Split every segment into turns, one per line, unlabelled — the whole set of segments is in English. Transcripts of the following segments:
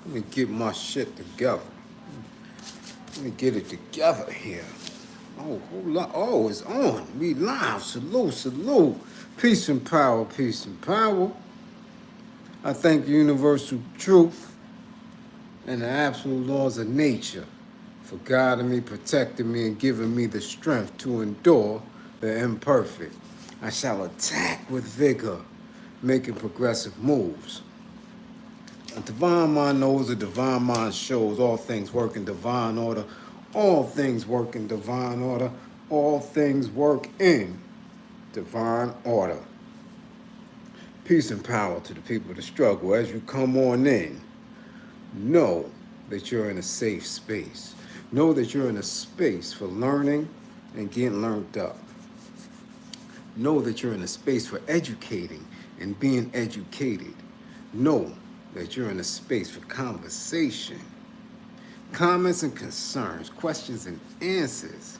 Let me get my shit together. Let me get it together here. Oh, hold on. Oh, it's on. We live. Salute, salute. Peace and power, peace and power. I thank the universal truth and the absolute laws of nature for guiding me, protecting me, and giving me the strength to endure the imperfect. I shall attack with vigor, making progressive moves. A divine mind knows, a divine mind shows. All things work in divine order. All things work in divine order. All things work in divine order. Peace and power to the people of the struggle. As you come on in, know that you're in a safe space. Know that you're in a space for learning and getting learned up. Know that you're in a space for educating and being educated. Know that you're in a space for conversation, comments and concerns, questions and answers,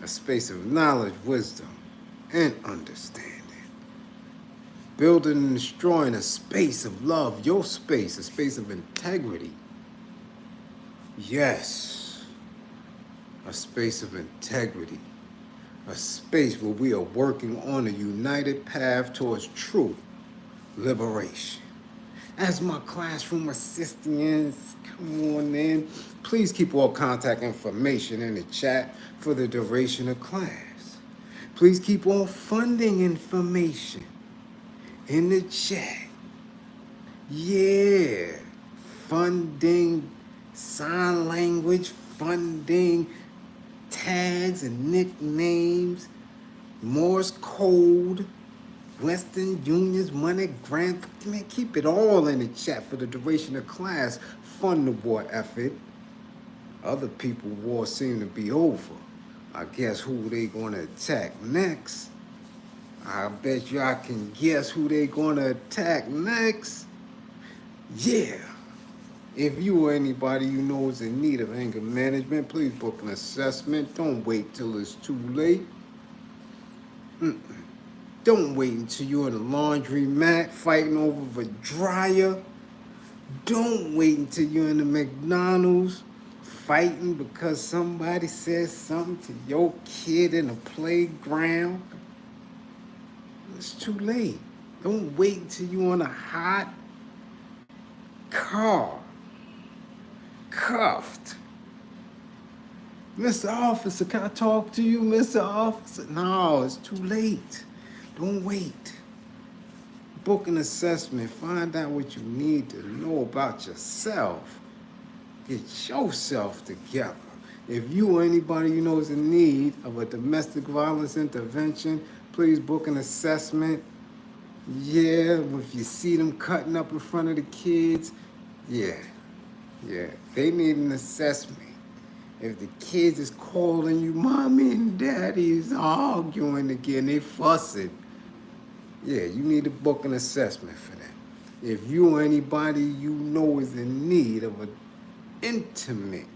a space of knowledge, wisdom, and understanding. Building and destroying a space of love, your space, a space of integrity. Yes, a space of integrity, a space where we are working on a united path towards true liberation. As my classroom assistants come on in, please keep all contact information in the chat for the duration of class. Please keep all funding information in the chat. Yeah, funding, sign language, funding, tags and nicknames, Morse code, Western Union's money grant. Man, keep it all in the chat for the duration of class. Fund the war effort. Other people war seem to be over. I guess who they gonna attack next? I bet you I can guess who they gonna attack next. Yeah. If you or anybody you know is in need of anger management, please book an assessment. Don't wait till it's too late. Don't wait until you're in a laundry mat fighting over a dryer. Don't wait until you're in the McDonald's fighting because somebody said something to your kid in the playground. It's too late. Don't wait until you're in a hot car, cuffed. Mr. Officer, can I talk to you, Mr. Officer? No, it's too late. Don't wait. Book an assessment. Find out what you need to know about yourself. Get yourself together. If you or anybody you know is in need of a domestic violence intervention, please book an assessment. Yeah, if you see them cutting up in front of the kids, yeah, they need an assessment. If the kids is calling you, mommy and daddy is arguing again, they fussing. Yeah, you need to book an assessment for that. If you or anybody you know is in need of an intimate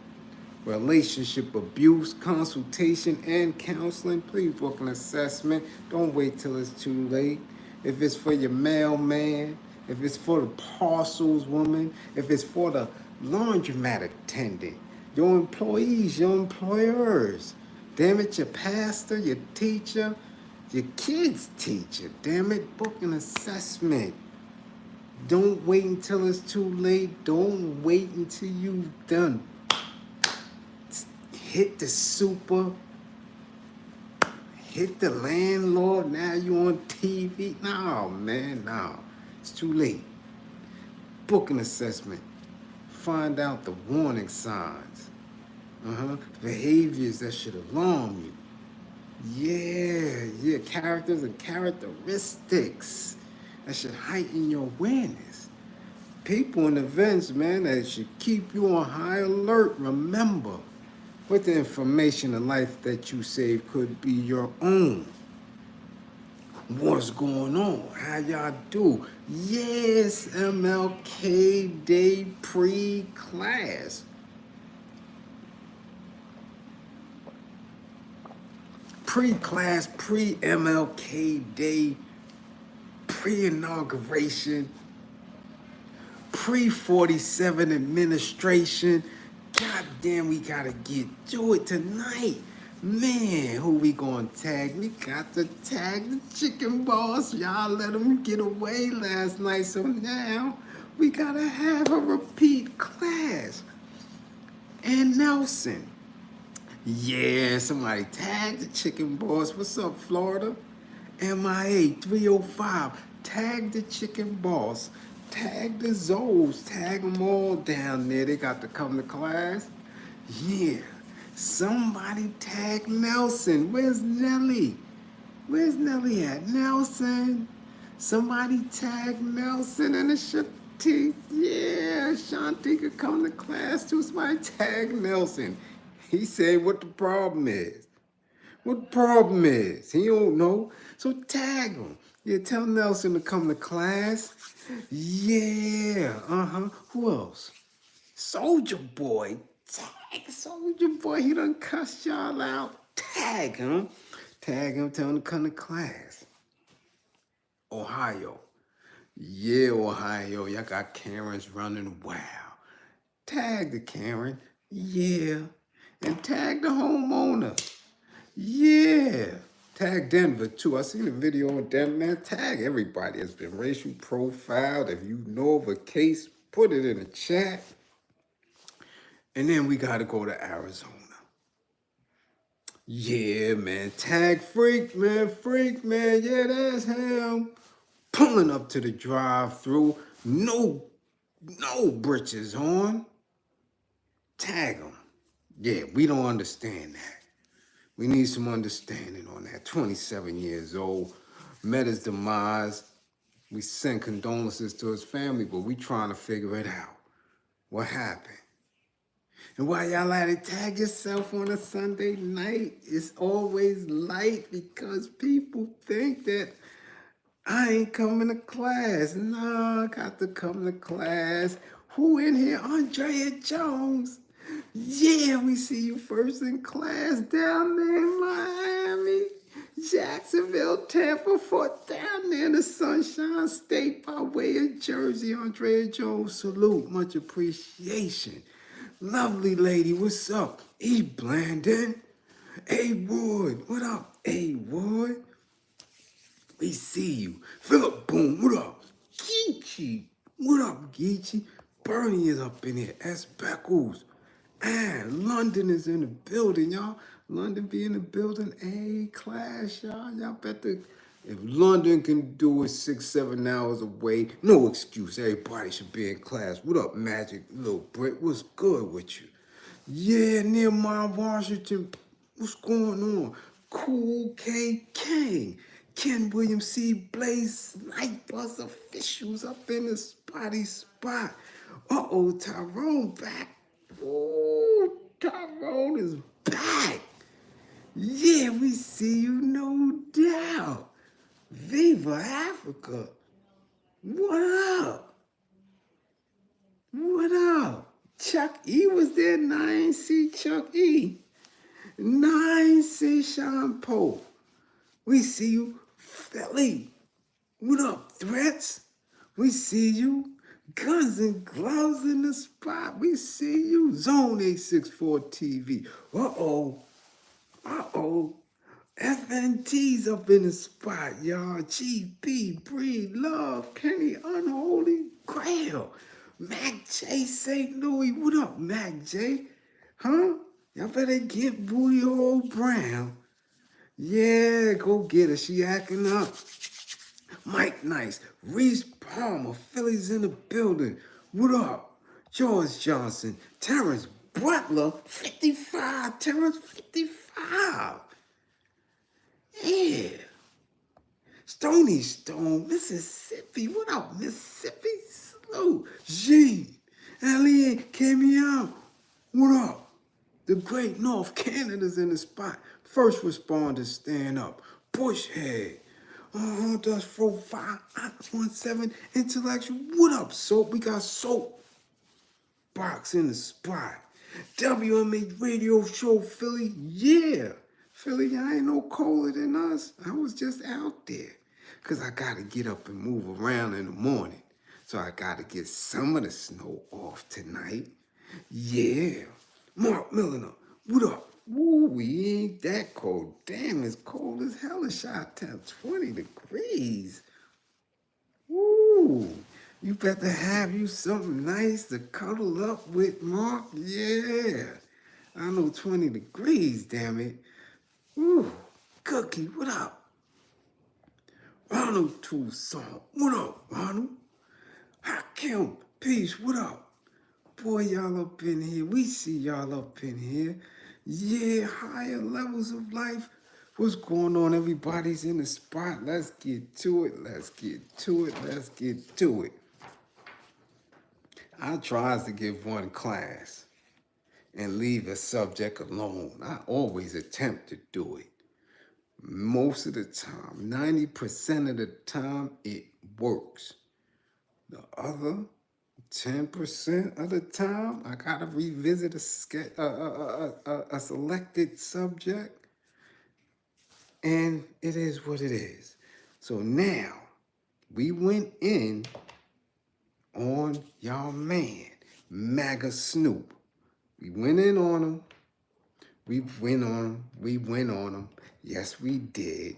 relationship abuse consultation and counseling, please book an assessment. Don't wait till it's too late. If it's for your mailman, if it's for the parcels woman, if it's for the laundromat attendant, your employees, your employers, damn it, your pastor, your teacher, your kid's teacher, damn it, book an assessment. Don't wait until it's too late. Don't wait until you've done hit the super, hit the landlord, now you on TV. No, man, no. It's too late. Book an assessment. Find out the warning signs. Behaviors that should alarm you. Yeah, characters and characteristics that should heighten your awareness. People and events, man, that should keep you on high alert. Remember, with the information in life that you save could be your own. What's going on? How y'all do? Yes, MLK Day pre-class. Pre-class, pre-MLK Day, pre-inauguration, Pre-47 administration. God damn, we gotta get to it tonight. Man, who we gonna tag? We got to tag the chicken boss. Y'all let him get away last night, so now we gotta have a repeat class. And Nelson. Yeah, somebody tag the chicken boss. What's up, Florida? MIA 305. Tag the chicken boss. Tag the Zoes. Tag them all down there. They got to come to class. Yeah. Somebody tag Nelson. Where's Nelly? Where's Nelly at? Nelson. Somebody tag Nelson and the Shanti. Yeah, Shanti could come to class too. Somebody tag Nelson. He said what the problem is. What the problem is? He don't know. So tag him. Yeah, tell Nelson to come to class. Yeah, Who else? Soldier Boy. Tag Soldier Boy. He done cuss y'all out. Tag him. Tag him, tell him to come to class. Ohio. Yeah, Ohio. Y'all got Karens running wild. Tag the Karen. Yeah. And tag the homeowner. Yeah. Tag Denver too. I seen a video on Denver, man. Tag everybody that's been racially profiled. If you know of a case, put it in the chat. And then we gotta go to Arizona. Yeah, man. Tag Freakman. Yeah, that's him. Pulling up to the drive-thru. No britches on. Tag him. Yeah, we don't understand that. We need some understanding on that. 27 years old, met his demise. We send condolences to his family, but we trying to figure it out. What happened? And why y'all at it, tag yourself on a Sunday night? It's always light because people think that I ain't coming to class. No, I got to come to class. Who in here? Andrea Jones. Yeah, we see you first in class down there in Miami, Jacksonville, Tampa, Fort down there in the Sunshine State by way of Jersey. Andrea Jones, salute, much appreciation. Lovely lady, what's up? E. Blandon. A. Wood, what up, A. Wood? We see you. Philip Boone, what up? Geechee, what up, Geechee? Bernie is up in here. S. Beckles. And London is in the building, y'all. London be in the building. A-class, y'all. Y'all better, if London can do it 6-7 hours away, no excuse. Everybody should be in class. What up, Magic? Little Brit, what's good with you? Yeah, Nehemiah Washington, what's going on? Cool K King. Ken William C. Bliz, Light Bus officials up in the spotty spot. Uh-oh, Tyrone back. Ooh, Tyrone is back. Yeah, we see you, no doubt. Viva Africa. What up? What up? Chuck E was there. 9C Chuck E. 9C Sean Pope. We see you, Philly. What up, Threats? We see you. Guns and gloves in the spot. We see you. Zone 864 TV. Uh-oh. FNT's up in the spot, y'all. GP, Breed, Love, Kenny, Unholy Grail. Mac J, St. Louis. What up, Mac J? Huh? Y'all better get Booty Hole Brown. Yeah, go get her. She acting up. Mike Nice, Reese Palmer, Philly's in the building. What up? George Johnson, Terrence Butler, 55. Terrence, 55. Yeah. Stony Stone, Mississippi. What up, Mississippi? Salute. Gene, Elliot, Cameo. What up? The Great North Canada's in the spot. First responders stand up. Bushhead. Dust Profile, 17 Intellectual. What up, Soap? We got Soap Box in the spot. WMA Radio Show Philly. Yeah. Philly, I ain't no colder than us. I was just out there. Because I got to get up and move around in the morning. So I gotta get some of the snow off tonight. Yeah. Mark Milliner, what up? Woo, we ain't that cold. Damn, it's cold as hell. A shot temp 20 degrees. Woo. You better have you something nice to cuddle up with, Mark. Yeah. I know 20 degrees, damn it. Woo. Cookie, what up? Ronald Toussaint, what up, Ronald? Hakim, peace, what up? Boy, y'all up in here. We see y'all up in here. Yeah, higher levels of life. What's going on? Everybody's in the spot. Let's get to it. Let's get to it. Let's get to it. I tries to give one class and leave a subject alone. I always attempt to do it. Most of the time, 90% of the time, it works. The other 10% of the time, I gotta revisit a selected subject, and it is what it is. So now, we went in on y'all man, MAGA Snoop. We went in on him. We went on him. We went on him. Yes, we did.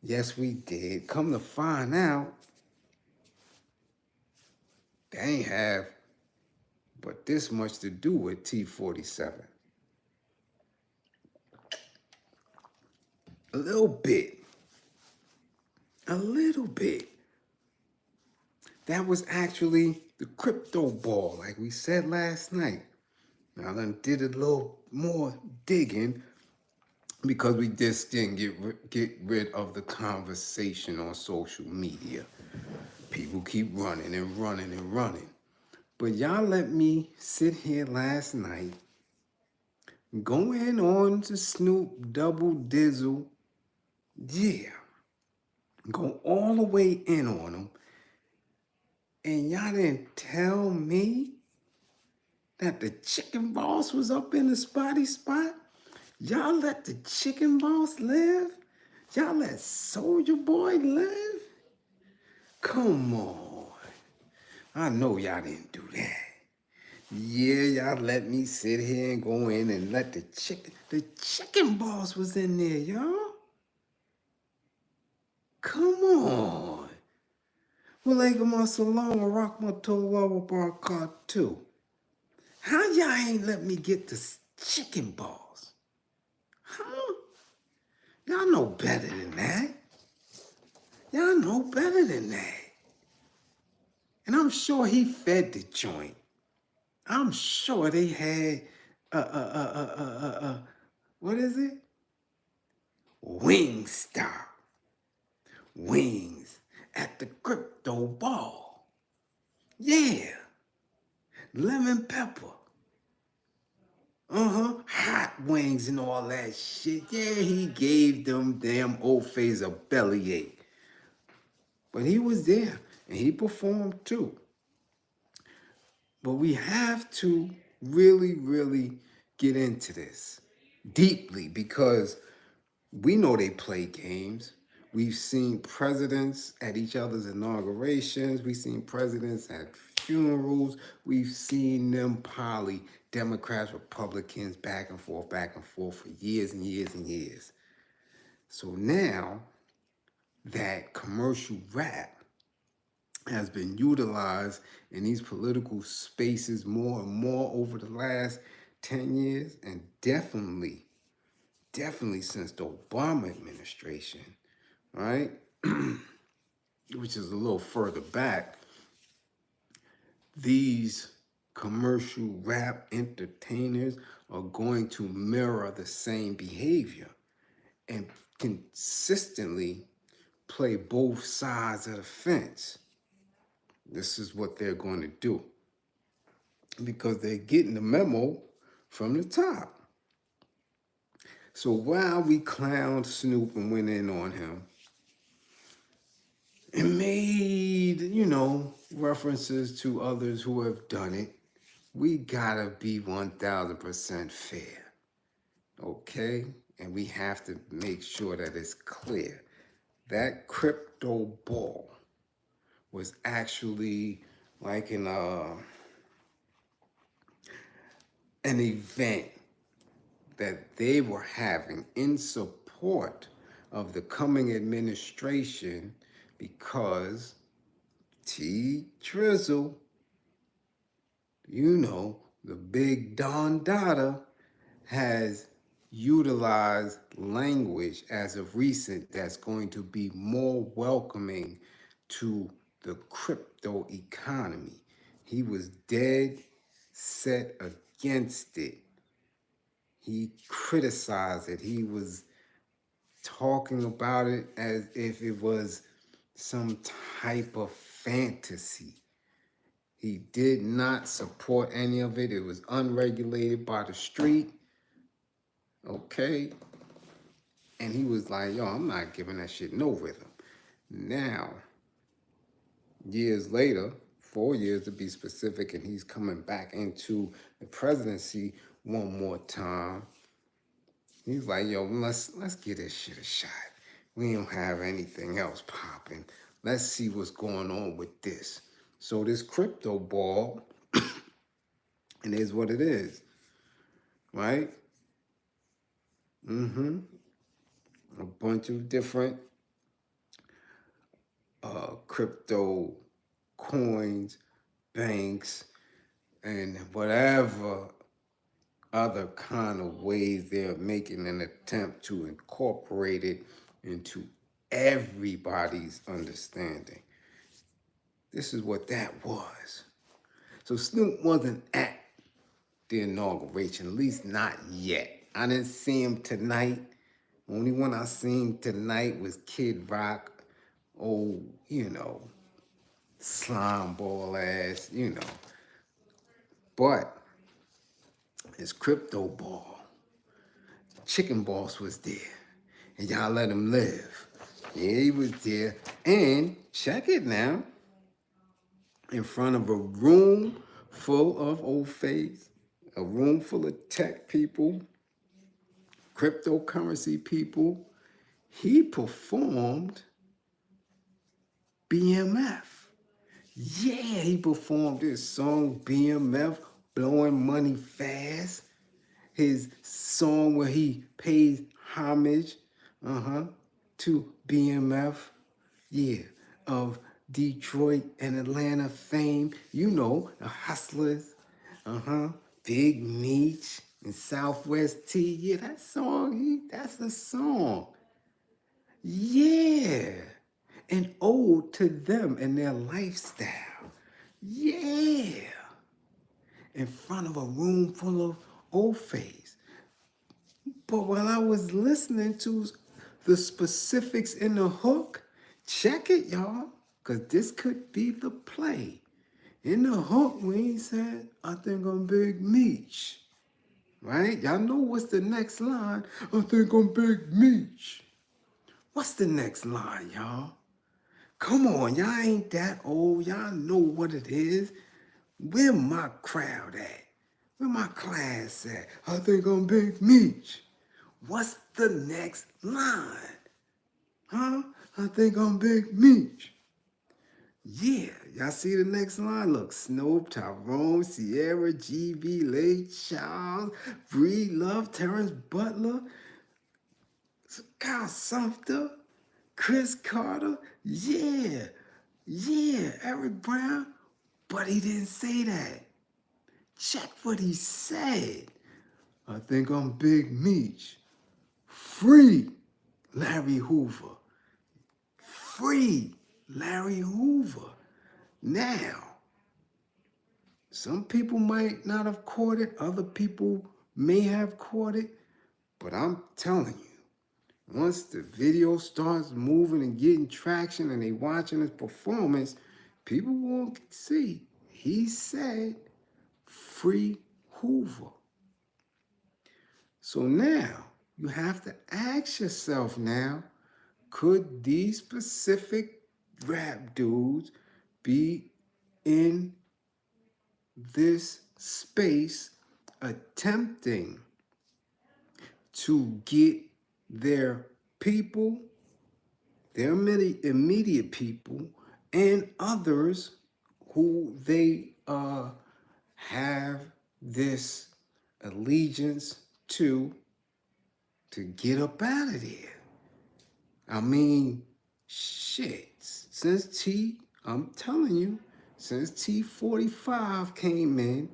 Yes, we did. Come to find out, they ain't have but this much to do with T-47. A little bit. A little bit. That was actually the crypto ball, like we said last night. Now, I done did a little more digging because we just didn't get rid of the conversation on social media. People keep running and running and running. But y'all let me sit here last night, going on to Snoop Double Dizzle. Yeah. Go all the way in on him. And y'all didn't tell me that the chicken boss was up in the spotty spot? Y'all let the chicken boss live? Y'all let Soldier Boy live? Come on. I know y'all didn't do that. Yeah, y'all let me sit here and go in and let the chicken boss was in there, y'all. Come on. Walaikum assalam wa rahmatullahi wa barakatuh. How y'all ain't let me get the chicken balls? Huh? Y'all know better than that. Y'all know better than that. And I'm sure he fed the joint. I'm sure they had, what is it? Wingstop. Wings at the crypto ball. Yeah. Lemon pepper. Hot wings and all that shit. Yeah, he gave them damn old phase a bellyache. But he was there and he performed too. But we have to really, really get into this deeply because we know they play games. We've seen presidents at each other's inaugurations. We've seen presidents at funerals. We've seen them poly Democrats, Republicans, back and forth for years and years and years. So now that commercial rap has been utilized in these political spaces more and more over the last 10 years, and definitely since the Obama administration, right? Which is a little further back, these commercial rap entertainers are going to mirror the same behavior and consistently play both sides of the fence. This is what they're going to do because they're getting the memo from the top. So while we clowned Snoop and went in on him and made, references to others who have done it, we gotta be 1000% fair, okay? And we have to make sure that it's clear. That crypto ball was actually like an event that they were having in support of the coming administration because T. Trizzle, you know, the big Don Dada, has utilized language as of recent that's going to be more welcoming to the crypto economy. He was dead set against it. He criticized it. He was talking about it as if it was some type of fantasy. He did not support any of it. It was unregulated by the street. Okay. And he was like, yo, I'm not giving that shit no rhythm. Now, years later, 4 years to be specific, and he's coming back into the presidency one more time. He's like, yo, let's give this shit a shot. We don't have anything else popping. Let's see what's going on with this. So this crypto ball, it is what it is, right? A bunch of different crypto coins, banks, and whatever other kind of ways they're making an attempt to incorporate it into everybody's understanding. This is what that was. So Snoop wasn't at the inauguration, at least not yet. I didn't see him tonight. Only one I seen tonight was Kid Rock. Oh, slime ball ass, But his crypto ball, Chicken Boss was there. And y'all let him live. Yeah, he was there. And check it now. In front of a room full of old faiths, a room full of tech people, cryptocurrency people, he performed BMF. Yeah, he performed his song BMF, Blowing Money Fast. His song where he pays homage to BMF, yeah, of Detroit and Atlanta fame. You know, the Hustlers, Big Meech and Southwest T. Yeah, that song, that's a song. Yeah. An ode to them and their lifestyle. Yeah. In front of a room full of old faiths. But while I was listening to the specifics in the hook, check it, y'all, because this could be the play. In the hook, when he said, I think I'm Big Meech, right? Y'all know what's the next line? I think I'm Big Meech. What's the next line, y'all? Come on, y'all ain't that old. Y'all know what it is. Where my crowd at? Where my class at? I think I'm Big Meech. What's the next line? Huh? I think I'm Big Meech. Yeah, y'all see the next line? Look, Snoop, Tyrone, Sierra, GB, Lay Charles, Bree Love, Terrence Butler, Kyle Sumter, Chris Carter. Yeah, Eric Brown. But he didn't say that. Check what he said. I think I'm Big Meech. Free Larry Hoover. Free Larry Hoover. Now, some people might not have caught it. Other people may have caught it. But I'm telling you, once the video starts moving and getting traction and they watching his performance, people won't see. He said, free Hoover. So now, you have to ask yourself now, could these specific rap dudes be in this space attempting to get their people, their immediate people, and others who they have this allegiance to get up out of there. I mean, shit. I'm telling you, since T45 came in,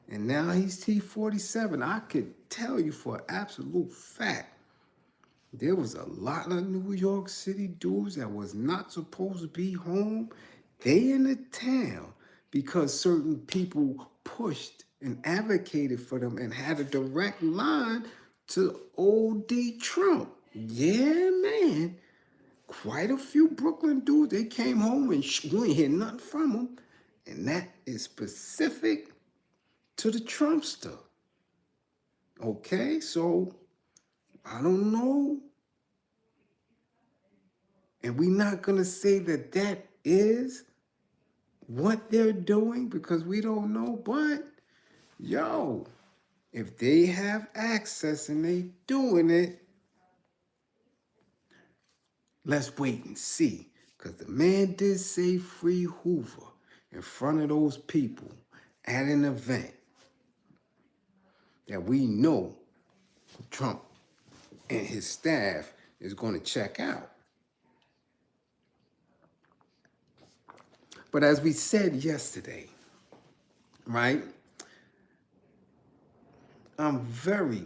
and now he's T47, I could tell you for an absolute fact, there was a lot of New York City dudes that was not supposed to be home. They in the town because certain people pushed and advocated for them and had a direct line to old D Trump. Yeah, man. Quite a few Brooklyn dudes, they came home and we ain't hear nothing from them. And that is specific to the Trumpster. Okay, so I don't know. And we're not going to say that that is what they're doing because we don't know. But, yo, if they have access and they doing it, let's wait and see. Because the man did say free Hoover in front of those people at an event that we know Trump and his staff is going to check out. But as we said yesterday, right, I'm very,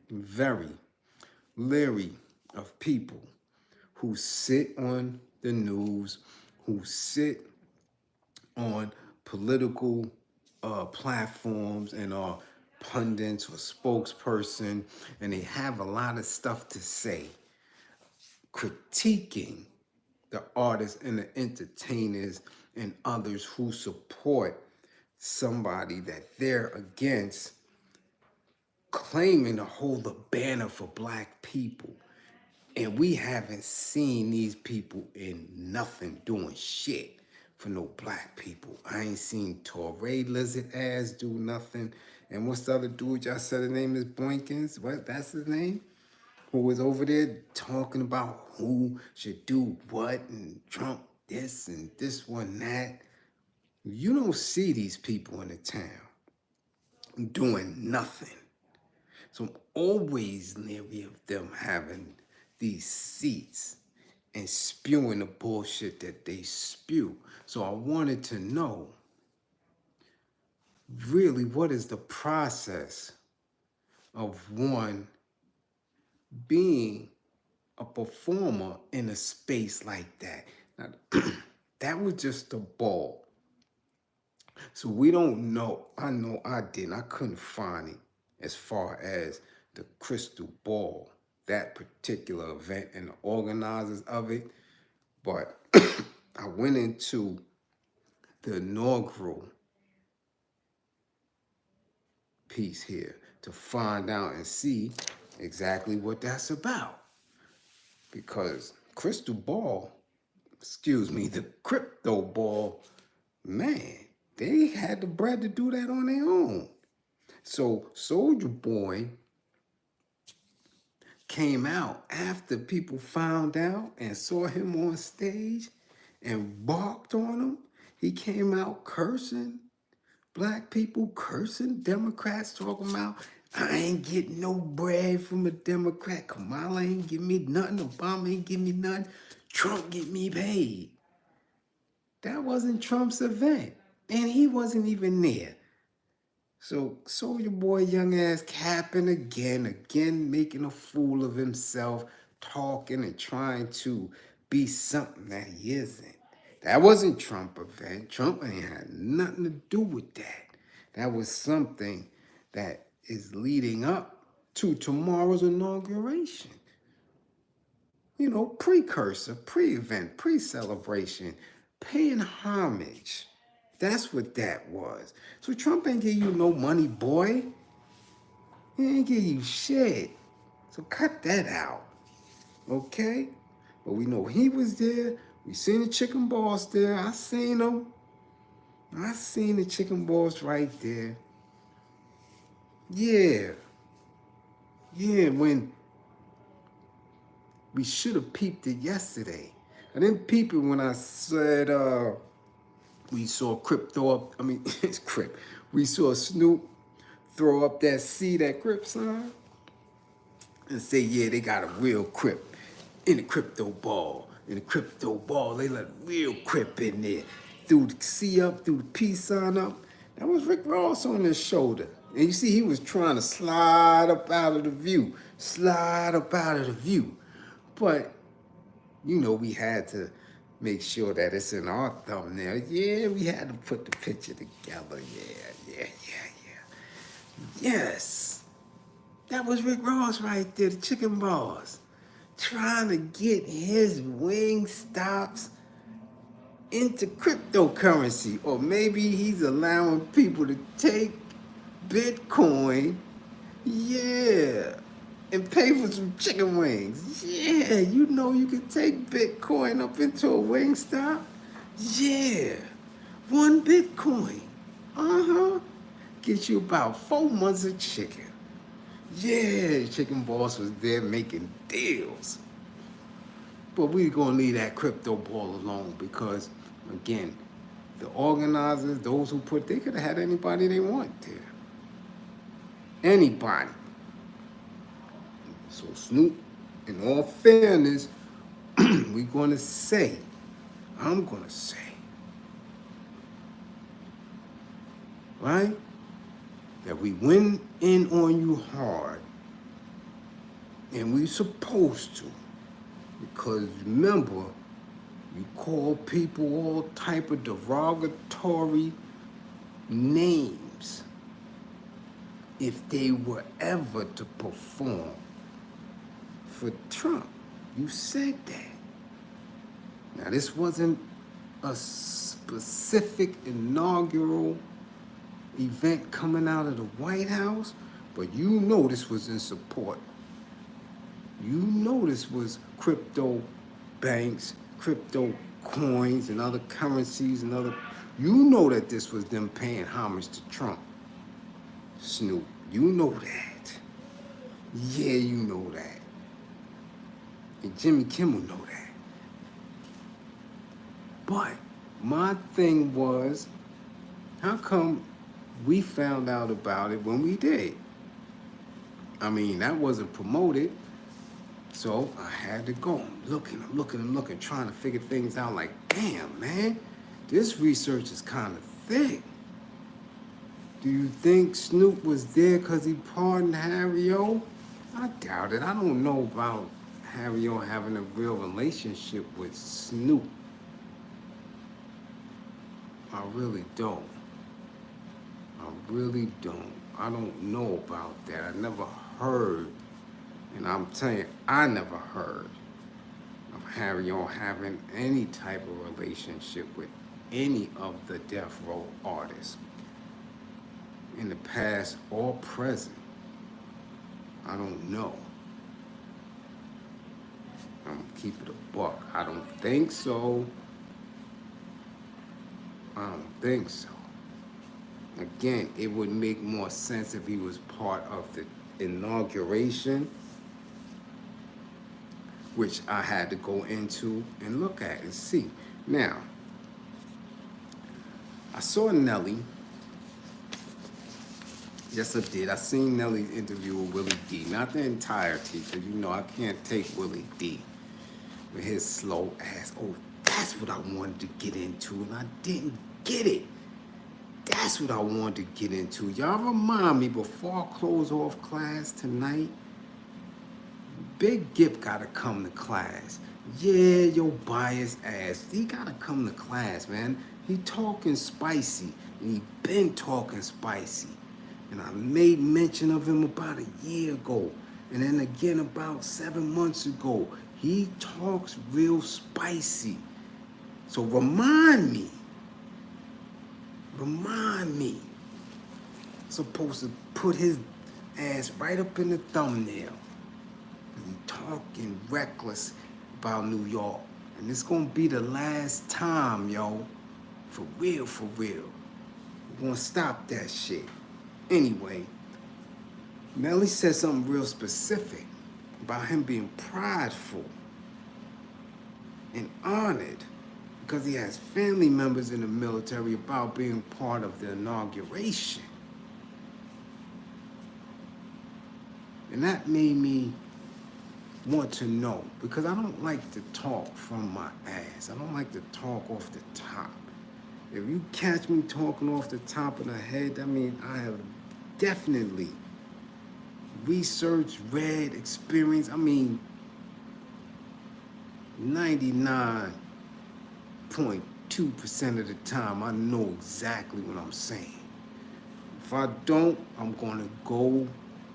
very leery of people who sit on the news, who sit on political platforms and are pundits or spokesperson, and they have a lot of stuff to say, critiquing the artists and the entertainers and others who support somebody that they're against, claiming to hold the banner for black people. And we haven't seen these people in nothing doing shit for no black people. I ain't seen Torrey Lizard ass do nothing. And what's the other dude y'all said his name is Boykins? What, that's his name? Who was over there talking about who should do what and Trump this and this one that. You don't see these people in the town doing nothing. So I'm always leery of them having these seats and spewing the bullshit that they spew. So I wanted to know, really, what is the process of one being a performer in a space like that? Now, that was just a ball. So we don't know. I know I didn't. I couldn't find it as far as the crystal ball, that particular event and the organizers of it. But I went into the inaugural piece here to find out and see exactly what that's about. Because crystal ball, the crypto ball, man, they had the bread to do that on their own. So Soulja Boy came out after people found out and saw him on stage and barked on him. He came out cursing black people, cursing Democrats, talking about, I ain't getting no bread from a Democrat. Kamala ain't give me nothing. Obama ain't give me nothing. Trump get me paid. That wasn't Trump's event. And he wasn't even there. So Soulja Boy young ass capping again making a fool of himself, talking and trying to be something that he isn't. That wasn't Trump event. Trump ain't had nothing to do with that. That was something that is leading up to tomorrow's inauguration. You know, precursor, pre-event, pre-celebration, paying homage. That's what that was. So Trump ain't give you no money, boy. He ain't give you shit. So cut that out, okay? But we know he was there. We seen the chicken balls there. I seen them. I seen the chicken balls right there. Yeah. Yeah, when we should have peeped it yesterday. I didn't peep it when I said we saw Crip throw up, I mean, it's Crip. We saw Snoop throw up that C, that Crip sign, and say, yeah, they got a real Crip in the crypto ball. In the crypto ball, they let real Crip in there. Threw the C up, threw the P sign up. That was Rick Ross on his shoulder. And you see, he was trying to slide up out of the view. Slide up out of the view. But, you know, we had to make sure that it's in our thumbnail. Yeah, we had to put the picture together. Yeah. Yes. That was Rick Ross right there, the chicken balls. Trying to get his wing stops into cryptocurrency. Or maybe he's allowing people to take Bitcoin, yeah, and pay for some chicken wings. Yeah, you know you can take Bitcoin up into a wing stop. Yeah, 1 Bitcoin. Get you about 4 months of chicken. Yeah, Chicken Boss was there making deals. But we're going to leave that crypto ball alone because, again, the organizers, those who put, they could have had anybody they want there. Anybody. So Snoop, in all fairness, we're going to say, I'm going to say, right, that we went in on you hard, and we supposed to, because remember, you call people all type of derogatory names if they were ever to perform for Trump. You said that. Now, this wasn't a specific inaugural event coming out of the White House, but you know this was in support. You know this was crypto banks, crypto coins, and other currencies, and other. You know that this was them paying homage to Trump. Snoop, you know that. Yeah, you know that. And Jimmy Kimmel know that. But my thing was, how come we found out about it when we did? I mean, that wasn't promoted. So I had to go. I'm looking, trying to figure things out like, damn, man, this research is kind of thick. Do you think Snoop was there because he pardoned Harry O? I doubt it. I don't know about Harry O having a real relationship with Snoop. I really don't. I don't know about that. I never heard, and I'm telling you, I never heard of Harry O having any type of relationship with any of the Death Row artists in the past or present. I don't know. I'm gonna keep it a buck. I don't think so. Again, it would make more sense if he was part of the inauguration, which I had to go into and look at and see. Now, I saw Nelly. Yes, I did. I seen Nelly's interview with Willie D. Not the entirety, because you know I can't take Willie D with his slow ass. Oh, that's what I wanted to get into, and I didn't get it. That's what I wanted to get into. Y'all remind me before I close off class tonight, Big Gip gotta come to class. Yeah, your biased ass. He gotta come to class, man. He talking spicy, and he been talking spicy. And I made mention of him about a year ago. And then again about 7 months ago. He talks real spicy. So remind me. Supposed to put his ass right up in the thumbnail. He talking reckless about New York. And it's gonna be the last time, yo. For real. We're gonna stop that shit. Anyway, Nelly said something real specific about him being prideful. and honored because he has family members in the military about being part of the inauguration. And that made me want to know because I don't like to talk from my ass. I don't like to talk off the top. If you catch me talking off the top of the head, I mean, I have definitely researched, read, experienced. I mean, 99.2% of the time, I know exactly what I'm saying. If I don't, I'm going to go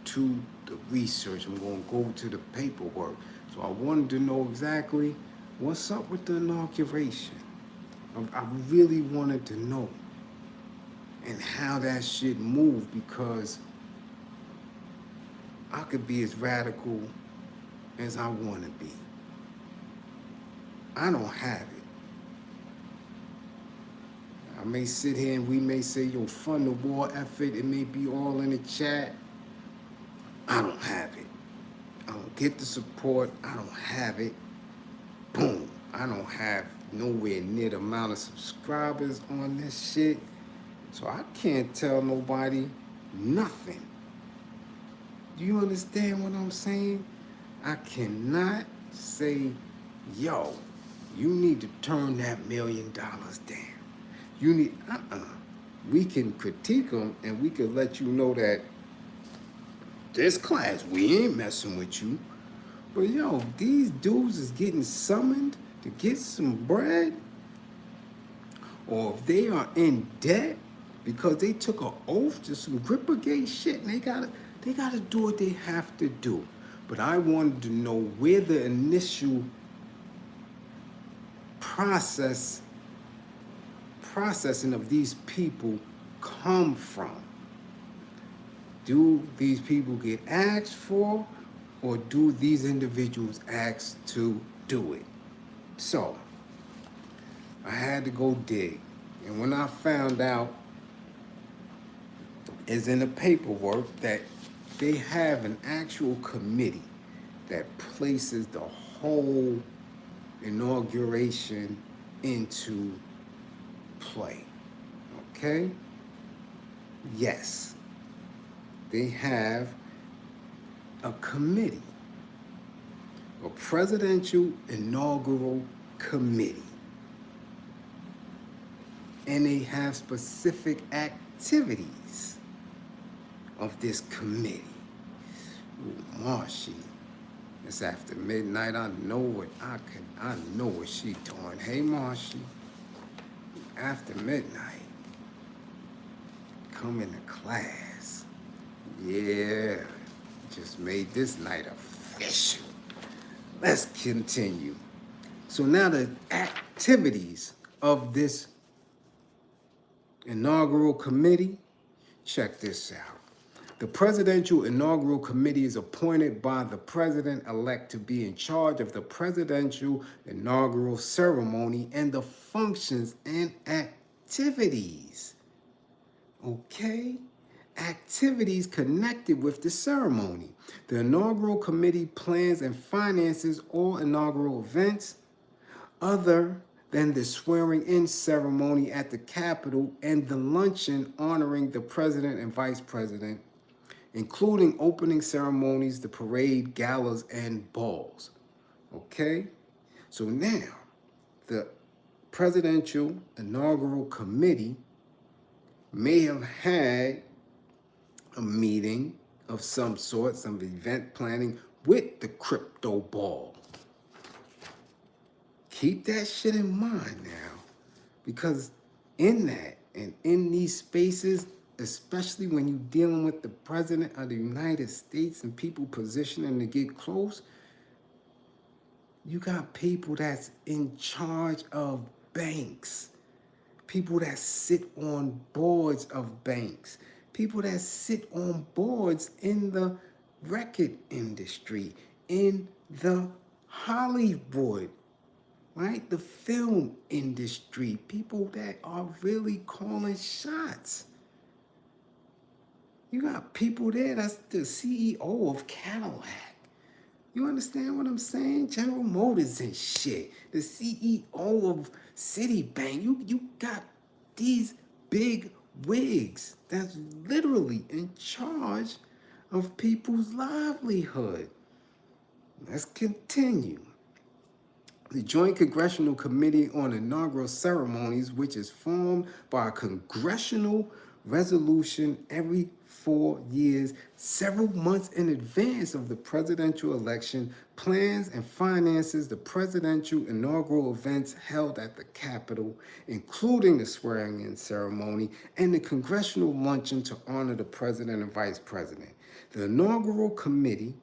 to the research. I'm going to go to the paperwork. So I wanted to know exactly what's up with the inauguration. I really wanted to know and how that shit moved because I could be as radical as I want to be. I don't have it. I may sit here and we may say, yo, fund the war effort. It may be all in the chat. I don't have it. I don't get the support. I don't have it. Boom. I don't have nowhere near the amount of subscribers on this shit. So I can't tell nobody nothing. Do you understand what I'm saying? I cannot say, yo, you need to turn that $1 million down. You need, We can critique them and we can let you know that this class, we ain't messing with you. But yo, these dudes is getting summoned to get some bread, or if they are in debt because they took an oath to some Grippergate shit, and they gotta do what they have to do. But I wanted to know where the initial processing of these people come from. Do these people get asked for, or do these individuals ask to do it? So I had to go dig, and when I found out, is in the paperwork that they have an actual committee that places the whole inauguration into play. Okay? Yes, they have a committee, a presidential inaugural committee, and they have specific activities of this committee. Ooh, Marshy, it's after midnight. I know what she doing. Hey, Marshy, after midnight, come into class. Yeah, just made this night official. Let's continue. So now the activities of this inaugural committee, check this out. The Presidential Inaugural Committee is appointed by the president-elect to be in charge of the presidential inaugural ceremony and the functions and activities. Okay? Activities connected with the ceremony. The inaugural committee plans and finances all inaugural events other than the swearing-in ceremony at the Capitol and the luncheon honoring the president and vice president, including opening ceremonies, the parade, galas, and balls. Okay? So now, the Presidential Inaugural Committee may have had a meeting of some sort, some event planning with the crypto ball. Keep that shit in mind now, because in that and in these spaces, especially when you're dealing with the president of the United States and people positioning to get close, you got people that's in charge of banks, people that sit on boards of banks, people that sit on boards in the record industry, in the Hollywood, right? The film industry, people that are really calling shots. You got people there that's the CEO of Cadillac, You understand what I'm saying? General Motors and shit. The CEO of Citibank. You got these big wigs that's literally in charge of people's livelihood. Let's continue. The Joint Congressional Committee on Inaugural Ceremonies, which is formed by a congressional resolution every 4 years, several months in advance of the presidential election, plans and finances the presidential inaugural events held at the Capitol, including the swearing-in ceremony and the congressional luncheon to honor the president and vice president. The inaugural committee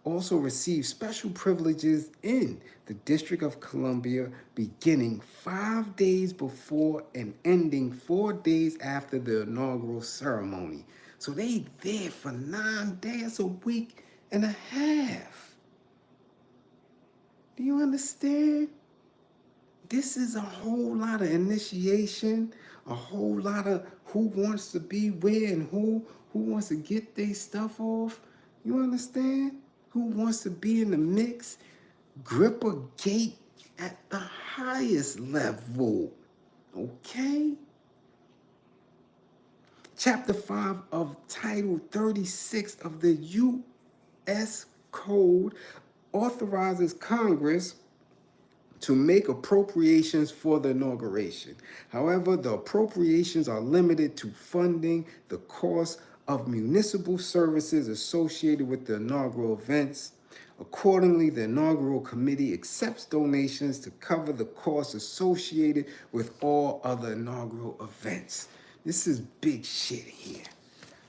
also received special privileges in the District of Columbia beginning 5 days before and ending 4 days after the inaugural ceremony. So they there for 9 days, a week and a half. Do you understand? This is a whole lot of initiation, a whole lot of who wants to be where and who wants to get their stuff off. You understand? Who wants to be in the mix? Grip a gate at the highest level. Okay? Chapter 5 of Title 36 of the U.S. Code authorizes Congress to make appropriations for the inauguration. However, the appropriations are limited to funding the cost of municipal services associated with the inaugural events. Accordingly, the inaugural committee accepts donations to cover the costs associated with all other inaugural events. This is big shit here.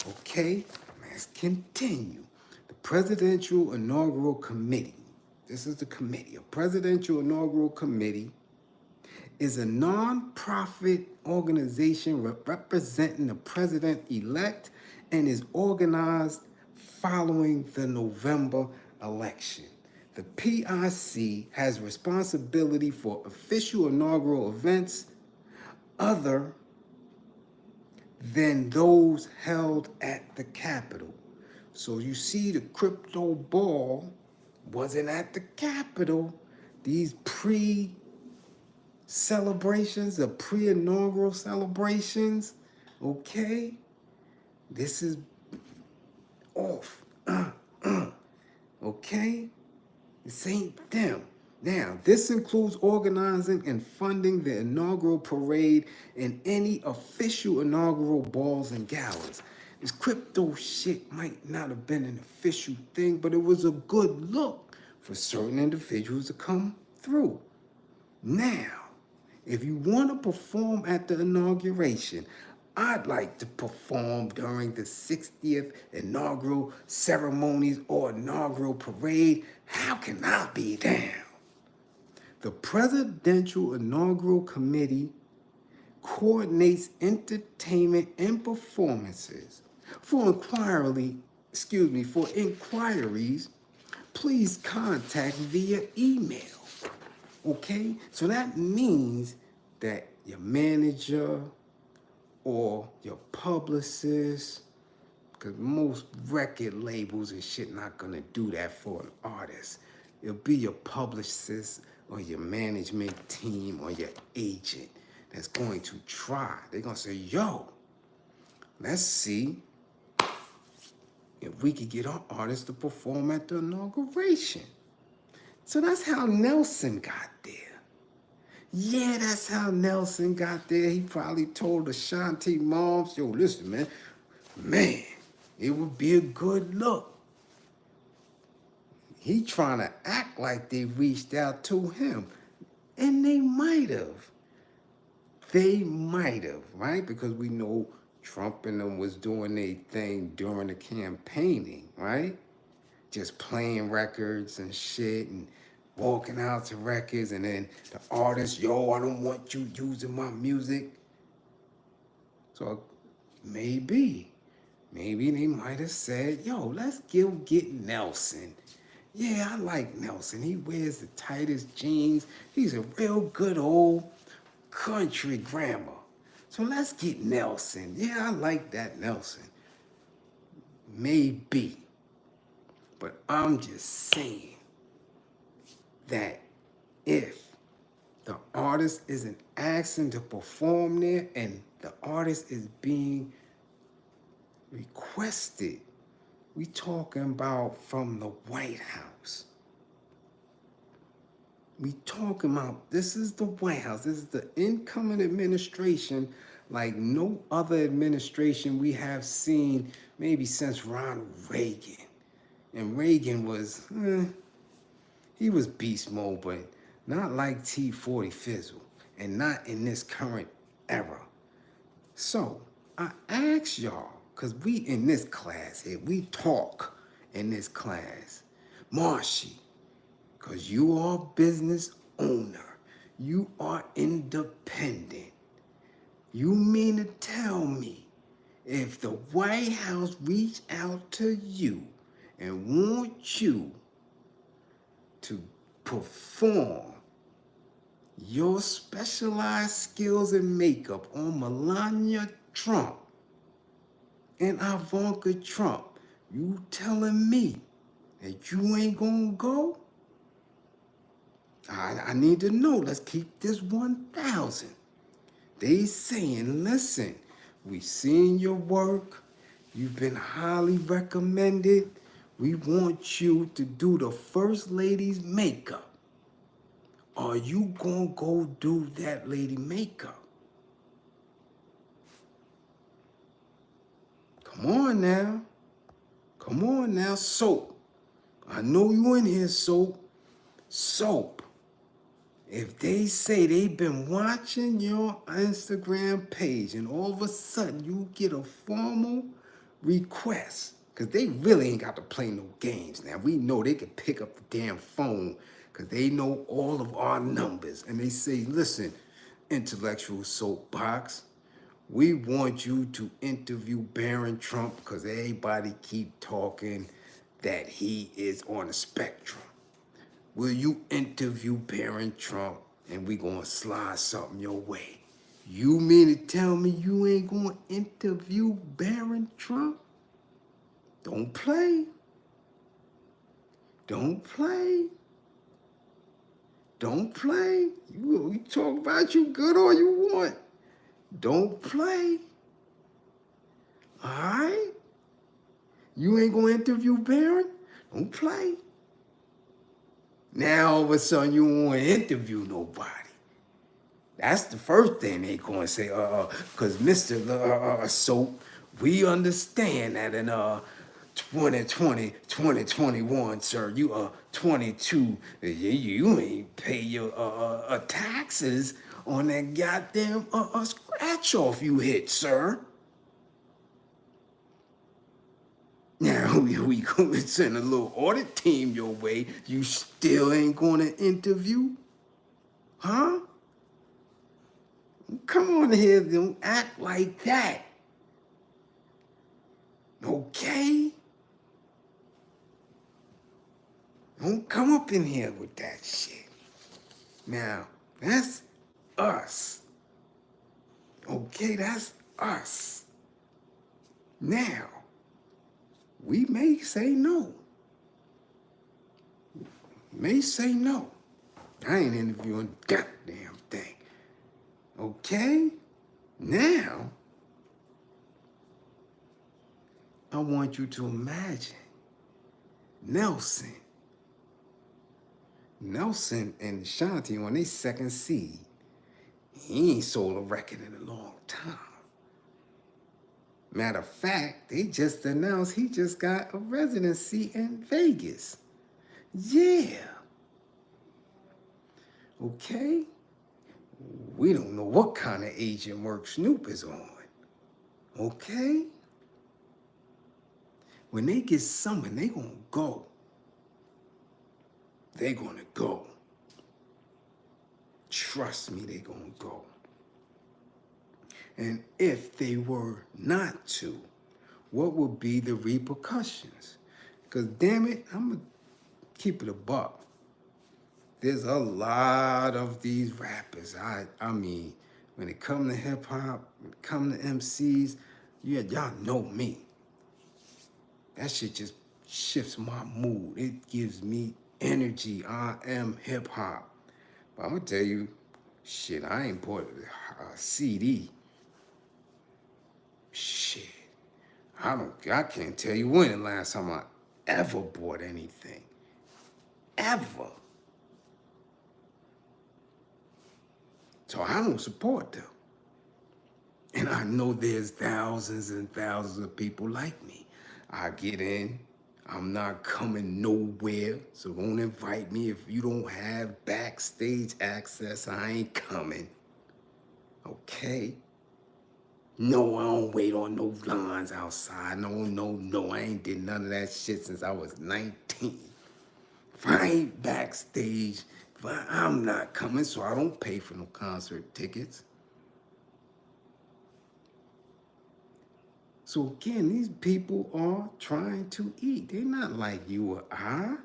Okay, let's continue. The Presidential Inaugural Committee. This is the committee. A Presidential Inaugural Committee is a non-profit organization representing the president-elect and is organized following the November election. The PIC has responsibility for official inaugural events other than those held at the Capitol. So you see the crypto ball wasn't at the Capitol. These pre-celebrations, the pre-inaugural celebrations, okay? This is off. Okay? This ain't them. Now, this includes organizing and funding the inaugural parade and any official inaugural balls and galas. This crypto shit might not have been an official thing, but it was a good look for certain individuals to come through. Now, if you want to perform at the inauguration, I'd like to perform during the 60th inaugural ceremonies or inaugural parade. How can I be down? The Presidential Inaugural Committee coordinates entertainment and performances. For inquiries, please contact via email. Okay? So that means that your manager or your publicist, because most record labels and shit not gonna do that for an artist. It'll be your publicist or your management team or your agent that's going to try. They're gonna say, yo, let's see if we could get our artists to perform at the inauguration. So that's how Nelson got there. Yeah, that's how Nelson got there. He probably told Ashanti moms, yo, listen, man, it would be a good look. He trying to act like they reached out to him. And they might have. Right? Because we know Trump and them was doing their thing during the campaigning, right? Just playing records and shit and walking out to records, and then the artist, yo, I don't want you using my music. So maybe they might have said, yo, let's get Nelson. Yeah, I like Nelson. He wears the tightest jeans. He's a real good old country grandma. So let's get Nelson. Yeah, I like that Nelson. Maybe. But I'm just saying, that if the artist isn't asking to perform there and the artist is being requested, we talking about from the White House. We talking about, this is the White House. This is the incoming administration like no other administration we have seen maybe since Ronald Reagan. And Reagan was, he was beast mode, but not like T-40 Fizzle, and not in this current era. So I ask y'all, because we in this class here, we talk in this class. Marshy, because you are a business owner. You are independent. You mean to tell me if the White House reached out to you and want you to perform your specialized skills in makeup on Melania Trump and Ivanka Trump, you telling me that you ain't gonna go? I need to know. Let's keep this 1,000. They saying, listen, we seen your work. You've been highly recommended. We want you to do the First Lady's makeup. Are you gonna go do that lady makeup? Come on now. Come on now, Soap. I know you in here, Soap. Soap. If they say they've been watching your Instagram page and all of a sudden you get a formal request, because they really ain't got to play no games now. We know they can pick up the damn phone because they know all of our numbers. And they say, listen, intellectual soapbox, we want you to interview Barron Trump because everybody keep talking that he is on the spectrum. Will you interview Barron Trump and we gonna slide something your way? You mean to tell me you ain't gonna interview Barron Trump? Don't play. Don't play. Don't play. We talk about you good all you want. Don't play. All right? You ain't gonna interview Barron? Don't play. Now all of a sudden you don't want to interview nobody. That's the first thing they gonna say, because Mr. Soap, we understand that in 2020, 2021, sir, you 22, you ain't pay your taxes on that goddamn scratch off you hit, sir. Now we gonna send a little audit team your way. You still ain't gonna interview? Huh? Come on here, don't act like that. Okay? Don't come up in here with that shit. Now, that's us. Okay, that's us. Now, we may say no. May say no. I ain't interviewing goddamn thing. Okay? Now, I want you to imagine Nelson and Shanti on their second seed. He ain't sold a record in a long time. Matter of fact, they just announced he just got a residency in Vegas. Yeah. Okay? We don't know what kind of agent work Snoop is on. Okay? When they get summoned, they gonna go. They gonna go. Trust me, they gonna go. And if they were not to, what would be the repercussions? Because damn it, I'm gonna keep it a buck. There's a lot of these rappers. I mean, when it comes to hip hop, when it comes to MCs, y'all know me. That shit just shifts my mood. It gives me energy. I am hip hop. But I'm gonna tell you, shit, I ain't bought a CD. Shit, I can't tell you when the last time I ever bought anything. Ever. So I don't support them. And I know there's thousands and thousands of people like me. I get in, I'm not coming nowhere, so don't invite me. If you don't have backstage access, I ain't coming. Okay? No, I don't wait on no lines outside. No, I ain't did none of that shit since I was 19. If I ain't backstage, I'm not coming, so I don't pay for no concert tickets. So again, these people are trying to eat. They're not like you or I.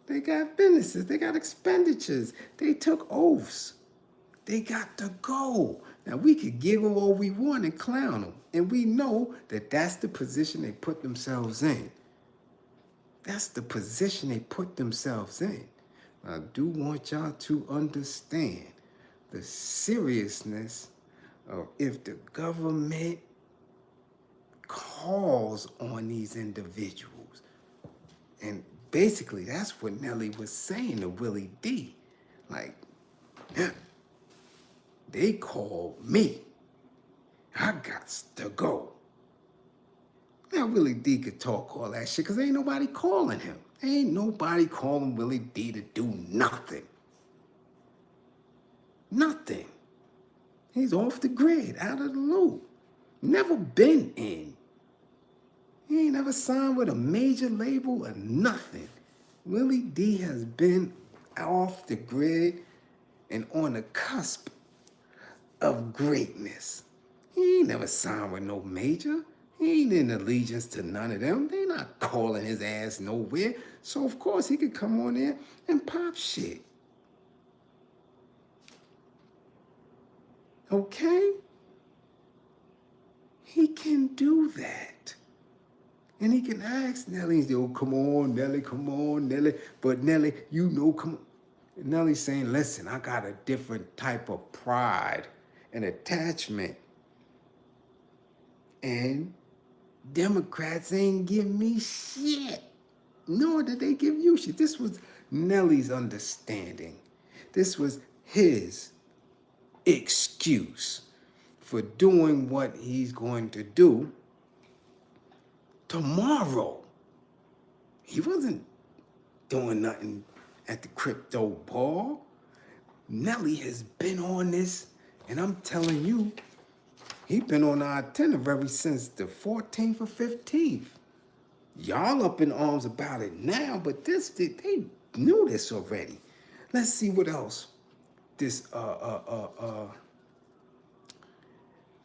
They got businesses. They got expenditures. They took oaths. They got to go. Now, we could give them all we want and clown them. And we know that that's the position they put themselves in. That's the position they put themselves in. I do want y'all to understand the seriousness of if the government calls on these individuals. And basically, that's what Nelly was saying to Willie D. Like, they called me. I got to go. Now, Willie D could talk all that shit because ain't nobody calling him. Ain't nobody calling Willie D to do nothing. Nothing. He's off the grid, out of the loop. Never been in. He ain't never signed with a major label or nothing. Willie D has been off the grid and on the cusp of greatness. He ain't never signed with no major. He ain't in allegiance to none of them. They not calling his ass nowhere. So of course he could come on there and pop shit. Okay? He can do that. And he can ask Nelly, oh, come on, Nelly. But Nelly, you know, come on. Nelly's saying, listen, I got a different type of pride and attachment. And Democrats ain't give me shit. Nor did they give you shit. This was Nelly's understanding. This was his excuse for doing what he's going to do tomorrow. He wasn't doing nothing at the crypto ball. Nelly has been on this, and I'm telling you, he been on our itinerary since the 14th or 15th. Y'all up in arms about it now, but they knew this already. Let's see what else this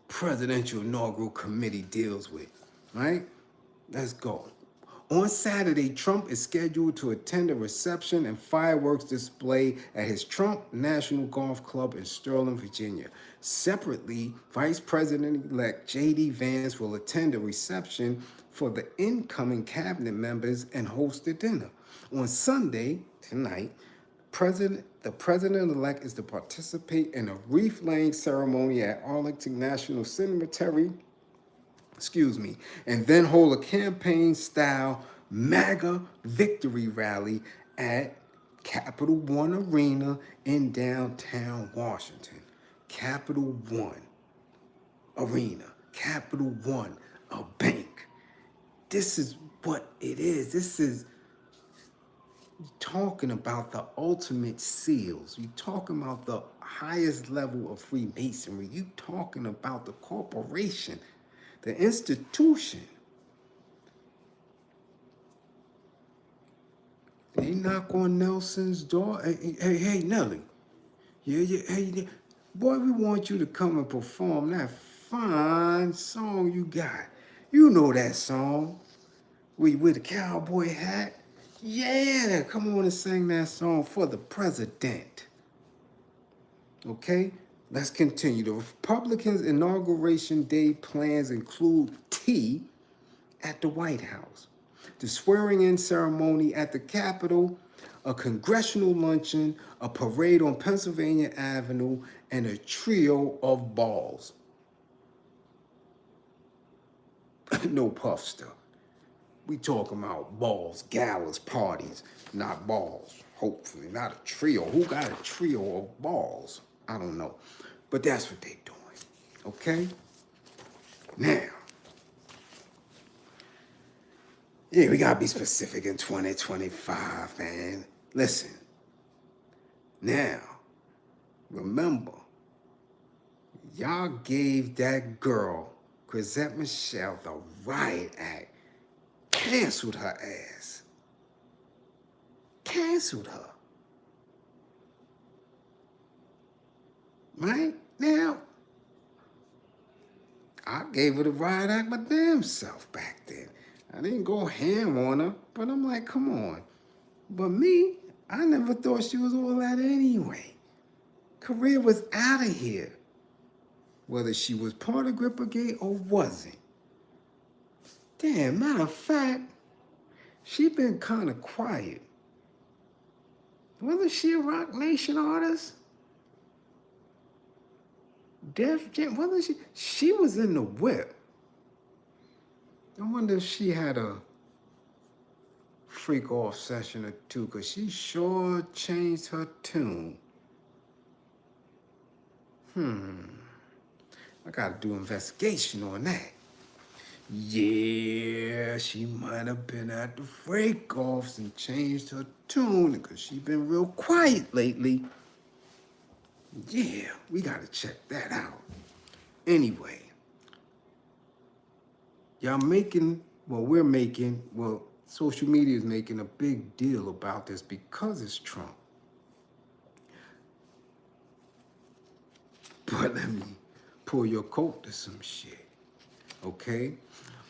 presidential inaugural committee deals with, right? Let's go. On Saturday, Trump is scheduled to attend a reception and fireworks display at his Trump National Golf Club in Sterling, Virginia. Separately, Vice President-elect J.D. Vance will attend a reception for the incoming cabinet members and host a dinner. On Sunday, tonight, the president-elect is to participate in a wreath-laying ceremony at Arlington National Cemetery, and then hold a campaign-style MAGA victory rally at Capital One Arena in downtown Washington. Capital One Arena. Capital One, a bank. This is what it is. This is talking about the ultimate seals. You're talking about the highest level of Freemasonry. You're talking about the corporation, the institution. They knock on Nelson's door. Hey, Nelly. Hey, boy, we want you to come and perform that fine song you got. You know that song. With the cowboy hat. Yeah, come on and sing that song for the president. Okay, let's continue. The Republicans' inauguration day plans include tea at the White House, the swearing-in ceremony at the Capitol, a congressional luncheon, a parade on Pennsylvania Avenue, and a trio of balls. No puff stuff. We talking about balls, galas, parties, not balls. Hopefully, not a trio. Who got a trio of balls? I don't know. But that's what they doing. Okay? Now, yeah, we gotta be specific in 2025, man. Listen. Now, remember, y'all gave that girl, Chrisette Michelle, the riot act. Canceled her ass. Canceled her. Right? Now, I gave her the riot act my damn self back then. I didn't go ham on her, but I'm like, come on. But me, I never thought she was all that anyway. Career was out of here. Whether she was part of Grippergate or wasn't. Damn, matter of fact, she been kind of quiet. Wasn't she a Rock Nation artist? Def Jam, wasn't she? She was in the whip. I wonder if she had a freak off session or two, because she sure changed her tune. I gotta do investigation on that. Yeah, she might have been at the freak offs and changed her tune because she been real quiet lately. Yeah, we gotta check that out. Anyway, y'all social media is making a big deal about this because it's Trump. But let me pull your coat to some shit, okay?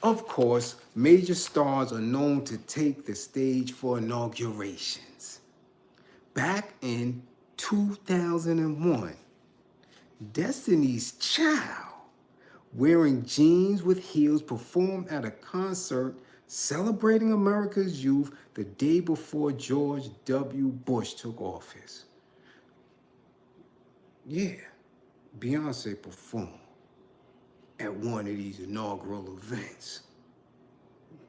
Of course, major stars are known to take the stage for inaugurations. Back in 2001, Destiny's Child, wearing jeans with heels, performed at a concert celebrating America's youth the day before George W. Bush took office. Yeah, Beyonce performed at one of these inaugural events.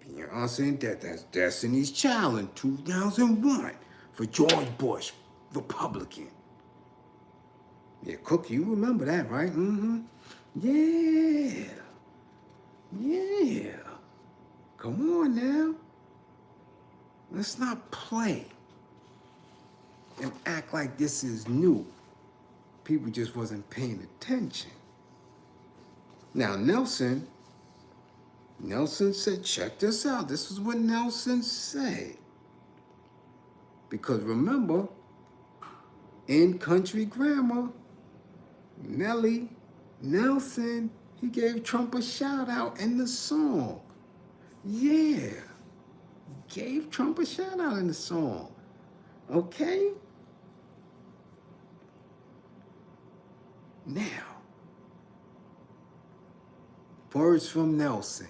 Beyonce and that's Destiny's Child in 2001 for George Bush, Republican. Yeah, Cook, you remember that, right? Yeah. Yeah. Come on now. Let's not play and act like this is new. People just wasn't paying attention. Now, Nelson said, check this out. This is what Nelson said. Because remember, in country grammar, Nelson, he gave Trump a shout out in the song. Yeah. Gave Trump a shout out in the song. Okay? Now, words from Nelson.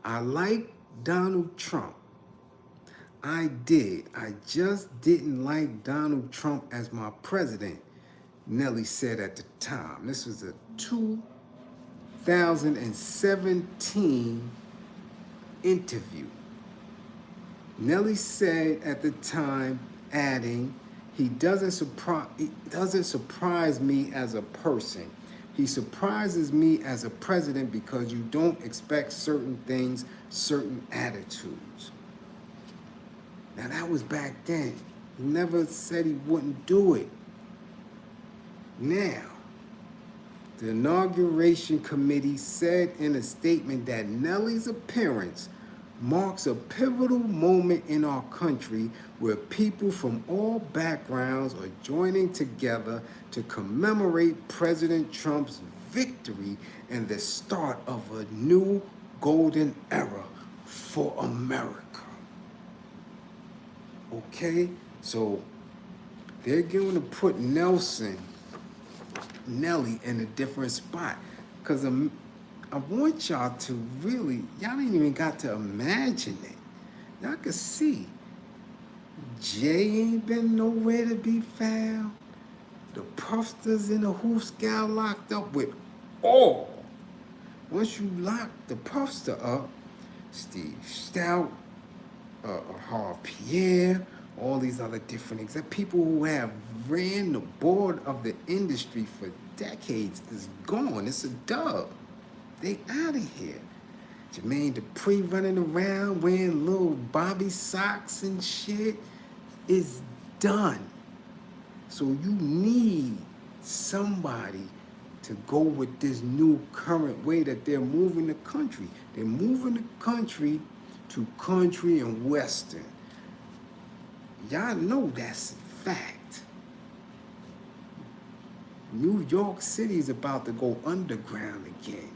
I like Donald Trump. I did. I just didn't like Donald Trump as my president, Nelly said at the time. This was a 2017 interview. Nelly said at the time, adding, he doesn't surprise me as a person. He surprises me as a president because you don't expect certain things, certain attitudes. Now that was back then. He never said he wouldn't do it. Now, the inauguration committee said in a statement that Nelly's appearance marks a pivotal moment in our country where people from all backgrounds are joining together to commemorate President Trump's victory and the start of a new golden era for America. Okay, so they're going to put Nelly in a different spot because I want y'all to really, y'all ain't even got to imagine it. Y'all can see Jay ain't been nowhere to be found. The Puffsters in the Who Scout locked up with all. Once you lock the Puffster up, Steve Stout, Harv Pierre, all these other different people who have ran the board of the industry for decades is gone. It's a dub. They out of here. Jermaine Dupri running around wearing little Bobby socks and shit is done. So you need somebody to go with this new current way that they're moving the country. They're moving the country to country and western. Y'all know that's a fact. New York City is about to go underground again.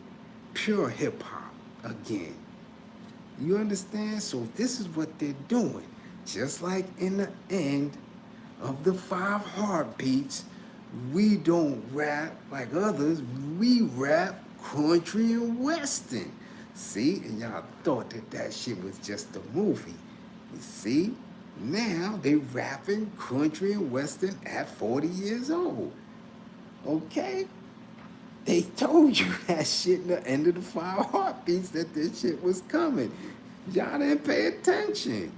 Pure hip hop again. You understand? So this is what they're doing. Just like in the end of the 5 Heartbeats, we don't rap like others. We rap country and western. See? And y'all thought that shit was just a movie. You see? Now they rapping country and western at 40 years old. Okay? They told you that shit in the end of the 5 Heartbeats that this shit was coming. Y'all didn't pay attention.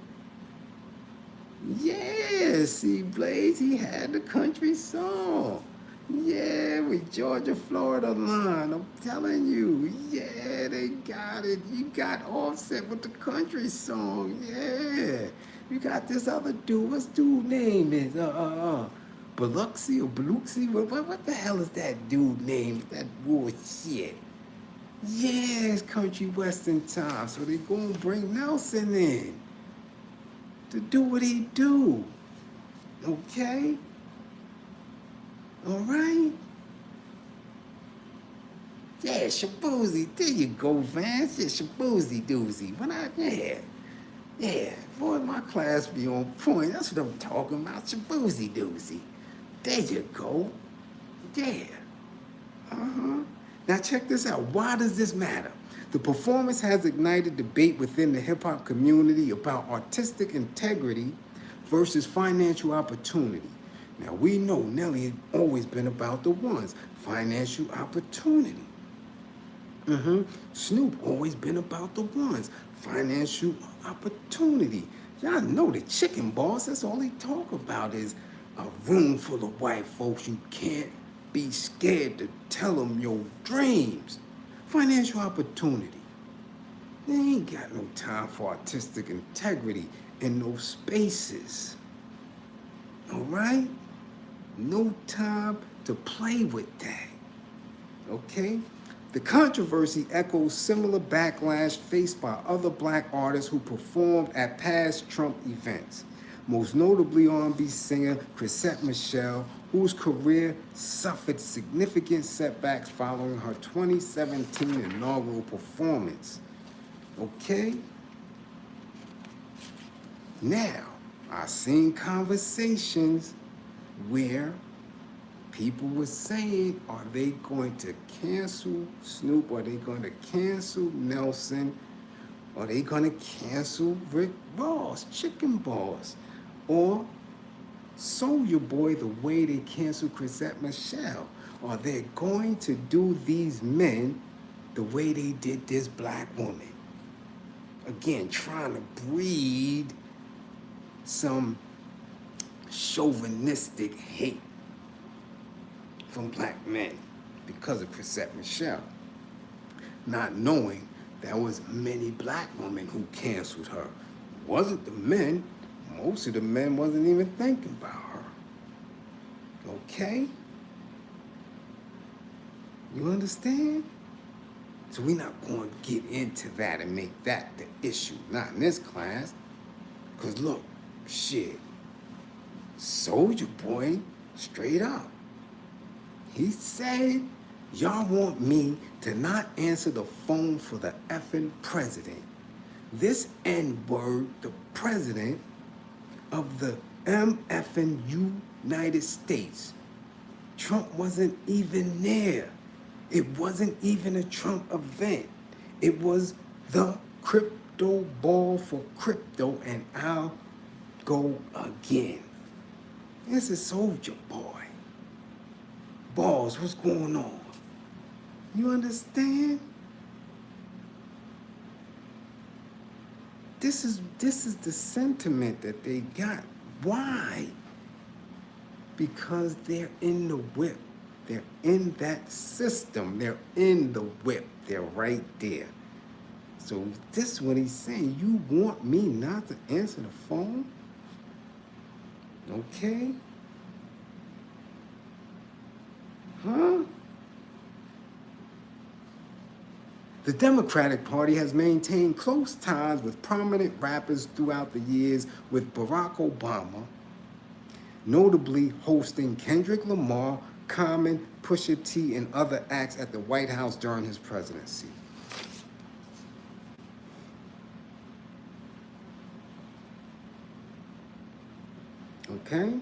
Yeah, see, Bliz, he had the country song. Yeah, with Georgia, Florida line. I'm telling you, yeah, they got it. You got Offset with the country song. Yeah, you got this other dude. What's dude name is? Biloxi or Biloxi? What the hell is that dude name? That bullshit. Yeah, it's country western time. So they gonna bring Nelson in to do what he do. Okay? All right? Yeah, Shabuzi. There you go, Vance. Yeah, Shabuzi doozy. Yeah. Boy, my class be on point. That's what I'm talking about. Shabuzi doozy. There you go. Yeah. Now check this out. Why does this matter? The performance has ignited debate within the hip-hop community about artistic integrity versus financial opportunity. Now we know Nelly had always been about the ones, financial opportunity. Snoop always been about the ones, financial opportunity. Y'all know the chicken boss, that's all he talk about is a room full of white folks. You can't be scared to tell them your dreams. Financial opportunity. They ain't got no time for artistic integrity in those spaces. All right? No time to play with that. Okay? The controversy echoes similar backlash faced by other black artists who performed at past Trump events. Most notably R&B singer Chrisette Michele, whose career suffered significant setbacks following her 2017 inaugural performance. Okay? Now, I've seen conversations where people were saying, are they going to cancel Snoop? Are they going to cancel Nelson? Are they going to cancel Rick Ross, Chicken Boss? Or Soulja Boy the way they canceled Chrisette Michele? Are they going to do these men the way they did this black woman? Again, trying to breed some chauvinistic hate from black men because of Chrisette Michele, not knowing there was many black women who canceled her. Wasn't the men. Most of the men wasn't even thinking about her. Okay? You understand? So we're not going to get into that and make that the issue. Not in this class. Because look, shit. Soulja Boy, straight up. He said, y'all want me to not answer the phone for the effing president. This N-word, the president of the MFN United States. Trump wasn't even there. It wasn't even a Trump event. It was the crypto ball for crypto, and I'll go again. This is Soldier Boy. Boss, what's going on? You understand? This is the sentiment that they got. Why? Because they're in the whip. They're in that system. They're in the whip. They're right there. So this is what he's saying. You want me not to answer the phone? Okay. Huh? The Democratic Party has maintained close ties with prominent rappers throughout the years, with Barack Obama notably hosting Kendrick Lamar, Common, Pusha T, and other acts at the White House during his presidency. Okay?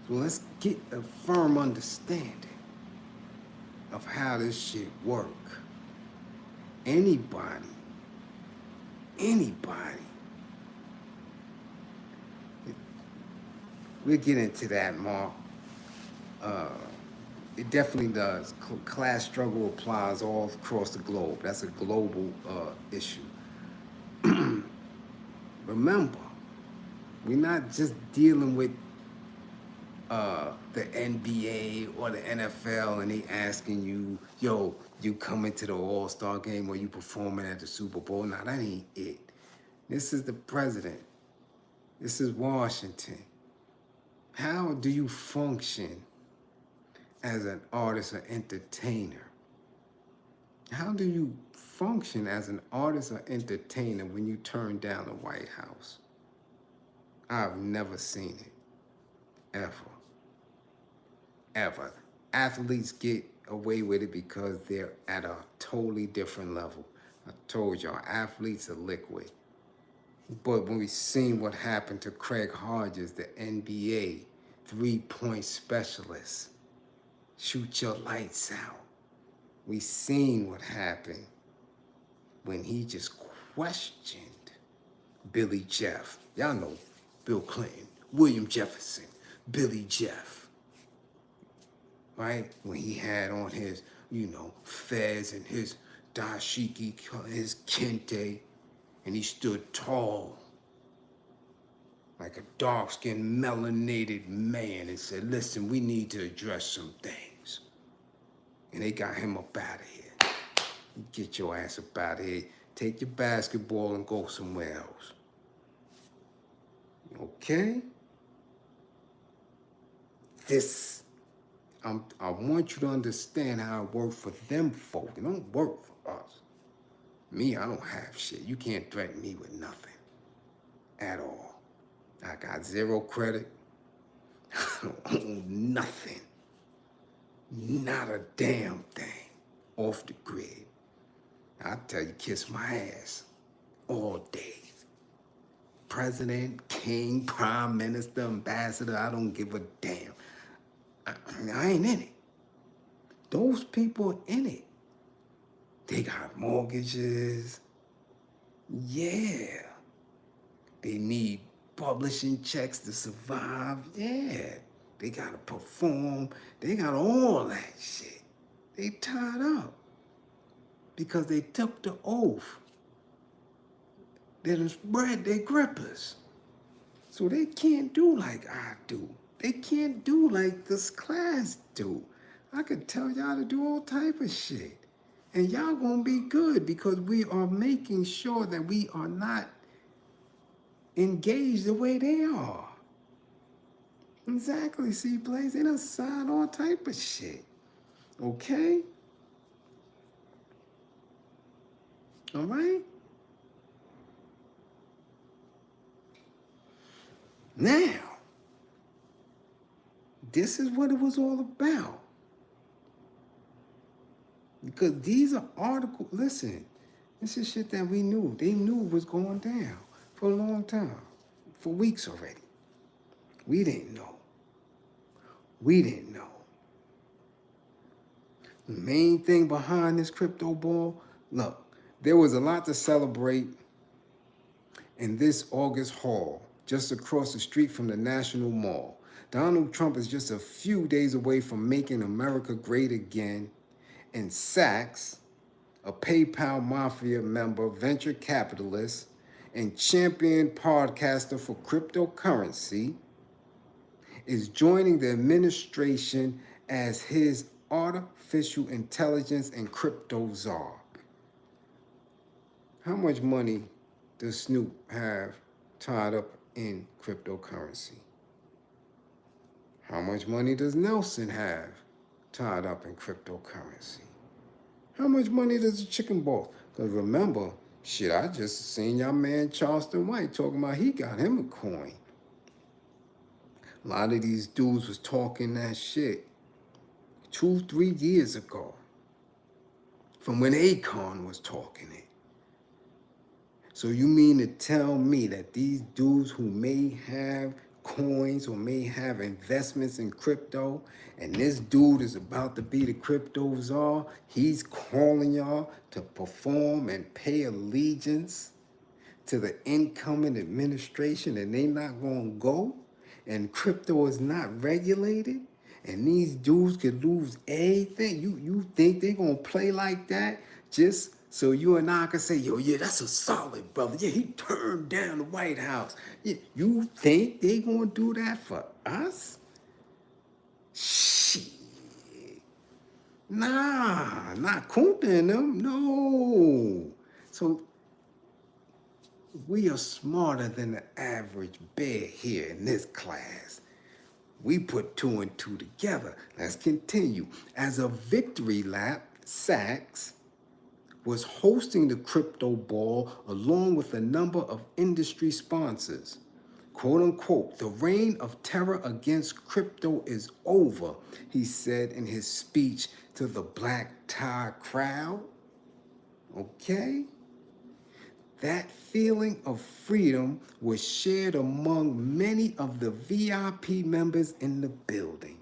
So let's get a firm understanding of how this shit work. Anybody, we'll get into that, Mark. It definitely does. Class struggle applies all across the globe. That's a global issue. Remember, we're not just dealing with the NBA or the NFL and they asking you, yo, you coming to the All-Star game or you performing at the Super Bowl. Now, that ain't it. This is the president. This is Washington. How do you function as an artist or entertainer? How do you function as an artist or entertainer when you turn down the White House? I've never seen it, ever. Athletes get away with it because they're at a totally different level. I told y'all, athletes are liquid. But when we seen what happened to Craig Hodges, the NBA 3-point specialist, shoot your lights out. We seen what happened when he just questioned Billy Jeff. Y'all know Bill Clinton, William Jefferson, Billy Jeff. Right? When he had on his, fez and his dashiki, his kente, and he stood tall like a dark-skinned, melanated man and said, listen, we need to address some things. And they got him up out of here. Get your ass up out of here. Take your basketball and go somewhere else. Okay? I want you to understand how it works for them folk. It don't work for us. Me, I don't have shit. You can't threaten me with nothing at all. I got zero credit. I don't own nothing. Not a damn thing off the grid. I tell you, kiss my ass all day. President, king, prime minister, ambassador, I don't give a damn. I ain't in it. Those people are in it. They got mortgages. Yeah. They need publishing checks to survive. Yeah. They gotta perform. They got all that shit. They tied up because they took the oath. They done spread their grippers. So they can't do like I do. They can't do like this class do. I could tell y'all to do all type of shit. And y'all gonna be good because we are making sure that we are not engaged the way they are. Exactly, see, Bliz, they done signed all type of shit. Okay? All right? Now, this is what it was all about. Because these are articles, listen, this is shit that we knew. They knew was going down for a long time, for weeks already. We didn't know. The main thing behind this crypto ball, look, There was a lot to celebrate in this August hall, just across the street from the National Mall. Donald Trump is just a few days away from making America great again, and Sachs, a PayPal Mafia member, venture capitalist, and champion podcaster for cryptocurrency, is joining the administration as his artificial intelligence and crypto czar. How much money does Snoop have tied up in cryptocurrency? How much money does Nelson have tied up in cryptocurrency? How much money does the chicken boss? Because remember, shit, I just seen y'all man Charleston White talking about he got him a coin. A lot of these dudes was talking that shit 2-3 years ago, from when Akon was talking it. So you mean to tell me that these dudes who may have coins or may have investments in crypto, and this dude is about to be the crypto czar, he's calling y'all to perform and pay allegiance to the incoming administration, and they not gonna go, and crypto is not regulated, and these dudes could lose everything? You think they gonna play like that just so you and I can say, yo, yeah, that's a solid brother. Yeah, he turned down the White House. Yeah, you think they gonna do that for us? Shit. Nah, not Kunta and them. No. So we are smarter than the average bear here in this class. We put 2 and 2 together. Let's continue. As a victory lap, Sachs was hosting the crypto ball along with a number of industry sponsors. Quote unquote, the reign of terror against crypto is over, he said in his speech to the black tie crowd. Okay? That feeling of freedom was shared among many of the VIP members in the building.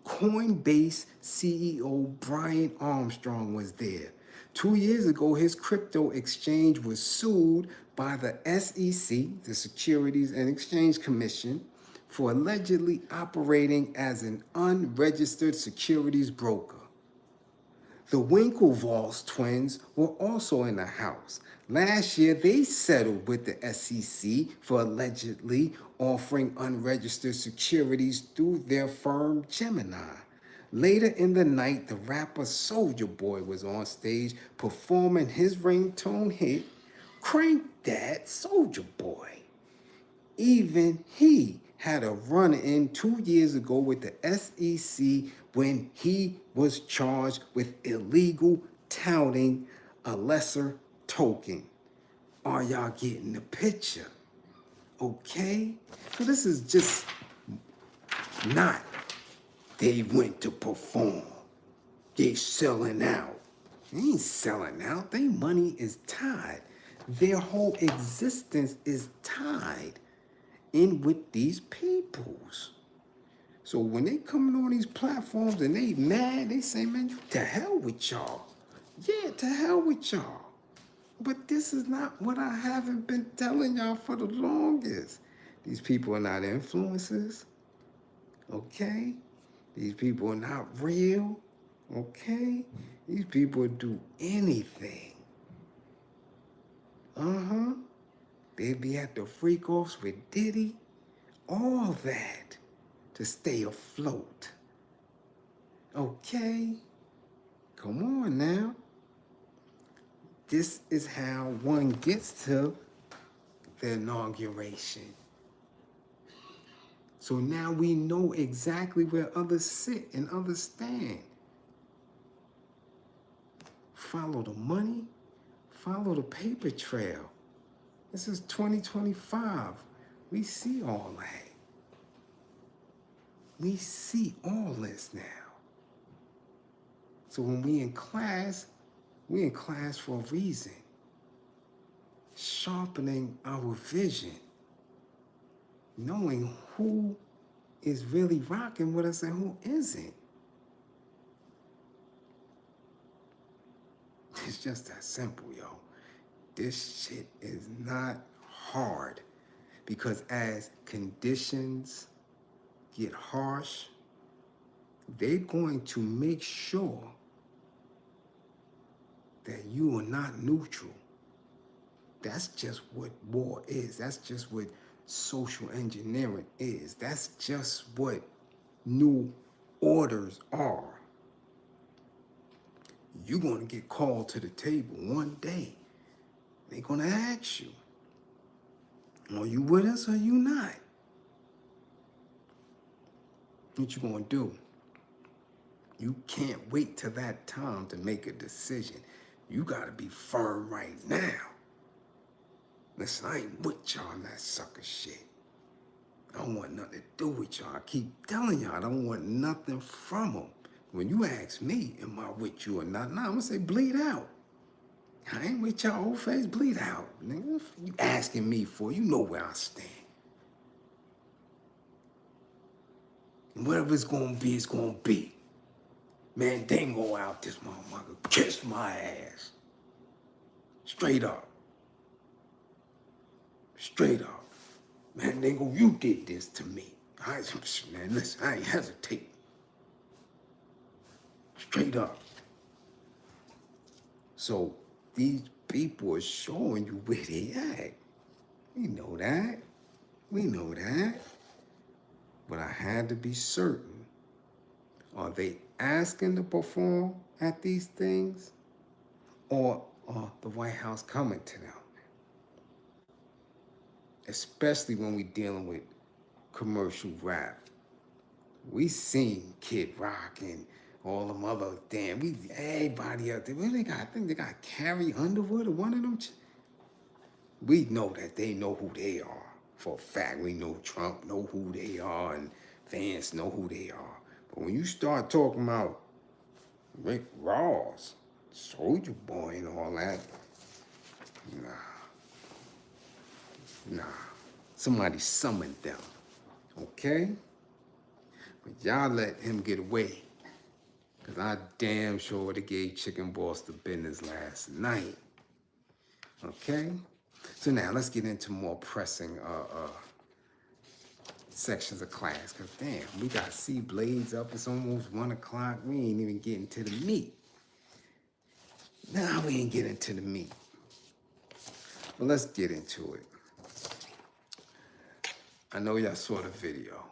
Coinbase CEO Brian Armstrong was there. 2 years ago, his crypto exchange was sued by the SEC, the Securities and Exchange Commission, for allegedly operating as an unregistered securities broker. The Winklevoss twins were also in the house. Last year, they settled with the SEC for allegedly offering unregistered securities through their firm Gemini. Later in the night, the rapper Soulja Boy was on stage performing his ringtone hit, Crank That Soulja Boy. Even he had a run-in 2 years ago with the SEC when he was charged with illegal touting a lesser token. Are y'all getting the picture? Okay? So this is just not they went to perform. They selling out. They ain't selling out. Their money is tied. Their whole existence is tied in with these peoples. So when they coming on these platforms and they mad, they say, man, to hell with y'all. Yeah, to hell with y'all. But this is not what I haven't been telling y'all for the longest. These people are not influencers, okay? These people are not real, okay? These people do anything. They'd be at the freak-offs with Diddy, all that to stay afloat. Okay? Come on now. This is how one gets to the inauguration. So now we know exactly where others sit and others stand. Follow the money, follow the paper trail. This is 2025. We see all that. We see all this now. So when we in class for a reason. Sharpening our vision. Knowing who is really rocking with us and who isn't. It's just that simple, yo. This shit is not hard because as conditions get harsh, they're going to make sure that you are not neutral. That's just what war is. That's just what social engineering is. That's just what new orders are. You're going to get called to the table one day. They're going to ask you, are you with us or are you not? What you going to do? You can't wait till that time to make a decision. You got to be firm right now. Listen, I ain't with y'all on that sucker shit. I don't want nothing to do with y'all. I keep telling y'all I don't want nothing from them. When you ask me, am I with you or not? Nah, I'm going to say bleed out. I ain't with y'all old face, bleed out. Nigga, what you asking me for? You know where I stand. And whatever it's going to be, it's going to be. Man, they ain't go out this motherfucker. Kiss my ass. Straight up. Straight up. Man, they go, you did this to me. Man, listen, I ain't hesitate. Straight up. So these people are showing you where they at. We know that. We know that. But I had to be certain. Are they asking to perform at these things? Or are the White House coming to them? Especially when we're dealing with commercial rap. We seen Kid Rock and all them other everybody out there. What they got? I think they got Carrie Underwood or one of them. We know that they know who they are. For a fact, we know Trump know who they are and Vance know who they are. But when you start talking about Rick Ross, Soulja Boy and all that, nah. Somebody summoned them, okay? But y'all let him get away. Because I damn sure would have gave Chicken Boss the business last night. Okay? So now let's get into more pressing sections of class. Because damn, we got C Blades up. It's almost 1 o'clock. We ain't even getting to the meat. Nah, we ain't getting to the meat. But let's get into it. I know y'all saw the video.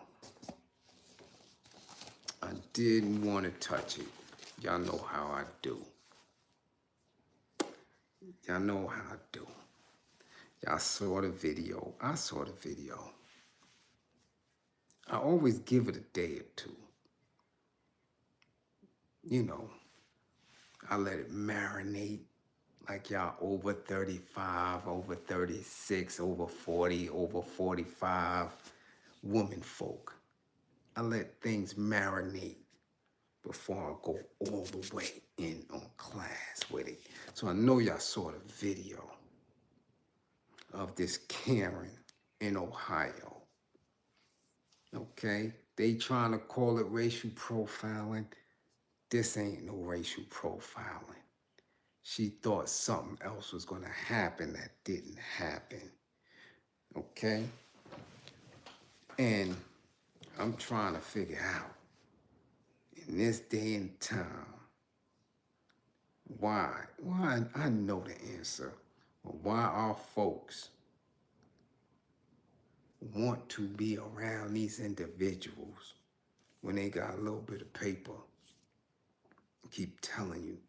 I didn't want to touch it. Y'all know how I do. Y'all know how I do. Y'all saw the video. I saw the video. I always give it a day or two. You know, I let it marinate like y'all over 35, over 36, over 40, over 45 woman folk. I let things marinate before I go all the way in on class with it. So I know y'all saw the video of this Karen in Ohio. Okay? They trying to call it racial profiling. This ain't no racial profiling. She thought something else was going to happen that didn't happen. Okay? And I'm trying to figure out, in this day and time, why I know the answer, but why our folks want to be around these individuals when they got a little bit of paper. I keep telling you,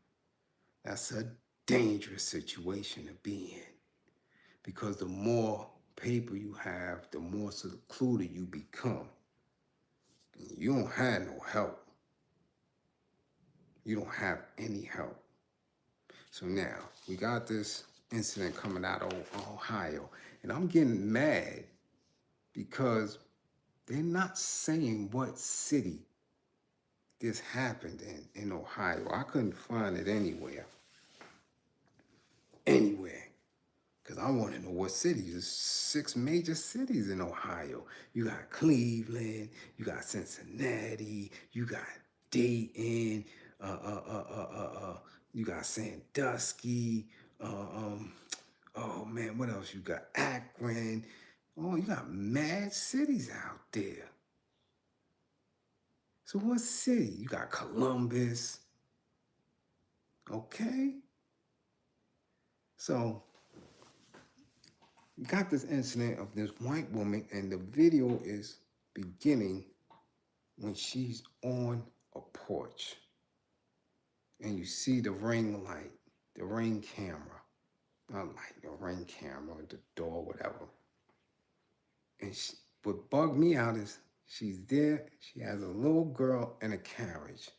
that's a dangerous situation to be in. Because the more paper you have, the more secluded you become. You don't have no help. You don't have any help. So now, we got this incident coming out of Ohio, and I'm getting mad because they're not saying what city this happened in Ohio. I couldn't find it anywhere. Because I want to know what cities. There's 6 major cities in Ohio. You got Cleveland, you got Cincinnati, you got Dayton, You got Sandusky. Oh man, what else you got? Akron. Oh, you got mad cities out there. So what city? You got Columbus. Okay. So you got this incident of this white woman, and the video is beginning when she's on a porch. And you see the ring light, the ring camera. Not light, the ring camera, the door, whatever. And what bugged me out is she's there, she has a little girl in a carriage.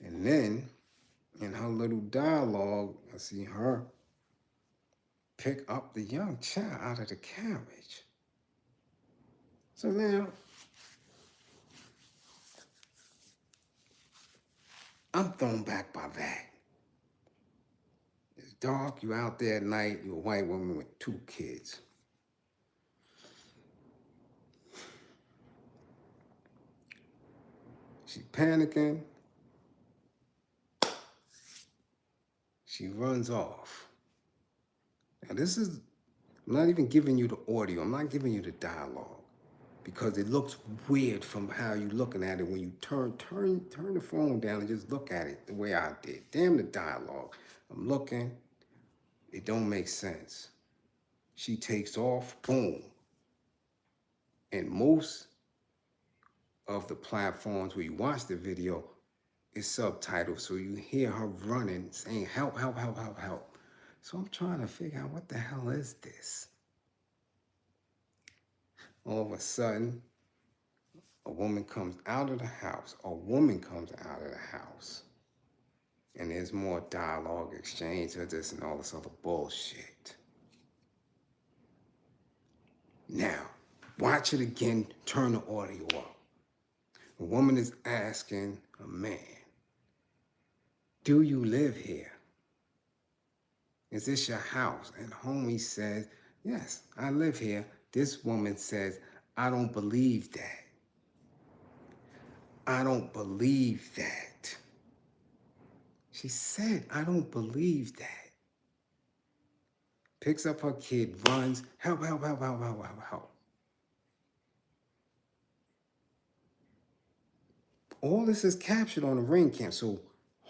And then in her little dialogue, I see her pick up the young child out of the carriage. So now, I'm thrown back by that. It's dark, you out there at night, you're a white woman with 2 kids. She's panicking. She runs off. Now this is, I'm not even giving you the audio. I'm not giving you the dialogue because it looks weird from how you're looking at it when you turn the phone down and just look at it the way I did. Damn the dialogue. I'm looking. It don't make sense. She takes off. Boom. And most of the platforms where you watch the video is subtitled, so you hear her running, saying, help, help, help, help, help. So I'm trying to figure out what the hell is this? All of a sudden, a woman comes out of the house. A woman comes out of the house. And there's more dialogue, exchange of this and all this other bullshit. Now, watch it again, turn the audio up. A woman is asking a man, do you live here? Is this your house? And homie says, yes, I live here. This woman says, I don't believe that. I don't believe that. She said, I don't believe that. Picks up her kid, runs, help, help, help, help, help, help, help. All this is captured on the ring cam. So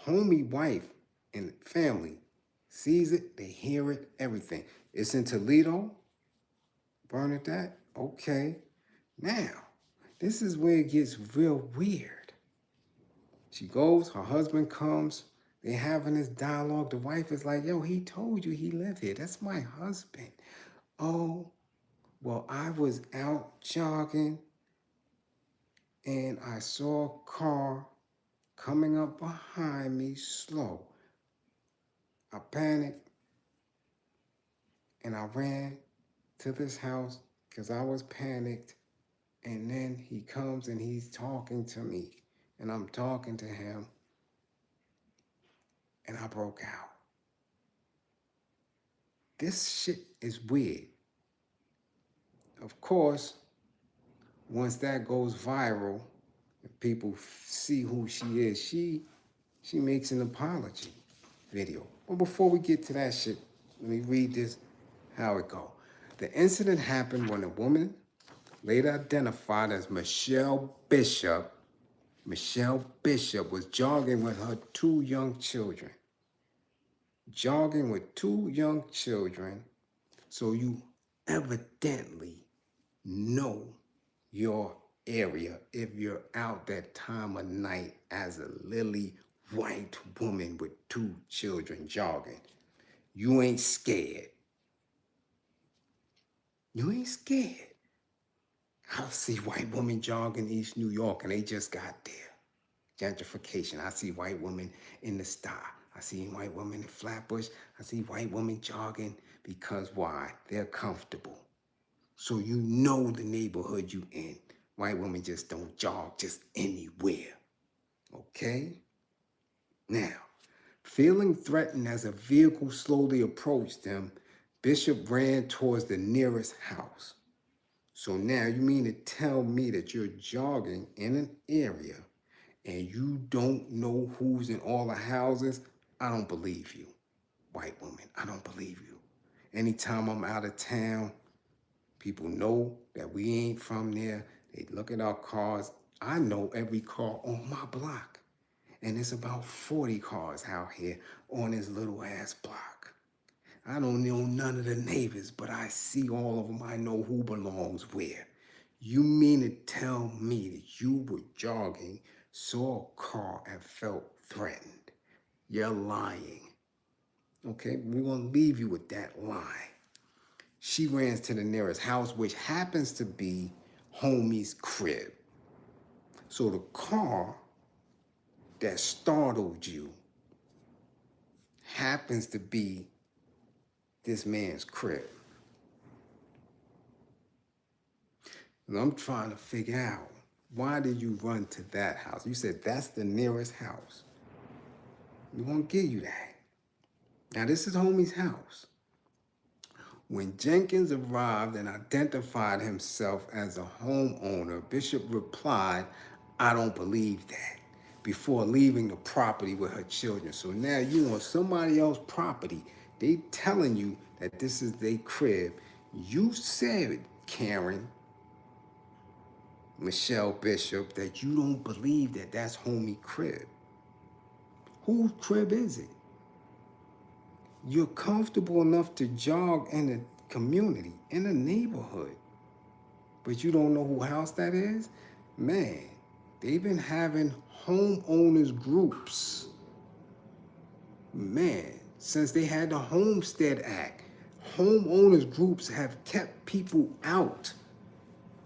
homie wife and family sees it, they hear it, everything. It's in Toledo, Bernadette, okay. Now, this is where it gets real weird. She goes, her husband comes, they having this dialogue. The wife is like, yo, he told you he lived here. That's my husband. Oh, well, I was out jogging and I saw a car coming up behind me slow. I panicked and I ran to this house because I was panicked. And then he comes and he's talking to me and I'm talking to him and I broke out. This shit is weird. Of course, once that goes viral and people see who she is, she makes an apology video. But before we get to that shit, let me read this, how it go. The incident happened when a woman, later identified as Michelle Bishop, was jogging with her 2 young children. Jogging with 2 young children, so you evidently know your area if you're out that time of night as a lily white woman with 2 children jogging. You ain't scared. You ain't scared. I see white women jogging East New York and they just got there. Gentrification. I see white women in the Star. I see white women in Flatbush. I see white women jogging because why? They're comfortable. So you know the neighborhood you in. White women just don't jog just anywhere. Okay? Now, feeling threatened as a vehicle slowly approached them, Bishop ran towards the nearest house. So now you mean to tell me that you're jogging in an area and you don't know who's in all the houses? I don't believe you, white women. I don't believe you. Anytime I'm out of town, people know that we ain't from there. They look at our cars. I know every car on my block. And it's about 40 cars out here on this little ass block. I don't know none of the neighbors, but I see all of them. I know who belongs where. You mean to tell me that you were jogging, saw a car, and felt threatened? You're lying. Okay, we're going to leave you with that lie. She ran to the nearest house, which happens to be homie's crib. So the car that startled you happens to be this man's crib. And I'm trying to figure out, why did you run to that house? You said that's the nearest house. We won't give you that. Now, this is homie's house. When Jenkins arrived and identified himself as a homeowner, Bishop replied, I don't believe that, before leaving the property with her children. So now you on somebody else's property. They telling you that this is their crib. You said, Karen, Michelle Bishop, that you don't believe that that's homie crib. Whose crib is it? You're comfortable enough to jog in the community, in the neighborhood, but you don't know whose house that is? Man, they've been having homeowners groups, man, since they had the Homestead Act. Homeowners groups have kept people out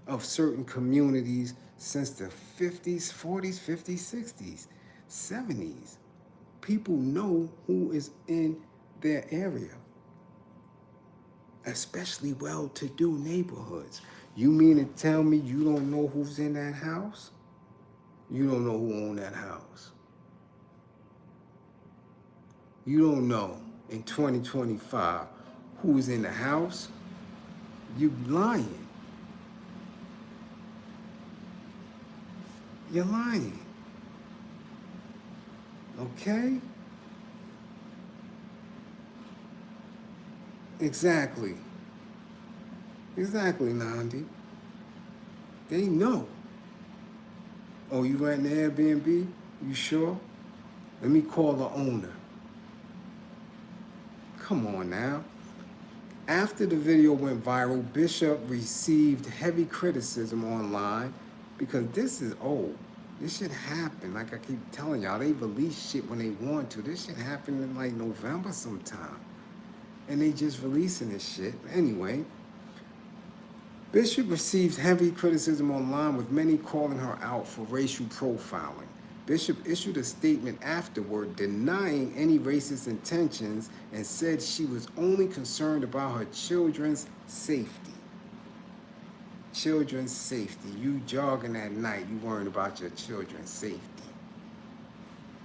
of certain communities since the 50s, 40s, 50s, 60s, 70s. People know who is in their area, especially well-to-do neighborhoods. You mean to tell me you don't know who's in that house? You don't know who owned that house. You don't know in 2025 who's in the house? You lying. You're lying. Okay? Exactly. Exactly, Nandi. They know. Oh, you renting the Airbnb? You sure? Let me call the owner. Come on now. After the video went viral, Bishop received heavy criticism online because this is old. This shit happened. Like I keep telling y'all, they release shit when they want to. This shit happened in like November sometime. And they just releasing this shit. Anyway, Bishop received heavy criticism online, with many calling her out for racial profiling. Bishop issued a statement afterward denying any racist intentions and said she was only concerned about her children's safety. Children's safety. You jogging at night, you worrying about your children's safety.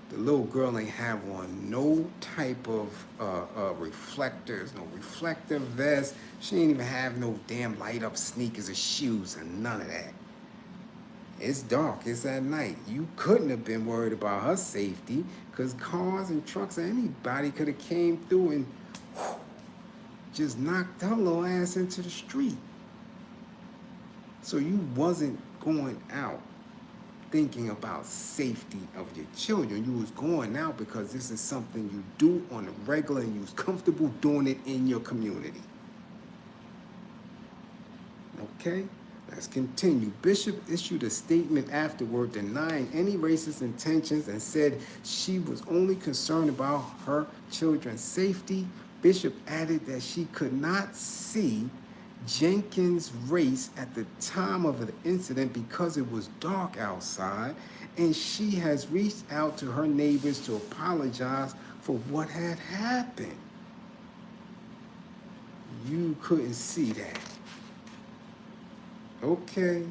The little girl ain't have on no type of reflectors, no reflector vest. She ain't even have no damn light up sneakers or shoes or none of that. It's dark, it's at night. You couldn't have been worried about her safety, because cars and trucks or anybody could have came through and just knocked her little ass into the street. So you wasn't going out thinking about safety of your children. You was going out because this is something you do on a regular and you was comfortable doing it in your community. Okay, let's continue. Bishop issued a statement afterward denying any racist intentions and said she was only concerned about her children's safety. Bishop added that she could not see Jenkins' race at the time of the incident because it was dark outside, and she has reached out to her neighbors to apologize for what had happened. You couldn't see that. Okay.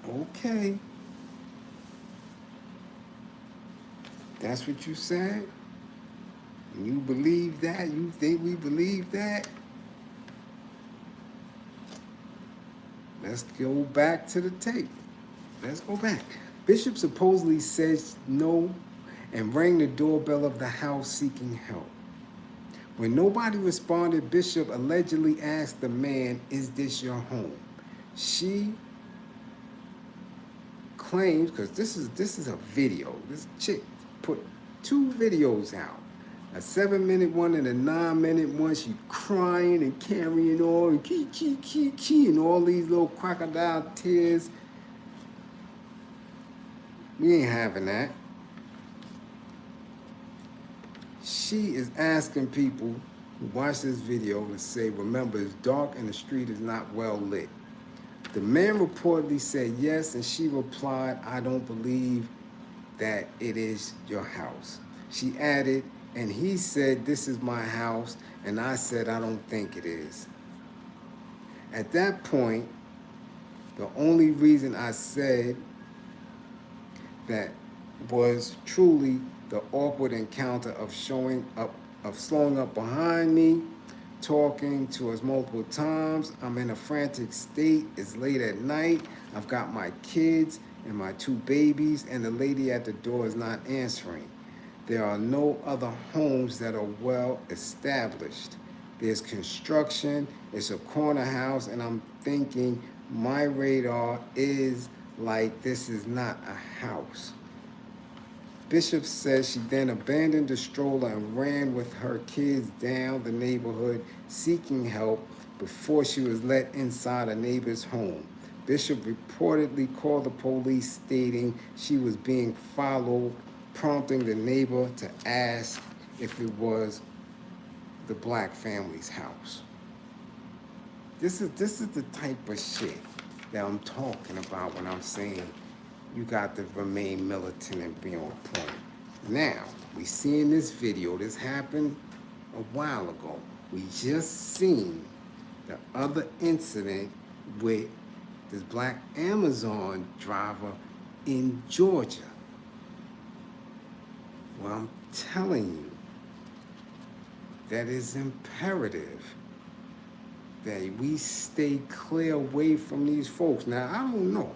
Okay. That's what you said? You believe that? You think we believe that? Let's go back to the tape. Let's go back. Bishop supposedly says no and rang the doorbell of the house seeking help. When nobody responded, Bishop allegedly asked the man, "Is this your home?" She claims, because this is a video. This chick put two videos out, a 7-minute one and a 9-minute one. She crying and carrying on and key and all these little crocodile tears. We ain't having that. She is asking people who watch this video to say, "Remember, it's dark and the street is not well lit." The man reportedly said yes, and she replied, "I don't believe that it is your house." She added, "And he said, 'This is my house,' and I said, 'I don't think it is.'" At that point, the only reason I said that was truly the awkward encounter of slowing up behind me, talking to us multiple times. I'm in a frantic state. It's late at night. I've got my kids and my 2 babies, and the lady at the door is not answering. There are no other homes that are well established. There's construction. It's a corner house, and I'm thinking my radar is like, this is not a house. Bishop says she then abandoned the stroller and ran with her kids down the neighborhood seeking help before she was let inside a neighbor's home. Bishop reportedly called the police stating she was being followed, prompting the neighbor to ask if it was the black family's house. This is the type of shit that I'm talking about when I'm saying you got to remain militant and be on point. Now, we see in this video, this happened a while ago. We just seen the other incident with this black Amazon driver in Georgia. Well, I'm telling you that it's imperative that we stay clear away from these folks. Now, I don't know.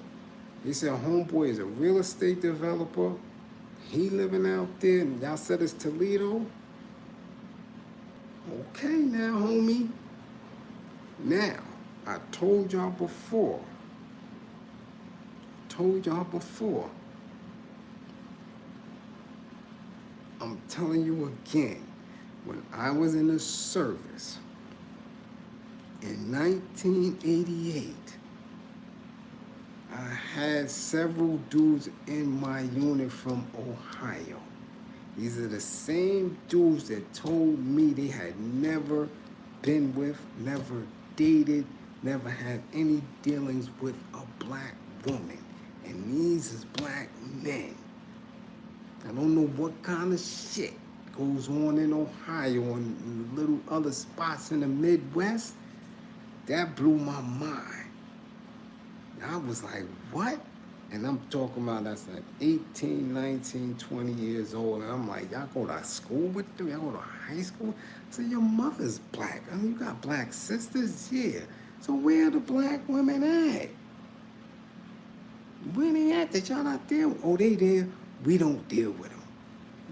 They said homeboy is a real estate developer. He living out there, and y'all said it's Toledo. Okay now, homie. Now, I told y'all before. I'm telling you again. When I was in the service in 1988, I had several dudes in my unit from Ohio. These are the same dudes that told me they had never been with, never dated, never had any dealings with a black woman. And these is black men. I don't know what kind of shit goes on in Ohio and little other spots in the Midwest. That blew my mind. I was like, what? And I'm talking about that's like 18, 19, 20 years old. And I'm like, y'all go to school with them? Y'all go to high school? I said, your mother's black. I mean, you got black sisters? Yeah. So where are the black women at? Where they at that y'all not there? Oh, they there. We don't deal with them.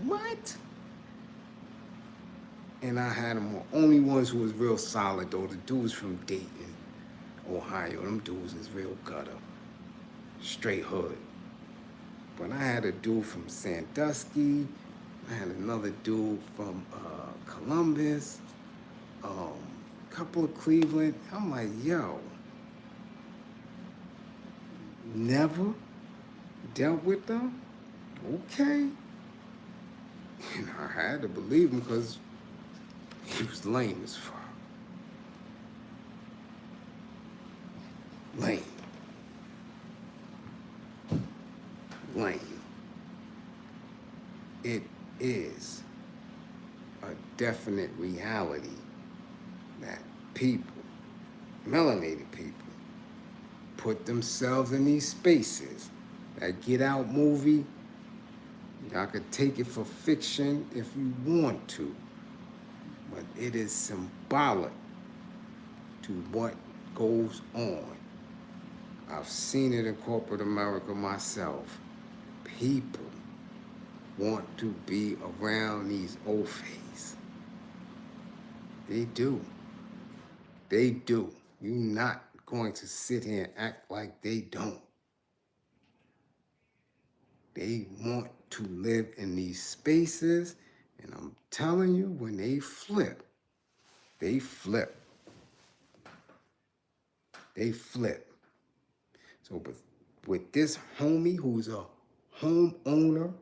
What? And I had them only ones who was real solid, though. The dudes from Dayton, Ohio, them dudes is real gutter, straight hood. But I had a dude from Sandusky, I had another dude from Columbus, a couple of Cleveland. I'm like, yo, never dealt with them? Okay. And I had to believe him because he was lame as fuck. Lame. It is a definite reality that people, melanated people, put themselves in these spaces. That Get Out movie, y'all could take it for fiction if you want to, but it is symbolic to what goes on. I've seen it in corporate America myself. People want to be around these old fays. They do. They do. You're not going to sit here and act like they don't. They want to live in these spaces, and I'm telling you, when they flip, they flip. They flip. So with this homie who's a homeowner,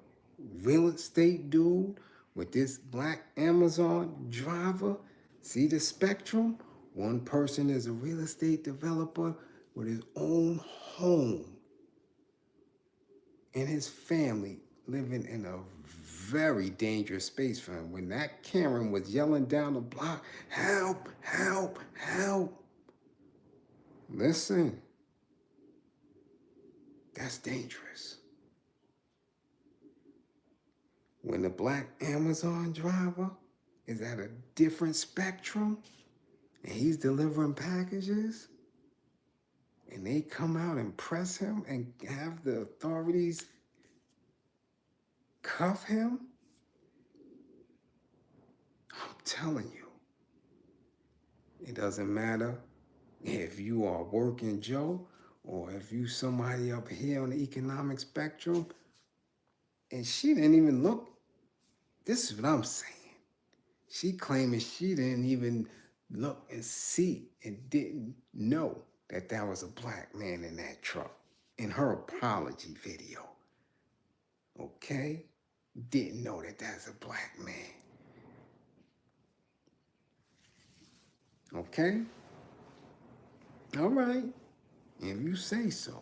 real estate dude, with this black Amazon driver, see the spectrum? One person is a real estate developer with his own home and his family living in a very dangerous space for him. When that Karim was yelling down the block, help, help, help. Listen, that's dangerous. When the black Amazon driver is at a different spectrum and he's delivering packages and they come out and press him and have the authorities cuff him, I'm telling you, it doesn't matter if you are working Joe or if you somebody up here on the economic spectrum. And she didn't even look. This is what I'm saying. She claiming she didn't even look and see and didn't know that that was a black man in that truck in her apology video. Okay? Didn't know that that's a black man. Okay? All right. If you say so,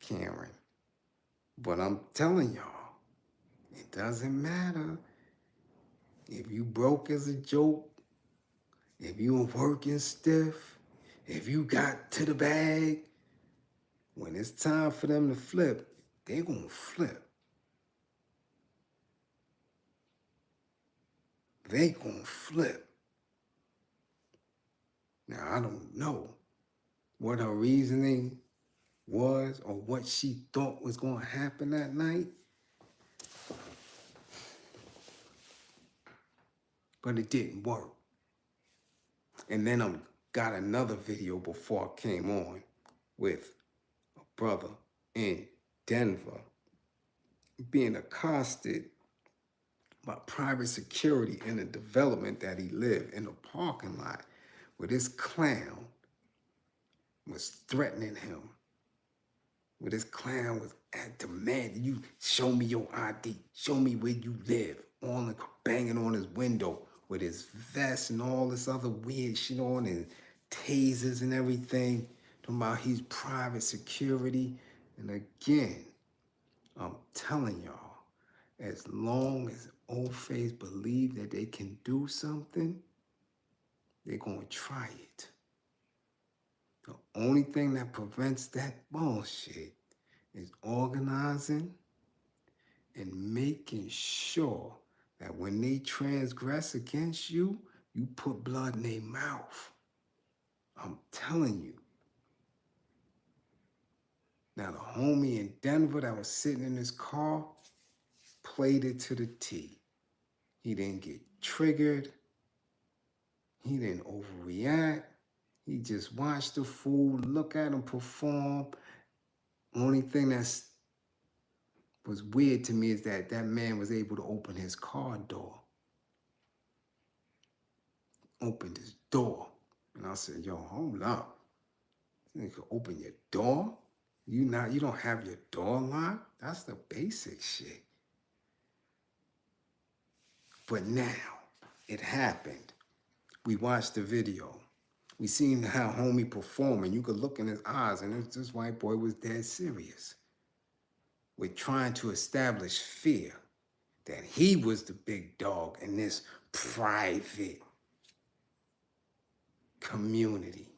Karen. But I'm telling y'all, it doesn't matter if you broke as a joke, if you were working stiff, if you got to the bag, when it's time for them to flip, they gonna flip. They gonna flip. Now, I don't know what her reasoning was or what she thought was gonna happen that night, but it didn't work. And then I got another video before I came on with a brother in Denver being accosted by private security in a development that he lived in a parking lot where this clown was threatening him. Where this clown was demanding, you show me your ID, show me where you live, on banging on his window with his vest and all this other weird shit on and tasers and everything. Talking about he's private security. And again, I'm telling y'all, as long as old face believe that they can do something, they're gonna try it. The only thing that prevents that bullshit is organizing and making sure that when they transgress against you, you put blood in their mouth. I'm telling you. Now, the homie in Denver that was sitting in his car played it to the T. He didn't get triggered. He didn't overreact. He just watched the fool, look at him perform. Only thing that was weird to me is that that man was able to open his car door. Opened his door. And I said, yo, hold up. You can open your door? You don't have your door locked? That's the basic shit. But now, it happened. We watched the video. We seen how homie performing. You could look in his eyes, and this white boy was dead serious with trying to establish fear that he was the big dog in this private community.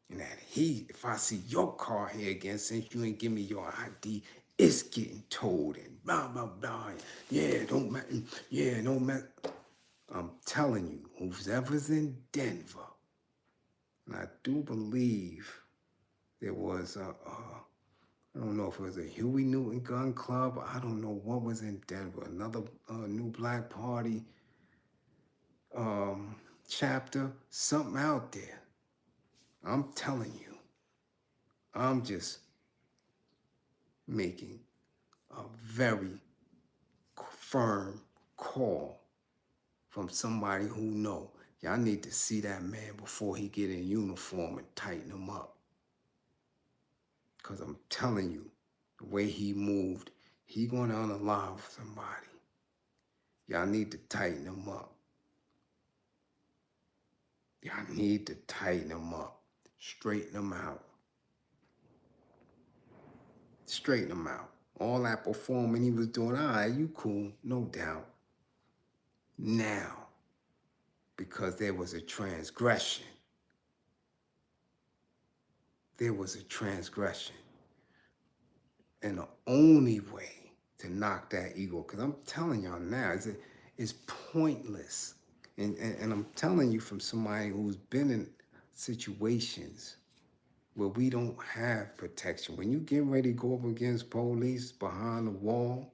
And that if I see your car here again, since you ain't give me your ID, it's getting towed and blah, blah, blah. Yeah, don't matter. Yeah, no matter. I'm telling you, whoever's in Denver, and I do believe there was I don't know if it was a Huey Newton gun club. I don't know what was in Denver. Another new black party chapter. Something out there. I'm telling you. I'm just making a very firm call from somebody who know. Y'all need to see that man before he get in uniform and tighten him up. Because I'm telling you, the way he moved, he going to unalive somebody. Y'all need to tighten him up. Y'all need to tighten him up. Straighten him out. Straighten him out. All that performing he was doing, all right, you cool, no doubt. Now, because there was a transgression. There was a transgression. And the only way to knock that ego, because I'm telling y'all now, it's pointless. And I'm telling you from somebody who's been in situations where we don't have protection. When you get ready to go up against police behind the wall,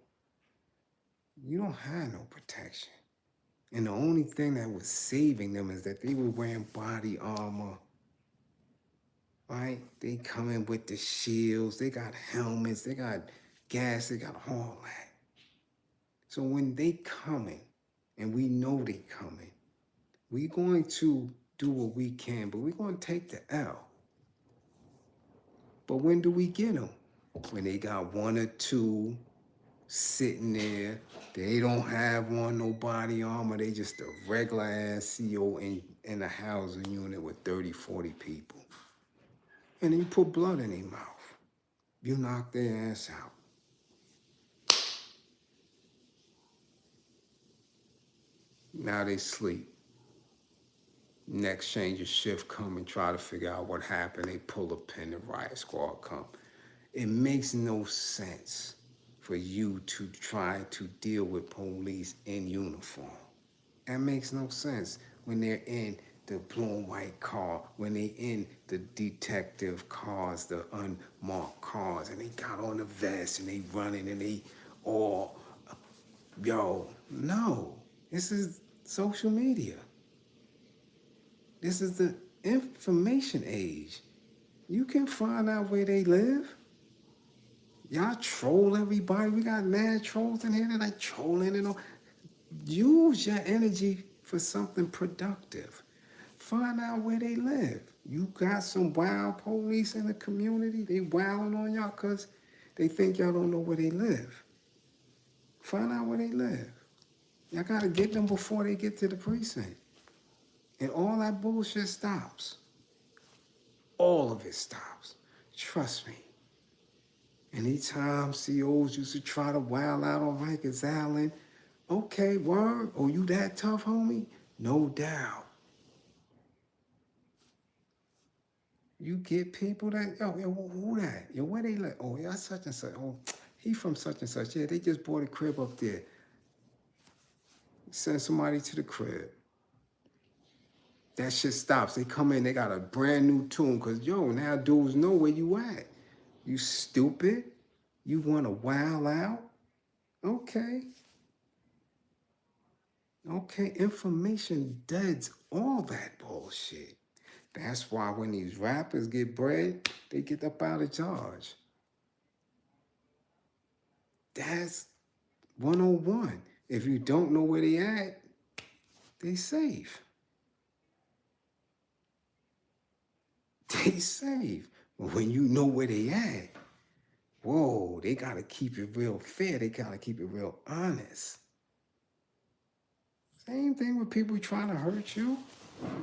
you don't have no protection. And the only thing that was saving them is that they were wearing body armor, right? They come in with the shields, they got helmets, they got gas, they got all that. So when they coming, and we know they coming, we going to do what we can, but we're going to take the L. But when do we get them? When they got one or two sitting there, they don't have no body armor, they just a regular ass CO in a housing unit with 30, 40 people. And then you put blood in their mouth. You knock their ass out. Now they sleep. Next change of shift come and try to figure out what happened. They pull a pin, the riot squad come. It makes no sense for you to try to deal with police in uniform. That makes no sense when they're in the blue and white car, when they in the detective cars, the unmarked cars, and they got on the vest and they running and they all, yo, no. This is social media. This is the information age. You can find out where they live. Y'all troll everybody. We got mad trolls in here that like trolling and all. Use your energy for something productive. Find out where they live. You got some wild police in the community. They wilding on y'all because they think y'all don't know where they live. Find out where they live. Y'all got to get them before they get to the precinct. And all that bullshit stops. All of it stops. Trust me. Anytime COs used to try to wild out on Rikers Island, okay, word. Oh, you that tough, homie? No doubt. You get people that, yo, who that? Yo, where they live? Oh, yeah, such and such. Oh, he from such and such. Yeah, they just bought a crib up there. Send somebody to the crib. That shit stops. They come in, they got a brand new tune, because, yo, now dudes know where you at. You stupid? You want to wild out? Okay. Okay, information deads all that bullshit. That's why when these rappers get bread, they get up out of charge. That's 101. If you don't know where they at, they safe. They safe. But when you know where they at, whoa, they got to keep it real fair. They got to keep it real honest. Same thing with people trying to hurt you.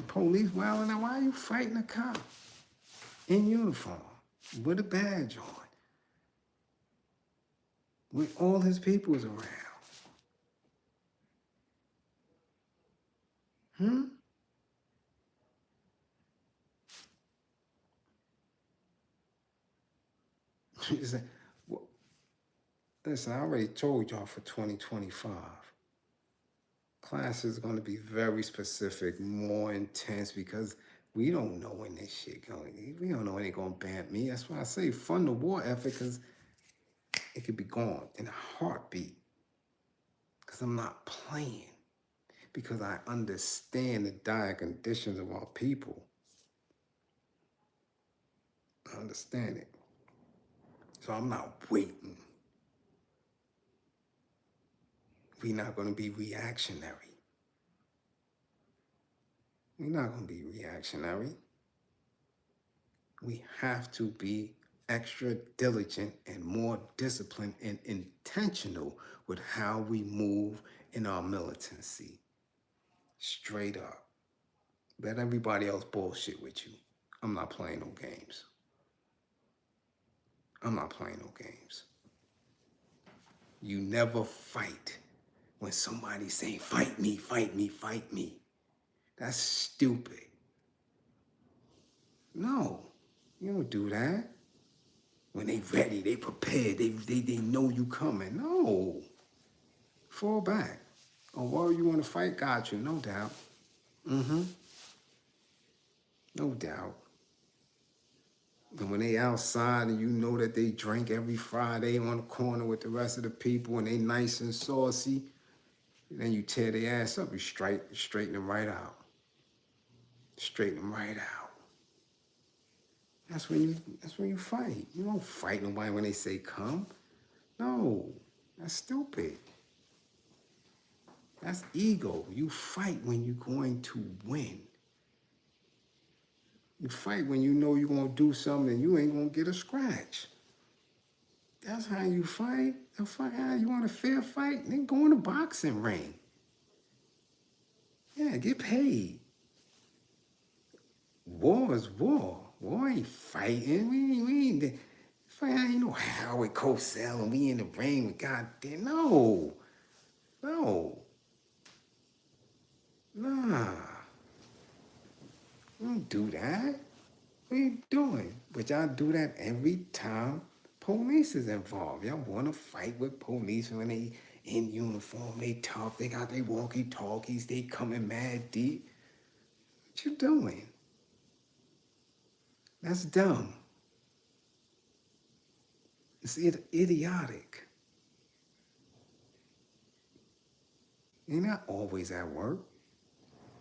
Police wilding out. Why are you fighting a cop in uniform with a badge on? With all his peoples around. Well, listen, I already told y'all for 2025. Class is going to be very specific, more intense, because We don't know when this shit going. We don't know when they gonna ban me. That's why I say fund the war effort, because it could be gone in a heartbeat. Because I'm not playing. Because I understand the dire conditions of our people. I understand it. So I'm not waiting. We're not going to be reactionary. We're not going to be reactionary. We have to be extra diligent and more disciplined and intentional with how we move in our militancy. Straight up. Let everybody else bullshit with you. I'm not playing no games. I'm not playing no games. You never fight when somebody's saying, fight me, fight me, fight me. That's stupid. No, you don't do that. When they ready, they prepared, they know you coming. No. Fall back. Oh, well, you want to fight? Got you, no doubt. No doubt. And when they outside and you know that they drink every Friday on the corner with the rest of the people and they nice and saucy, then you tear their ass up, you straighten them right out. Straighten them right out. That's when you fight. You don't fight nobody when they say come. No, that's stupid. That's ego. You fight when you're going to win. You fight when you know you're going to do something and you ain't going to get a scratch. That's how you fight. You want a fair fight? Then go in a boxing ring. Yeah, get paid. War is war. War ain't fighting. We ain't fight. Ain't no Howard Cosell and we in the ring with goddamn. No. Nah. We don't do that. What are you doing? But y'all do that every time police is involved. Y'all want to fight with police when they in uniform, they tough, they got their walkie-talkies, they coming mad deep. What you doing? That's dumb. It's idiotic. You're not always at work.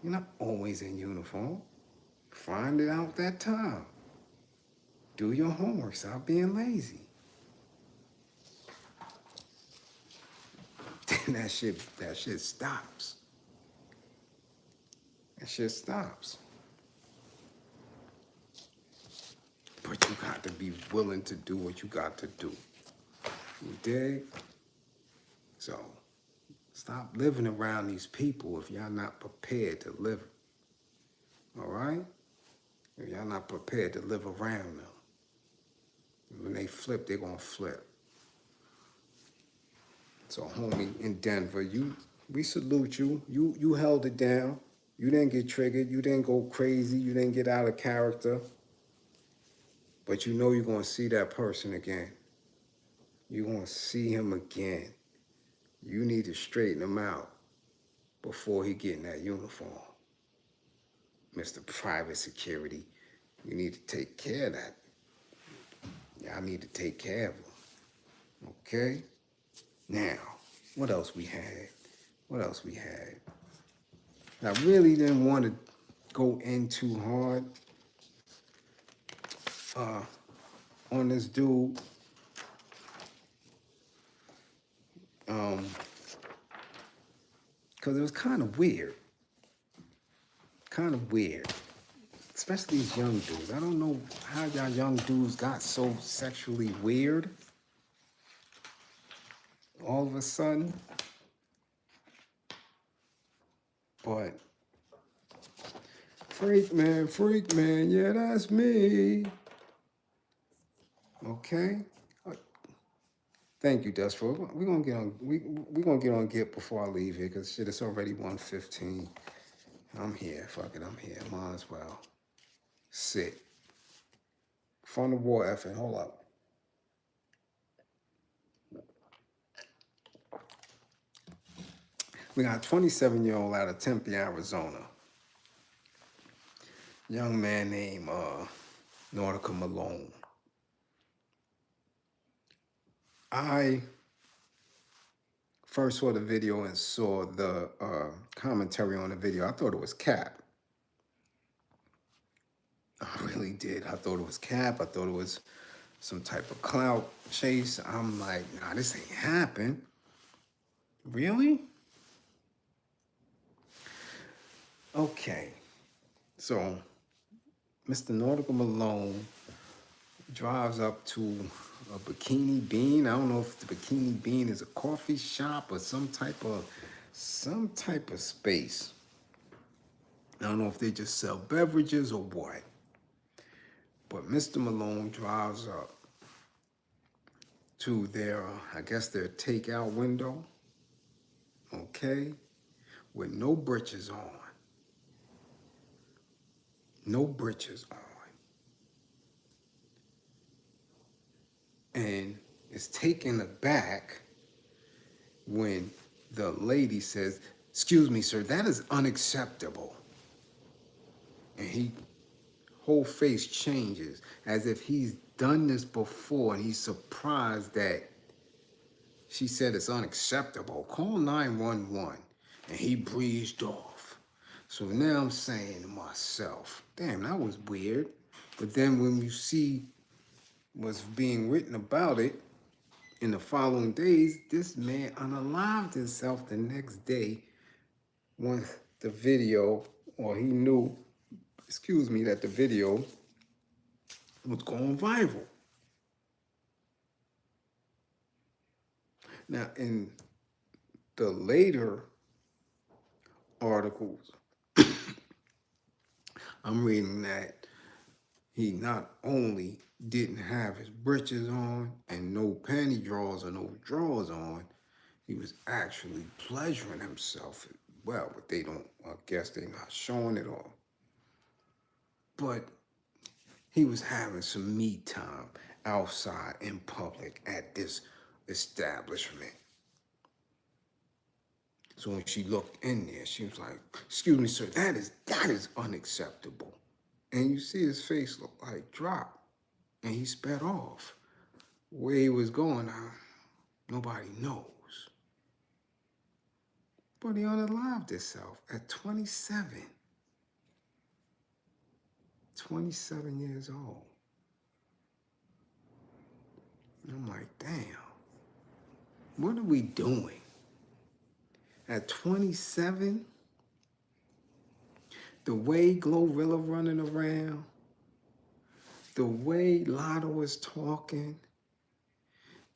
You're not always in uniform. Find it out that time. Do your homework. Stop being lazy. Then that shit stops. That shit stops. But you got to be willing to do what you got to do. You dig? So, stop living around these people if y'all not prepared to live. All right? If y'all not prepared to live around them. When they flip, they're going to flip. So, homie, in Denver, we salute you. You held it down. You didn't get triggered. You didn't go crazy. You didn't get out of character. But you know you're going to see that person again. You're going to see him again. You need to straighten him out before he get in that uniform. Mr. Private Security, you need to take care of that. Y'all need to take care of him. Okay? Now, what else we had? I really didn't want to go in too hard on this dude. Because it was kind of weird. Especially these young dudes. I don't know how y'all young dudes got so sexually weird all of a sudden. But Freakman, yeah, that's me. Okay. Thank you, Dustford. We're gonna get on. We're gonna get on Git before I leave here because shit, it's already 1:15. I'm here. Fuck it, I'm here. Might as well. Sit. Fund the war effort. Hold up. We got a 27-year-old out of Tempe, Arizona. young man named Nautica Malone. I first saw the video and saw the commentary on the video. I thought it was cap. I really did. I thought it was cap. I thought it was some type of clout chase. I'm like, nah, this ain't happen. Really? Okay. So, Mr. Nautical Malone drives up to a Bikini Bean. I don't know if the Bikini Bean is a coffee shop or some type of space. I don't know if they just sell beverages or what. But Mr. Malone drives up to their, I guess their takeout window, okay, with no britches on. No britches on. And is taken aback when the lady says, "Excuse me, sir, that is unacceptable." And he whole face changes as if he's done this before and he's surprised that she said it's unacceptable. Call 911. And he breezed off. So now I'm saying to myself, damn, that was weird. But then when you see what's being written about it in the following days, this man unalived himself the next day once the video, or he knew, that the video was going viral. Now, in the later articles, I'm reading that he not only didn't have his breeches on and no panty drawers or no drawers on, he was actually pleasuring himself as well, but they don't, I guess they're not showing it all. But he was having some me time outside in public at this establishment. So when she looked in there, she was like, "Excuse me, sir, that is unacceptable." And you see his face look like drop, and he sped off. Where he was going, nobody knows. But he unalived himself at 27. 27 years old. And I'm like, damn, what are we doing? At 27, the way Glorilla running around, the way Lotto was talking,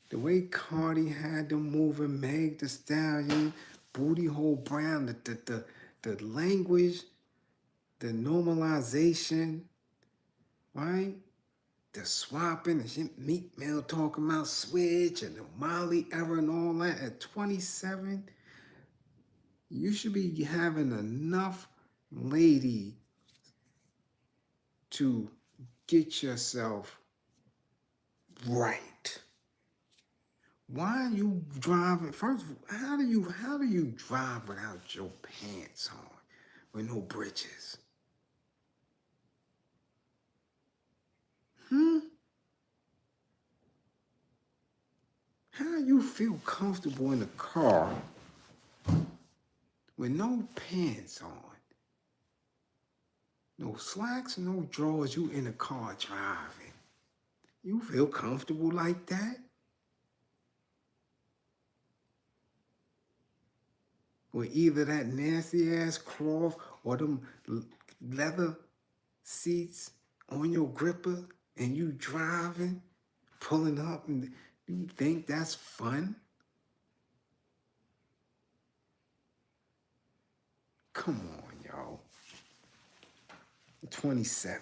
the way Cardi had them moving, Meg Thee Stallion, Booty Hole Brown, the language, the normalization, right? The swapping, the Meat Mill talking about switch and the Molly era and all that. At 27, you should be having enough lady to get yourself right. Why are you driving? First, how do you drive without your pants on, with no britches? How do you feel comfortable in the car with no pants on? No slacks, no drawers, you in the car driving. You feel comfortable like that? With either that nasty ass cloth or them leather seats on your gripper and you driving, pulling up, and you think that's fun? Come on, y'all. 27.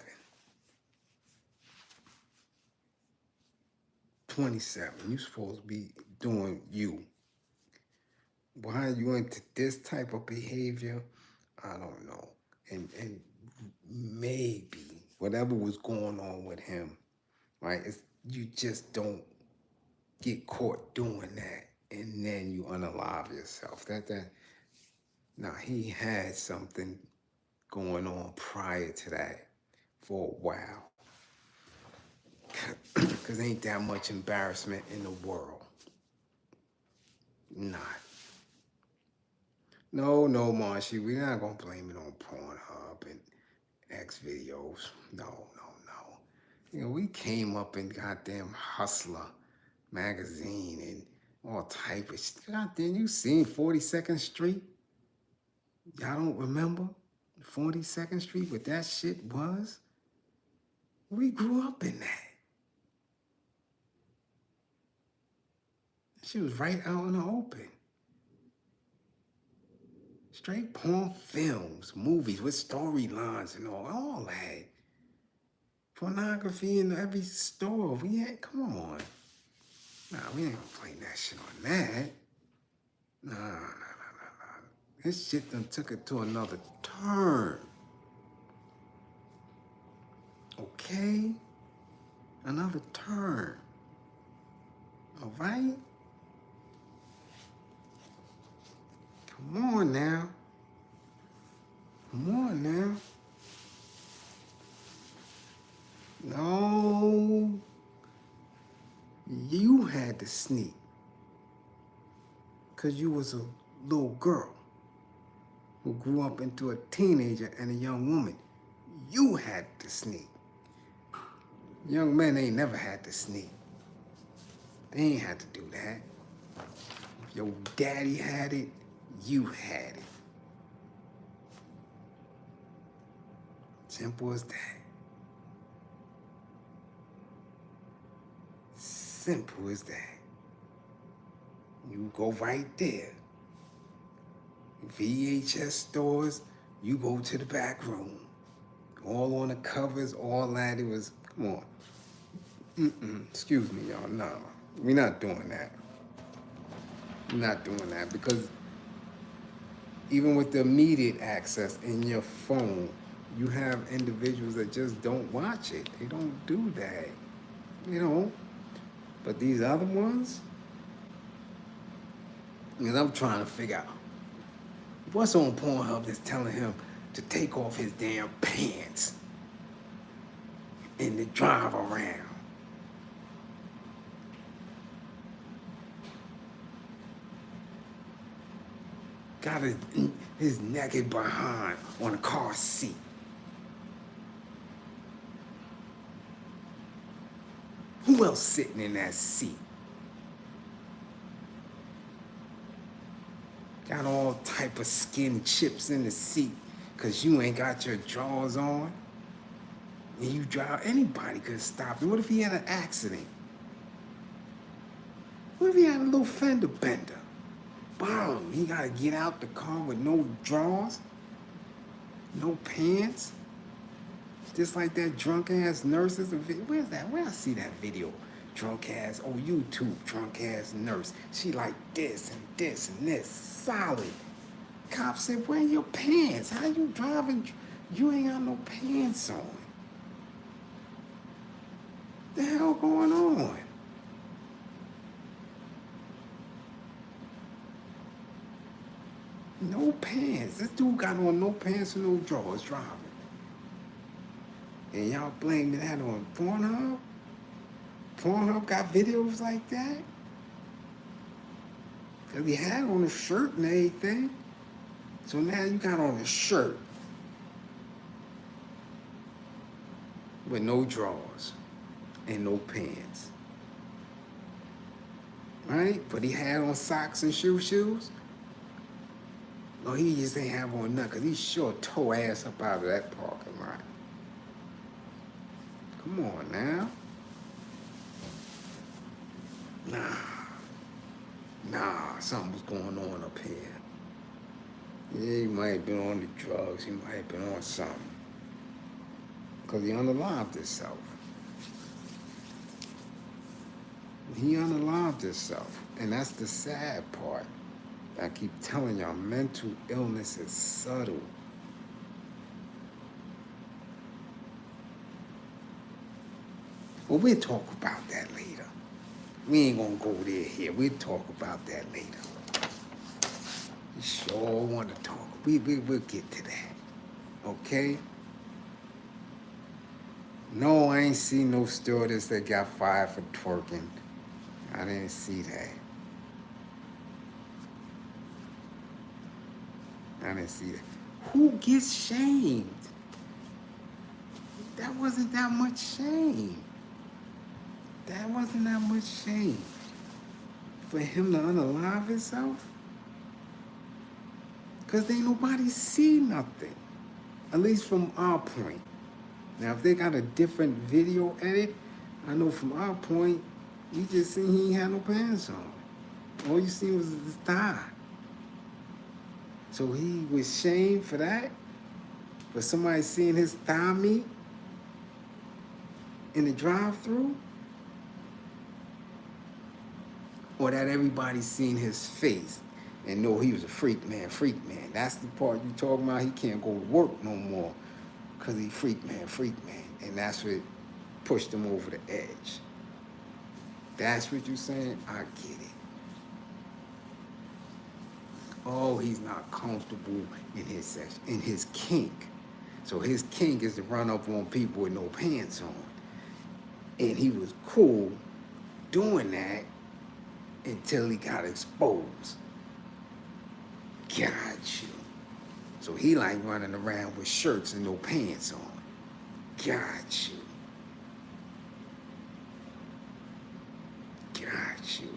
27. You supposed to be doing you. Why are you into this type of behavior? I don't know. And maybe whatever was going on with him, right? You just don't get caught doing that and then you unalive yourself. Now he had something going on prior to that. for a while. Because ain't that much embarrassment in the world. Not. No, Marshy, we're not going to blame it on Pornhub and X videos. No. We came up in goddamn Hustler magazine and all type of shit. Goddamn, you seen 42nd Street? Y'all don't remember 42nd Street, what that shit was? We grew up in that. She was right out in the open. Straight porn films, movies with storylines and all that. Pornography in every store. Come on. Nah, we ain't gonna blame that shit on that. Nah. This shit done took it to another turn. Okay? Another turn. All right? Come on now. No. You had to sneak. Because you was a little girl who grew up into a teenager and a young woman. You had to sneak. Young men ain't never had to sneak. They ain't had to do that. If your daddy had it, you had it. Simple as that. Simple as that. You go right there. VHS stores, you go to the back room. All on the covers, all that. It was, come on. Excuse me, y'all. No, we're not doing that. We're not doing that because even with the immediate access in your phone, you have individuals that just don't watch it. They don't do that. But these other ones, and I'm trying to figure out what's on Pornhub that's telling him to take off his damn pants and to drive around. Got his naked behind on a car seat. Who else sitting in that seat? Got all type of skin chips in the seat because you ain't got your drawers on. And you drive, anybody could stop you. What if he had an accident? What if he had a little fender bender? Boom, he gotta get out the car with no drawers, no pants. Just like that drunk ass nurses. Where's that? Where I see that video? Drunk ass, YouTube, drunk ass nurse. She like this and this and this. Solid. Cop said, where are your pants? How you driving? You ain't got no pants on. The hell going on? No pants. This dude got on no pants and no drawers driving. And y'all blaming that on Pornhub? Pornhub got videos like that? Because he had on a shirt and everything. So now you got on a shirt with no drawers and no pants. Right? But he had on socks and shoes. No, he just ain't have on nothing because he sure tore ass up out of that parking lot. Come on now. Nah, something was going on up here. Yeah, he might have been on the drugs. He might have been on something. Because he unalived himself. He unalived himself. And that's the sad part. I keep telling y'all, mental illness is subtle. Well, we'll talk about that later. We ain't gonna go there here. We'll talk about that later. We sure want to talk. We'll get to that. Okay? No, I ain't see no stewardess that got fired for twerking. I didn't see that. I didn't see that. Who gets shamed? That wasn't that much shame. That wasn't that much shame. For him to unalive himself? Because ain't nobody see nothing. At least from our point. Now, if they got a different video edit, I know from our point, you just seen he ain't had no pants on. All you seen was his thigh. So he was shamed for that? For somebody seeing his thigh meat in the drive-thru? Or that everybody seen his face and know he was a freak man. That's the part you talking about. He can't go to work no more because he freak man. And that's what pushed him over the edge. That's what you saying? I get it. Oh, he's not comfortable in his sex, in his kink. So his kink is to run up on people with no pants on. And he was cool doing that until he got exposed. Got you. So he like running around with shirts and no pants on. Got you. Got you.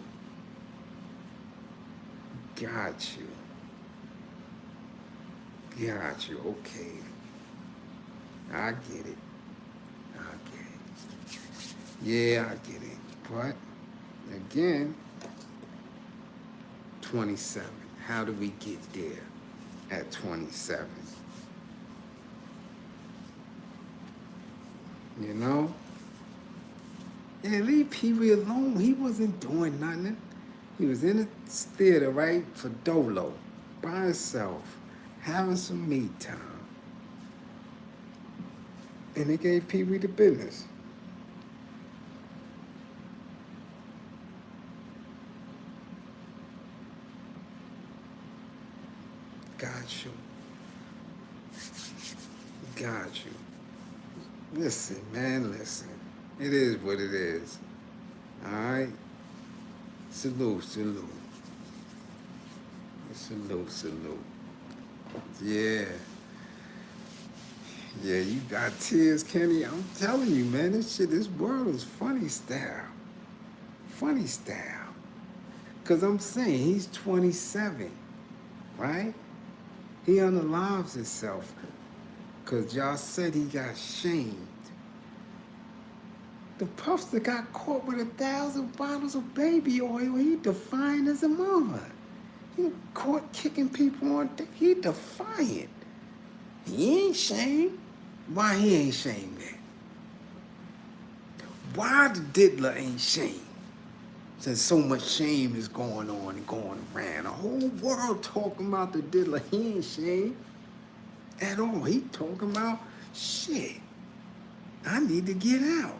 Got you. Got you. Okay. I get it. Yeah, I get it. But again, 27. How do we get there at 27? You know? Yeah, leave Pee-wee alone. He wasn't doing nothing. He was in the theater, right, for Dolo, by himself, having some me time. And they gave Pee-wee the business. Got you. Got you. Listen, man, listen. It is what it is. All right? Salute. Salute. Yeah. Yeah, you got tears, Kenny. I'm telling you, man, this world is funny style. Funny style. Because I'm saying he's 27, right? He unalives himself because y'all said he got shamed. The Puffster got caught with 1,000 bottles of baby oil. He defiant as a mother. He caught kicking people on. He defiant. He ain't shamed. Why he ain't shamed then? Why the diddler ain't shamed? Since so much shame is going on and going around. The whole world talking about the diddler. He ain't shamed at all. He talking about, shit, I need to get out.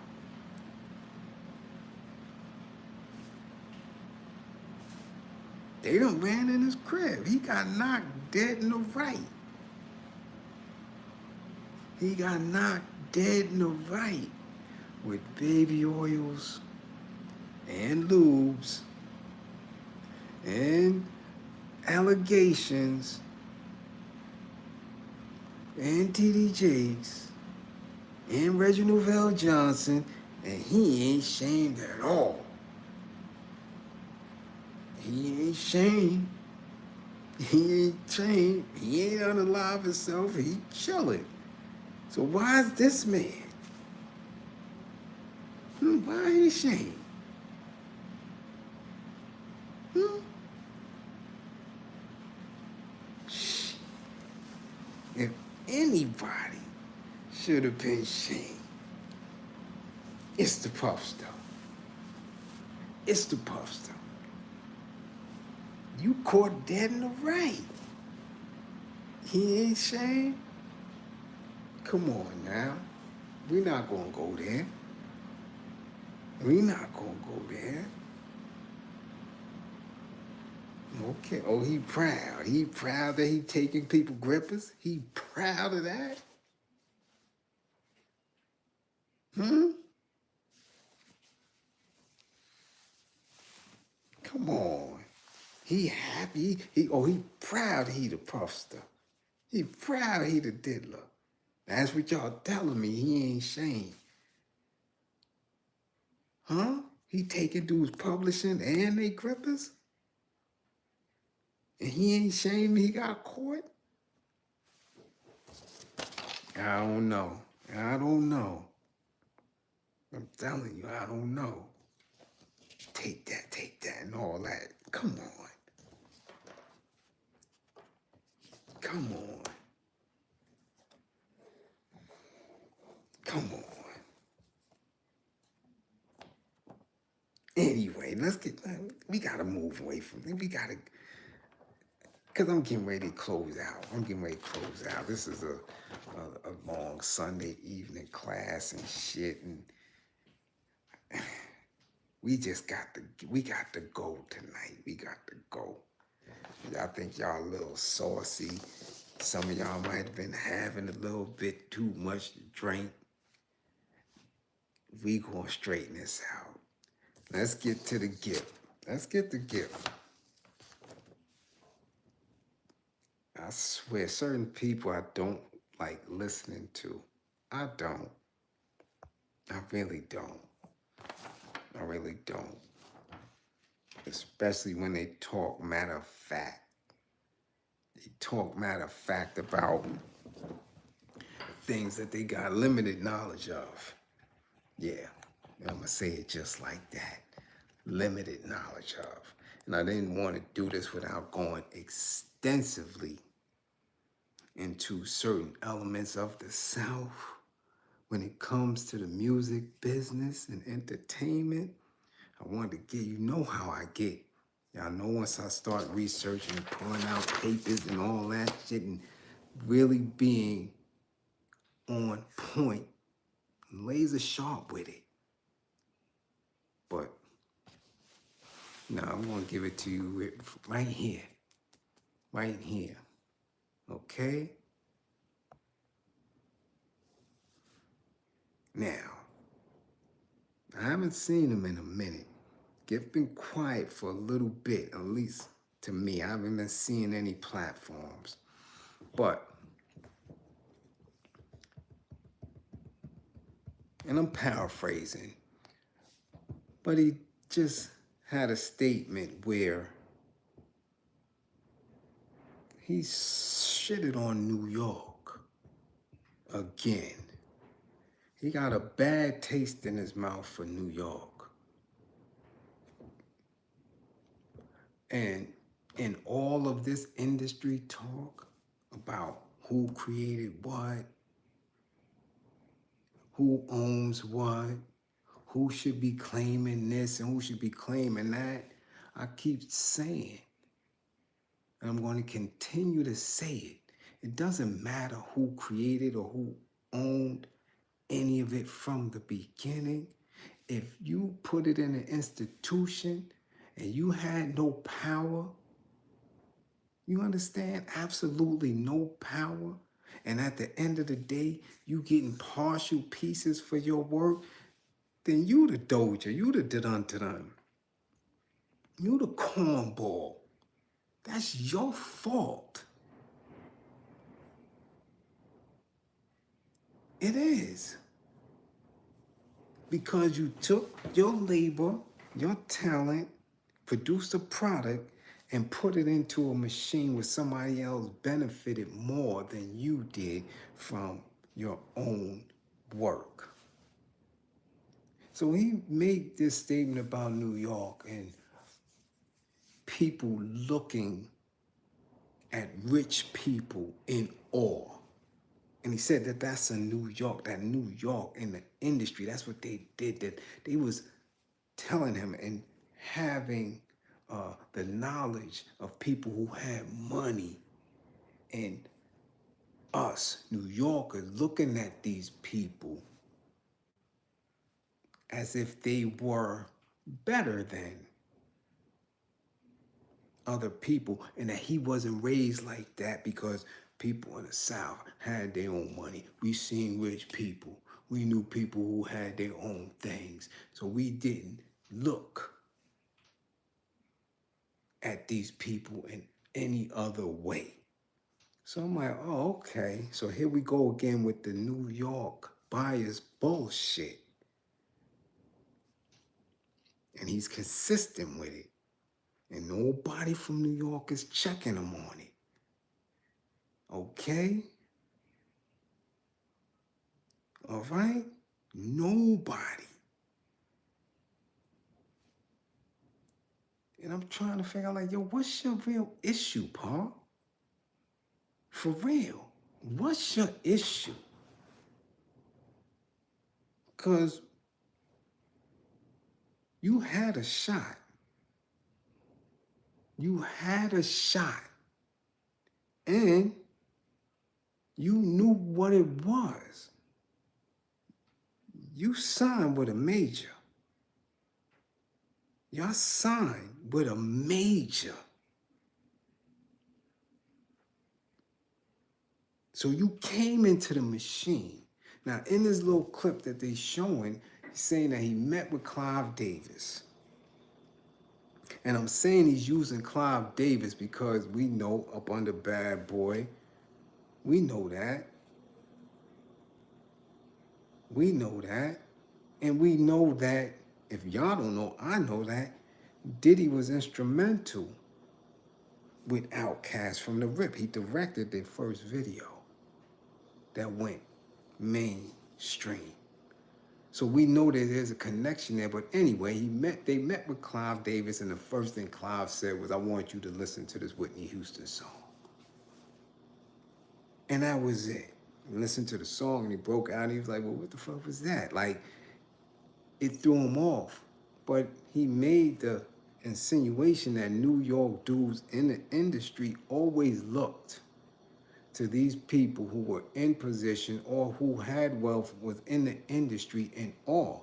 They done ran in his crib. He got knocked dead in the right. He got knocked dead in the right with baby oils and lubes and allegations and TD Jakes and Reginald Vell Johnson, and he ain't shamed at all. He ain't shamed. He ain't shamed. He ain't unalive himself. He chilling. So why is this man? Why ain't he shamed? If anybody should have been shamed, it's the Puffster. It's the Puffster. You caught dead in the right. He ain't shamed? Come on now. We're not gonna go there. We're not gonna go there. Okay. Oh, he proud. He proud that he taking people grippers. He proud of that. Hmm? Come on. He happy. He proud he the puffster. He proud he the diddler. That's what y'all telling me. He ain't ashamed. Huh? He taking dudes publishing and they grippers? And he ain't ashamed he got caught? I don't know. I don't know. I'm telling you, I don't know. Take that, and all that. Come on. Come on. Come on. Anyway, we gotta move away from it. Because I'm getting ready to close out. This is a long Sunday evening class and shit, and we got to go tonight. We got to go. I think y'all a little saucy. Some of y'all might have been having a little bit too much to drink. We gonna straighten this out. Let's get to the gift. I swear, certain people I don't like listening to. I don't. I really don't. Especially when they talk matter of fact. They talk matter of fact about things that they got limited knowledge of. Yeah, I'm gonna say it just like that. Limited knowledge of. And I didn't want to do this without going extensively into certain elements of the South when it comes to the music business and entertainment. I wanted to know how I get. Y'all know once I start researching and pulling out papers and all that shit and really being on point, laser sharp with it. But now I'm gonna give it to you right here. Okay? Now, I haven't seen him in a minute. Gift been quiet for a little bit, at least to me. I haven't been seeing any platforms. But, and I'm paraphrasing, but he just had a statement where he shitted on New York again. He got a bad taste in his mouth for New York. And in all of this industry talk about who created what, who owns what, who should be claiming this and who should be claiming that, I keep saying, and I'm going to continue to say it, it doesn't matter who created or who owned any of it from the beginning. If you put it in an institution and you had no power, you understand? Absolutely no power. And at the end of the day, you getting partial pieces for your work, then you the doja, you the dun-dun-dun. You the cornball. That's your fault. It is. Because you took your labor, your talent, produced a product, and put it into a machine where somebody else benefited more than you did from your own work. So he made this statement about New York and people looking at rich people in awe. And he said that that's a New York, that New York in the industry, that's what they did, that they was telling him and having the knowledge of people who had money, and us, New Yorkers, looking at these people as if they were better than other people, and that he wasn't raised like that because people in the South had their own money. We seen rich people. We knew people who had their own things. So we didn't look at these people in any other way. So I'm like, oh, okay. So here we go again with the New York bias bullshit. And he's consistent with it. And nobody from New York is checking him on it. Okay? All right? Nobody. And I'm trying to figure out, like, yo, what's your real issue, Paul? For real. What's your issue? Because you had a shot. You had a shot. And you knew what it was. You signed with a major. Y'all signed with a major. So you came into the machine. Now, in this little clip that they showing, he's saying that he met with Clive Davis. And I'm saying he's using Clive Davis because we know up under Bad Boy, we know that. We know that. And we know that, if y'all don't know, I know that Diddy was instrumental with Outkast from the rip. He directed their first video that went mainstream. So we know that there's a connection there. But anyway, they met with Clive Davis, and the first thing Clive said was, I want you to listen to this Whitney Houston song. And that was it. He listened to the song and he broke out and he was like, well, what the fuck was that? Like, it threw him off. But he made the insinuation that New York dudes in the industry always looked to these people who were in position or who had wealth within the industry in awe.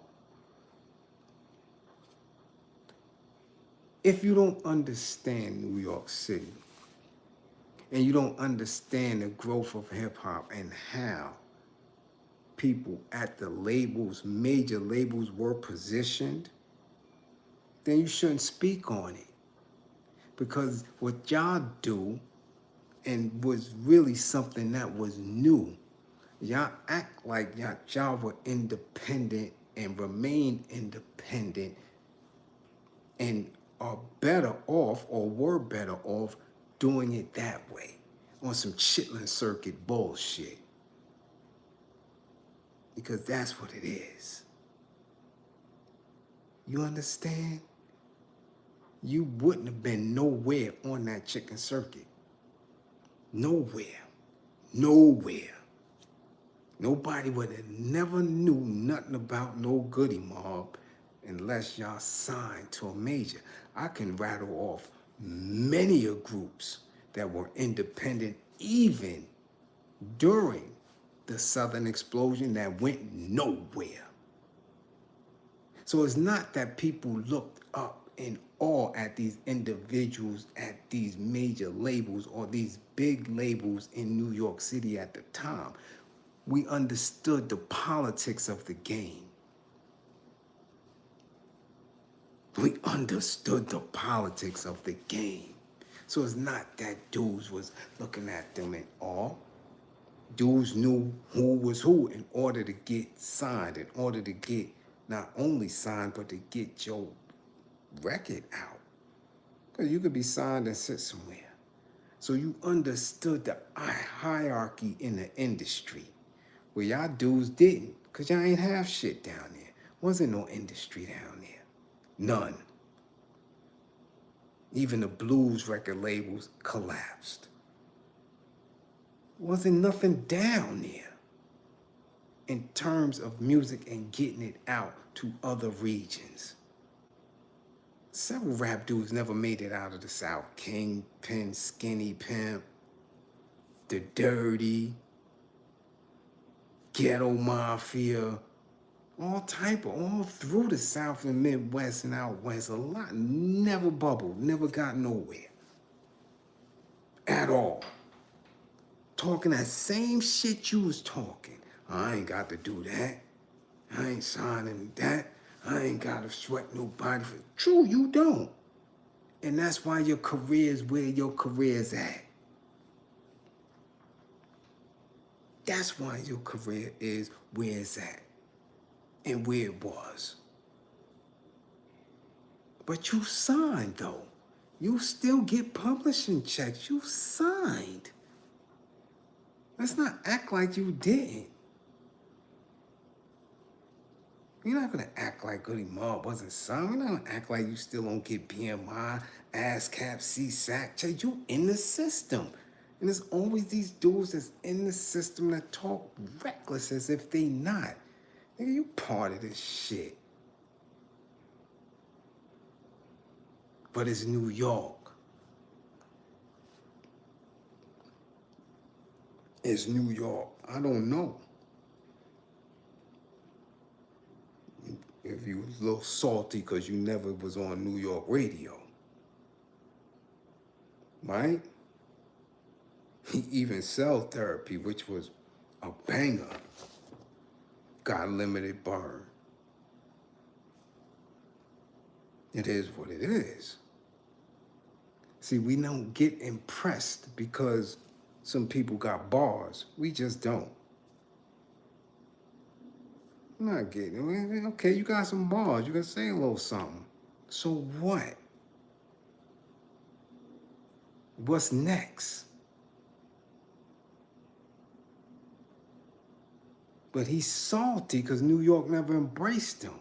If you don't understand New York City and you don't understand the growth of hip hop and how people at the labels, major labels, were positioned, then you shouldn't speak on it. Because what y'all do, and was really something that was new, y'all act like y'all were independent and remain independent and are better off or were better off doing it that way on some Chitlin Circuit bullshit. Because that's what it is. You understand? You wouldn't have been nowhere on that chicken circuit. Nowhere. Nowhere. Nobody would have never knew nothing about no Goody Mob unless y'all signed to a major. I can rattle off many of groups that were independent even during the Southern explosion that went nowhere. So it's not that people looked up in awe at these individuals at these major labels or these big labels in New York City at the time. We understood the politics of the game. We understood the politics of the game. So it's not that dudes was looking at them in awe. Dudes knew who was who in order to get signed, in order to get not only signed, but to get your record out. Because you could be signed and sit somewhere. So you understood the hierarchy in the industry. Where y'all dudes didn't. Because y'all ain't have shit down there. Wasn't no industry down there. None. Even the blues record labels collapsed. Wasn't nothing down there in terms of music and getting it out to other regions. Several rap dudes never made it out of the South. Kingpin, Skinny Pimp, The Dirty, Ghetto Mafia, all through the South and Midwest and out West. A lot never bubbled, never got nowhere. At all. Talking that same shit you was talking. I ain't got to do that. I ain't signing that. I ain't gotta sweat nobody for. True, you don't. And that's why your career is where your career's at. That's why your career is where it's at and where it was. But you signed though. You still get publishing checks. You signed. Let's not act like you didn't. You're not gonna act like Goody Mob wasn't signed. You're not gonna act like you still don't get BMI, ASCAP, CSAC check. You in the system. And there's always these dudes that's in the system that talk reckless as if they not. Nigga, you part of this shit. But it's New York. It's New York. I don't know. If you was a little salty because you never was on New York radio. Right? He even Cell Therapy, which was a banger, got limited burn. It is what it is. See, we don't get impressed because some people got bars. We just don't. I'm not getting it. Okay, you got some bars. You can say a little something. So what? What's next? But he's salty because New York never embraced him.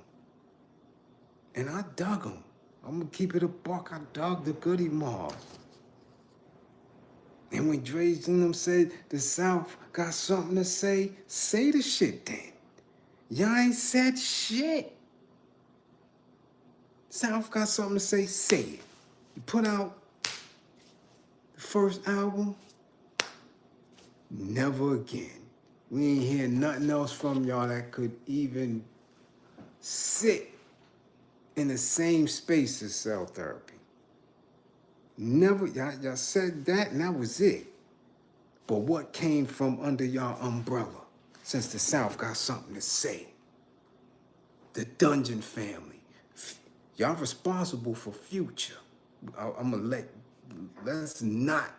And I dug him. I'm going to keep it a buck. I dug the Goody Mob. And when Dre's and them said the South got something to say the shit then. Y'all ain't said shit. South got something to say it. You put out the first album, never again. We ain't hear nothing else from y'all that could even sit in the same space as Cell Therapy. Never, y'all said that and that was it. But what came from under y'all umbrella since the South got something to say? The Dungeon family. Y'all responsible for Future. I'm gonna let's not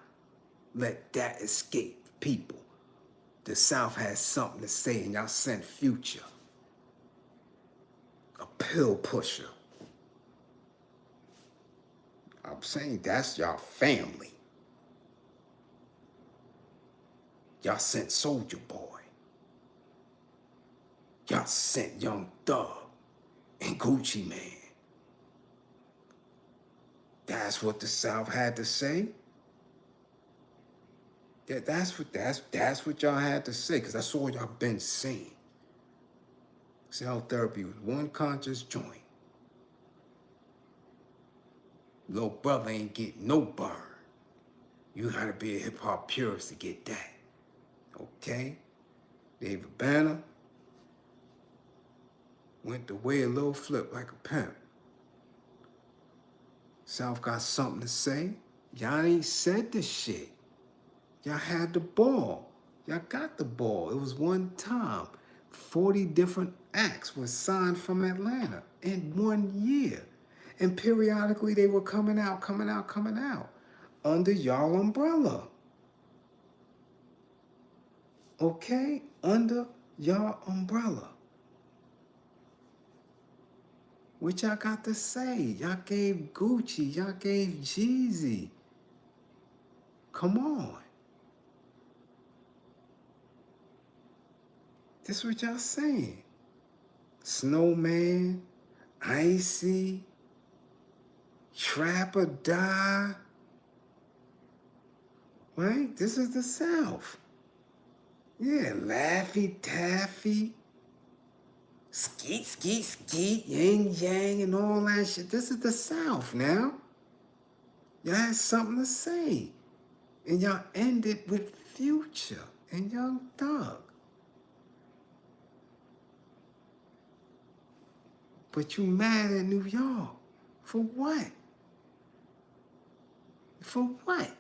let that escape people. The South has something to say and y'all sent Future. A pill pusher. I'm saying that's y'all family. Y'all sent Soulja Boy. Y'all sent Young Thug and Gucci Mane. That's what the South had to say. Yeah, that's what y'all had to say, because that's all y'all been saying. Cell Therapy was one conscious joint. Little brother ain't getting no burn. You gotta be a hip hop purist to get that. Okay? David Banner went the way a little flip like a pimp. South got something to say. Y'all ain't said this shit. Y'all had the ball. Y'all got the ball. It was one time. 40 different acts were signed from Atlanta in 1 year. And periodically they were coming out under y'all umbrella. Okay? Under y'all umbrella. What y'all got to say? Y'all gave Gucci. Y'all gave Jeezy. Come on. This is what y'all saying. Snowman, Icy, Trap or Die. Right? This is the South. Yeah, Laffy Taffy. Skeet, skeet, skeet, yin yang, and all that shit. This is the South now. Y'all had something to say. And y'all ended with Future and Young Thug. But you mad at New York. For what? For what?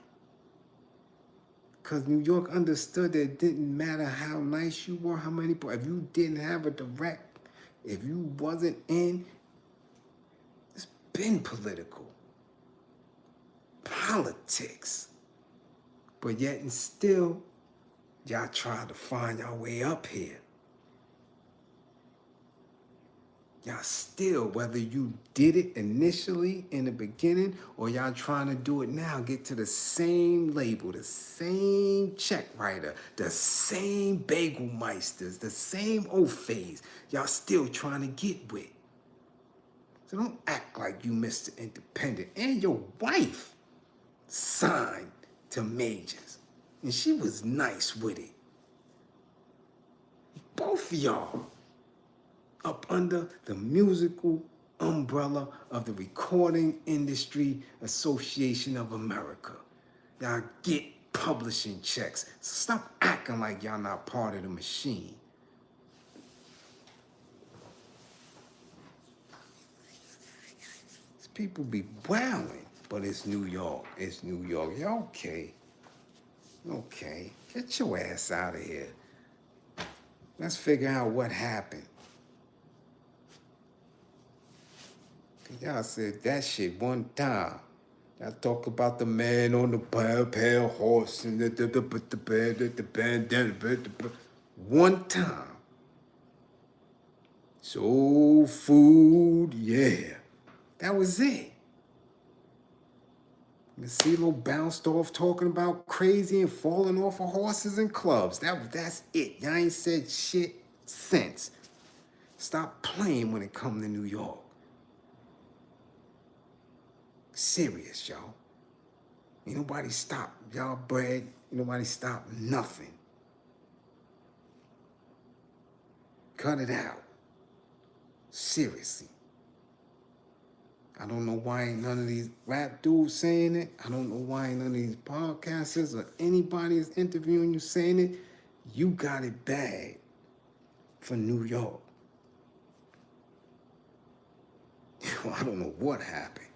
Because New York understood that it didn't matter how nice you were, how many, if you didn't have a direct If you wasn't in, it's been political. Politics. But yet and still, y'all try to find your way up here. Y'all still, whether you did it initially in the beginning or y'all trying to do it now, get to the same label, the same check writer, the same bagel meisters, the same Ofays, y'all still trying to get with. So don't act like you Mr. Independent. And your wife signed to majors. And she was nice with it. Both of y'all up under the musical umbrella of the Recording Industry Association of America. Y'all get publishing checks. So stop acting like y'all not part of the machine. These people be wowing, but it's New York. It's New York. Yeah, okay. Okay. Get your ass out of here. Let's figure out what happened. Y'all said that shit one time. Y'all talk about the man on the pale horse and the bandana. One time. Soul food, yeah. That was it. And CeeLo bounced off talking about crazy and falling off of horses and clubs. That's it. Y'all ain't said shit since. Stop playing when it comes to New York. Serious, y'all. Ain't nobody stop y'all bread. Ain't nobody stop nothing. Cut it out. Seriously. I don't know why ain't none of these rap dudes saying it. I don't know why ain't none of these podcasters or anybody is interviewing you saying it. You got it bad for New York. I don't know what happened.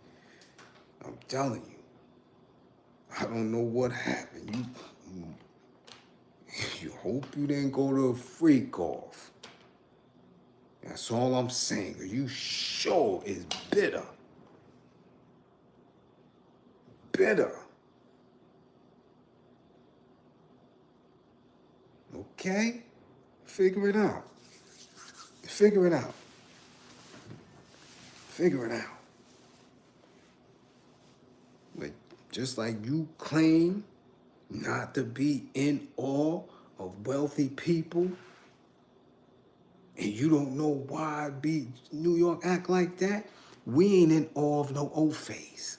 I'm telling you. I don't know what happened. You hope you didn't go to a freak off. That's all I'm saying. You sure is bitter. Bitter. Okay? Figure it out. Figure it out. Figure it out. But just like you claim not to be in awe of wealthy people, and you don't know why New York act like that, we ain't in awe of no old face.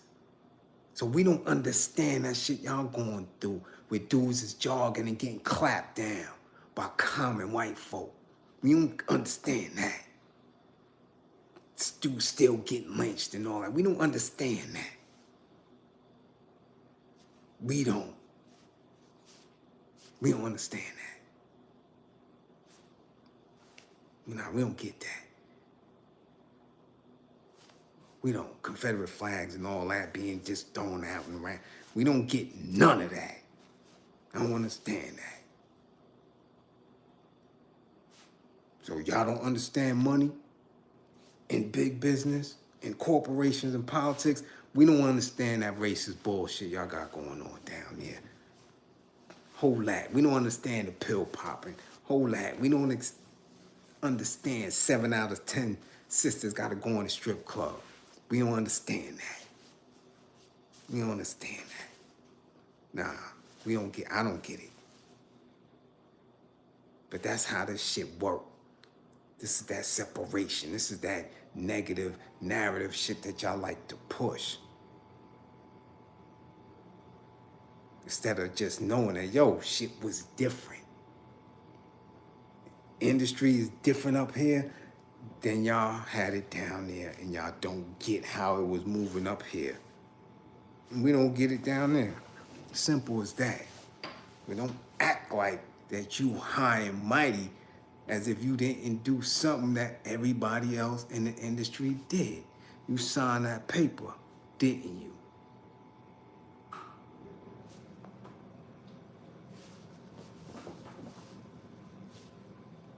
So we don't understand that shit y'all going through with dudes is jogging and getting clapped down by common white folk. We don't understand that. Dudes still getting lynched and all that. We don't understand that. We don't. We don't understand that. We don't get that. We don't. Confederate flags and all that being just thrown out and around. We don't get none of that. I don't understand that. So y'all don't understand money and big business and corporations and politics. We don't understand that racist bullshit y'all got going on down there. Whole lot. We don't understand the pill popping. Whole lot. We don't understand 7 out of 10 sisters got to go in a strip club. We don't understand that. We don't understand that. Nah, we don't get. I don't get it. But that's how this shit work. This is that separation. This is that negative narrative shit that y'all like to push. Instead of just knowing that, yo, shit was different. Industry is different up here than y'all had it down there, and y'all don't get how it was moving up here. And we don't get it down there. Simple as that. We don't act like that you high and mighty as if you didn't do something that everybody else in the industry did. You signed that paper, didn't you?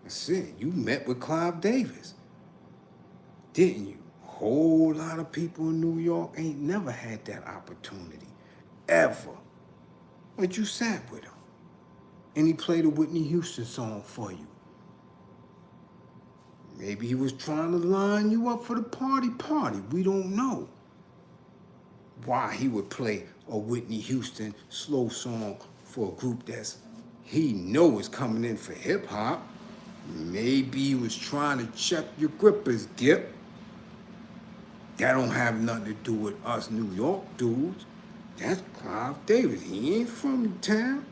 That's it. You met with Clive Davis. didn't you? Whole lot of people in New York ain't never had that opportunity, ever. But you sat with him, and he played a Whitney Houston song for you. Maybe he was trying to line you up for the party. We don't know why he would play a Whitney Houston slow song for a group that's he know is coming in for hip hop. Maybe he was trying to check your grippers, Gip. That don't have nothing to do with us New York dudes. That's Clive Davis. He ain't from the town.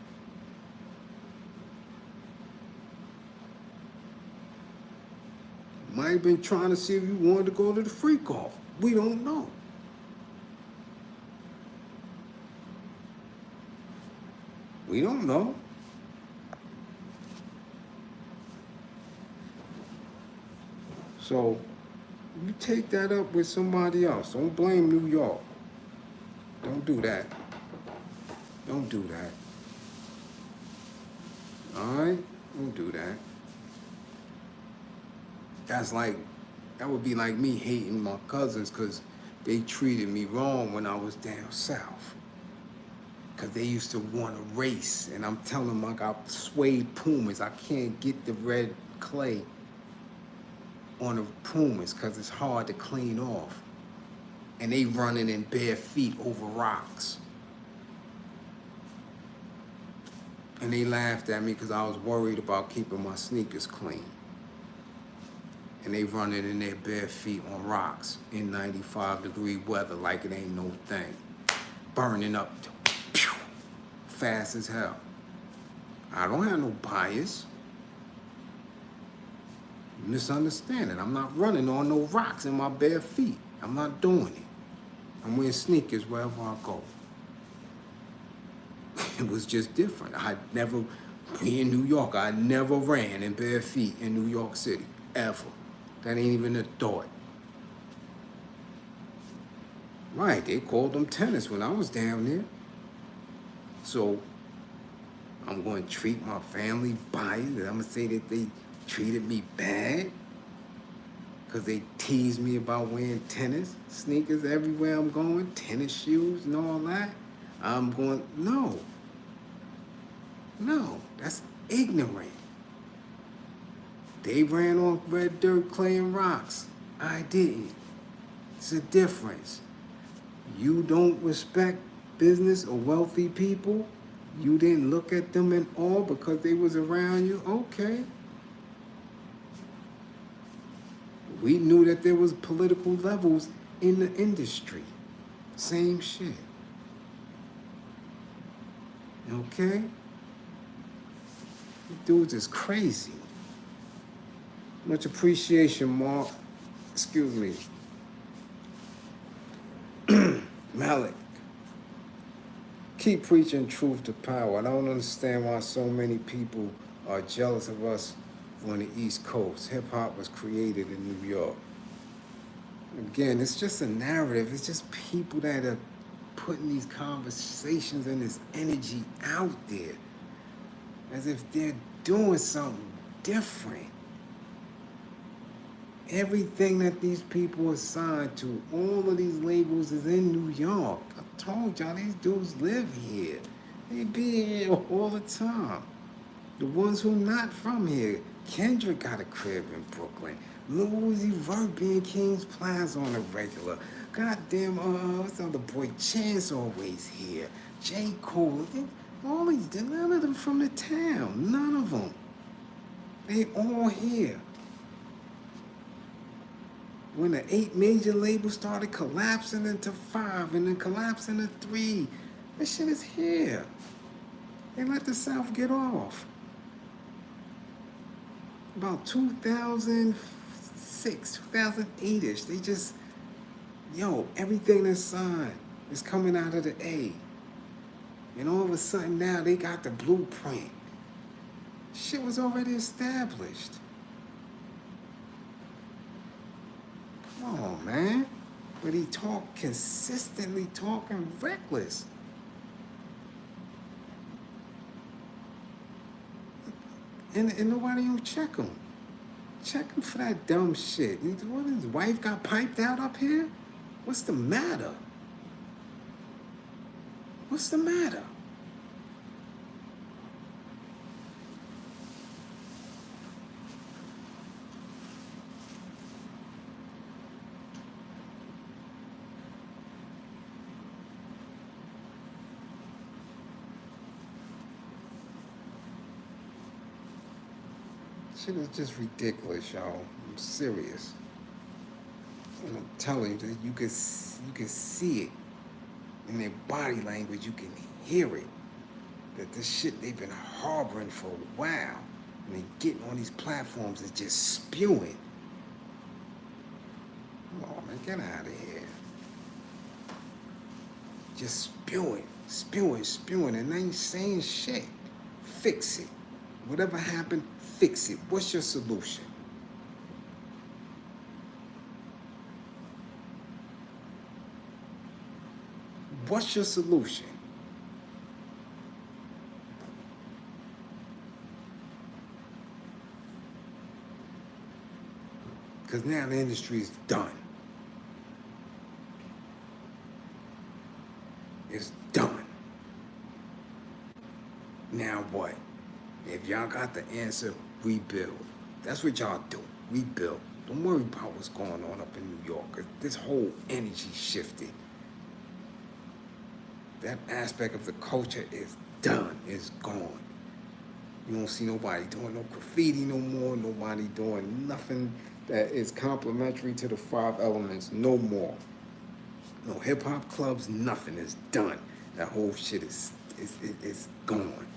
Might have been trying to see if you wanted to go to the freak off. We don't know. We don't know. So you take that up with somebody else. Don't blame New York. Don't do that. Don't do that. All right? Don't do that. That would be like me hating my cousins because they treated me wrong when I was down south. Because they used to want to race. And I'm telling them I got suede Pumas. I can't get the red clay on the Pumas because it's hard to clean off. And they running in bare feet over rocks. And they laughed at me because I was worried about keeping my sneakers clean. And they running in their bare feet on rocks in 95-degree weather like it ain't no thing. Burning up fast as hell. I don't have no bias. Misunderstanding. I'm not running on no rocks in my bare feet. I'm not doing it. I'm wearing sneakers wherever I go. It was just different. In New York, I never ran in bare feet in New York City, ever. That ain't even a thought. Right, they called them tennis when I was down there. So I'm going to treat my family biased. I'm going to say that they treated me bad because they teased me about wearing tennis sneakers everywhere I'm going, tennis shoes and all that. I'm going, no, that's ignorant. They ran on red dirt, clay, and rocks. I didn't. It's a difference. You don't respect business or wealthy people. You didn't look at them in awe because they was around you. Okay. We knew that there was political levels in the industry. Same shit. Okay? Dudes is crazy. Much appreciation, Mark. Excuse me. Malik. Keep preaching truth to power. I don't understand why so many people are jealous of us on the East Coast. Hip-hop was created in New York. Again, it's just a narrative. It's just people that are putting these conversations and this energy out there as if they're doing something different. Everything that these people are signed to, all of these labels is in New York. I told y'all, these dudes live here. They be here all the time. The ones who not from here. Kendrick got a crib in Brooklyn. Lil Uzi Vert be in Kings Plaza on a regular. Goddamn, what's the other boy? Chance always here. J. Cole. All these, none of them from the town. None of them. They all here. When the 8 major labels started collapsing into 5 and then collapsing to 3, this shit is here. They let the South get off. About 2006, 2008-ish, they just, everything that's signed is coming out of the A. And all of a sudden now they got the blueprint. Shit was already established. Come on, man. But he consistently talking reckless. And nobody will check him. Check him for that dumb shit. What, his wife got piped out up here? What's the matter? What's the matter? Shit is just ridiculous, y'all. I'm serious. And I'm telling you that you can see it in their body language. You can hear it. That this shit they've been harboring for a while. And they getting on these platforms and just spewing. Come on, man, get out of here. Just spewing, and they ain't saying shit. Fix it. Whatever happened, fix it. What's your solution? What's your solution? Because now the industry is done. It's done. Now what? If y'all got the answer, rebuild. That's what y'all do. Rebuild. Don't worry about what's going on up in New York. This whole energy shifted. That aspect of the culture is done. It's gone. You don't see nobody doing no graffiti no more. Nobody doing nothing that is complementary to the 5 elements no more. No hip-hop clubs, nothing is done. That whole shit is gone.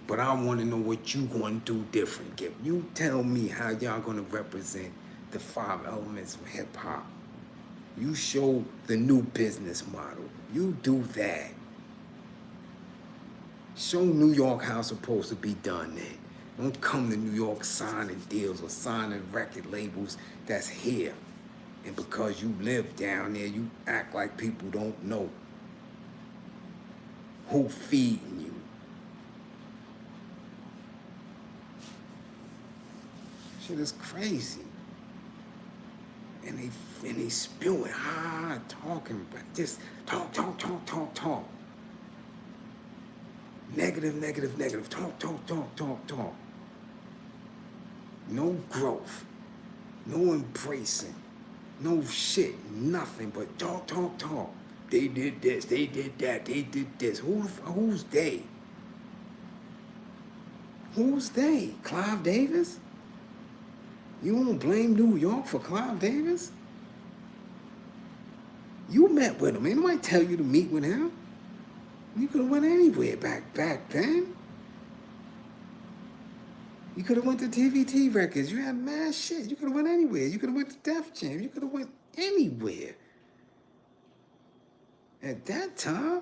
But I want to know what you going to do different. You tell me how y'all going to represent the 5 elements of hip-hop. You show the new business model. You do that. Show New York how it's supposed to be done then. Don't come to New York signing deals or signing record labels that's here. And because you live down there, you act like people don't know who feeding you. Shit is crazy. And they spewing, talking, just talk. Negative, talk. No growth, no embracing, no shit, nothing but talk. They did this, they did that, they did this. Who's they? Who's they? Clive Davis? You don't blame New York for Clive Davis? You met with him. Ain't nobody tell you to meet with him. You could have went anywhere back then. You could have went to TVT Records. You had mad shit. You could have went anywhere. You could have went to Def Jam. You could have went anywhere. At that time,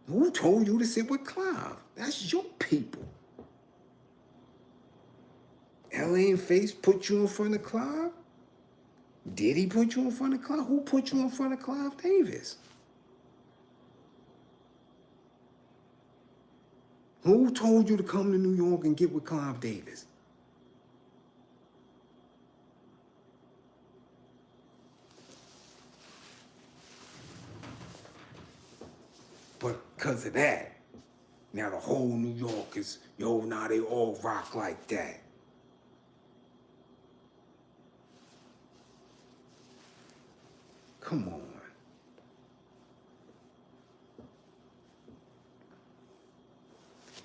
who told you to sit with Clive? That's your people. LA and Face put you in front of Clive? Did he put you in front of Clive? Who put you in front of Clive Davis? Who told you to come to New York and get with Clive Davis? But because of that, now the whole New York is, now they all rock like that. Come on.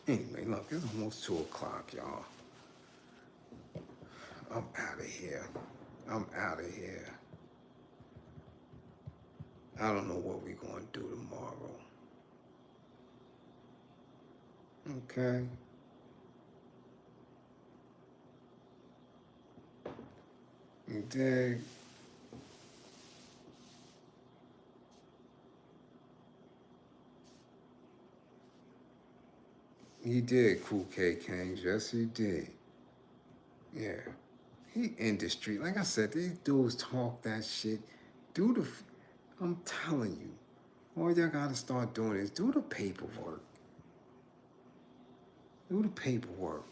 Anyway, look, it's almost 2 o'clock, y'all. I'm out of here. I don't know what we're going to do tomorrow. Okay. You dig? He did, Cool K Kings. Yes, he did. Yeah. He industry. Like I said, these dudes talk that shit. I'm telling you, all y'all gotta start doing is do the paperwork. Do the paperwork.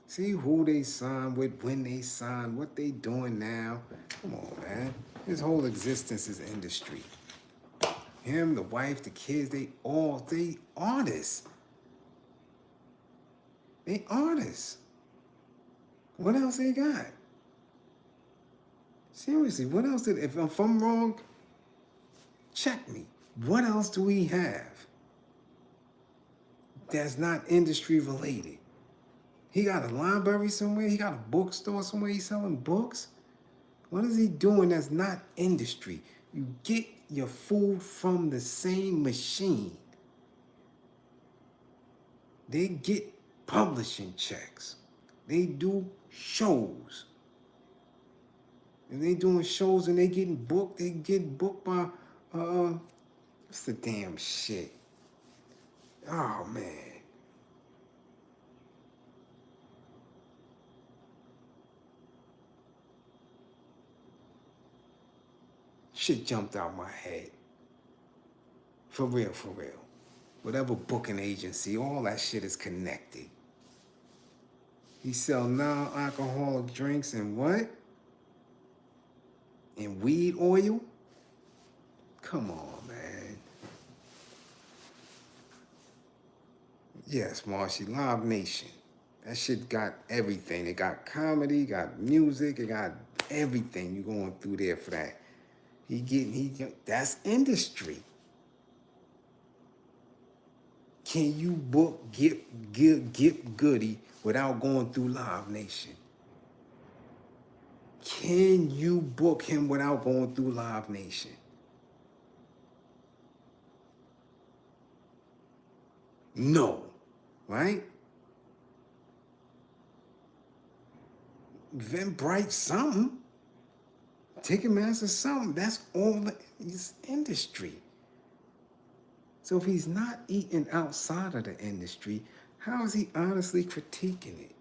See who they sign with, when they sign, what they doing now. Come on, man. His whole existence is industry. Him, the wife, the kids, they artists. They artists. What else they got? Seriously, what else if I'm wrong, check me. What else do we have that's not industry related? He got a library somewhere? He got a bookstore somewhere he's selling books? What is he doing that's not industry? You get your food from the same machine. They get publishing checks. They do shows. And they doing shows and they getting booked. They get booked by, what's the damn shit? Oh, man. Shit jumped out my head. For real, for real. Whatever booking agency, all that shit is connected. He sell non-alcoholic drinks and what? And weed oil? Come on, man. Yes, Marshy, Live Nation. That shit got everything. It got comedy, got music, it got everything. You going through there for that. That's industry. Can you book get Goody without going through Live Nation? Can you book him without going through Live Nation? No, right? Eventbrite something. Ticketmaster something. That's all his industry. So if he's not eating outside of the industry, how is he honestly critiquing it?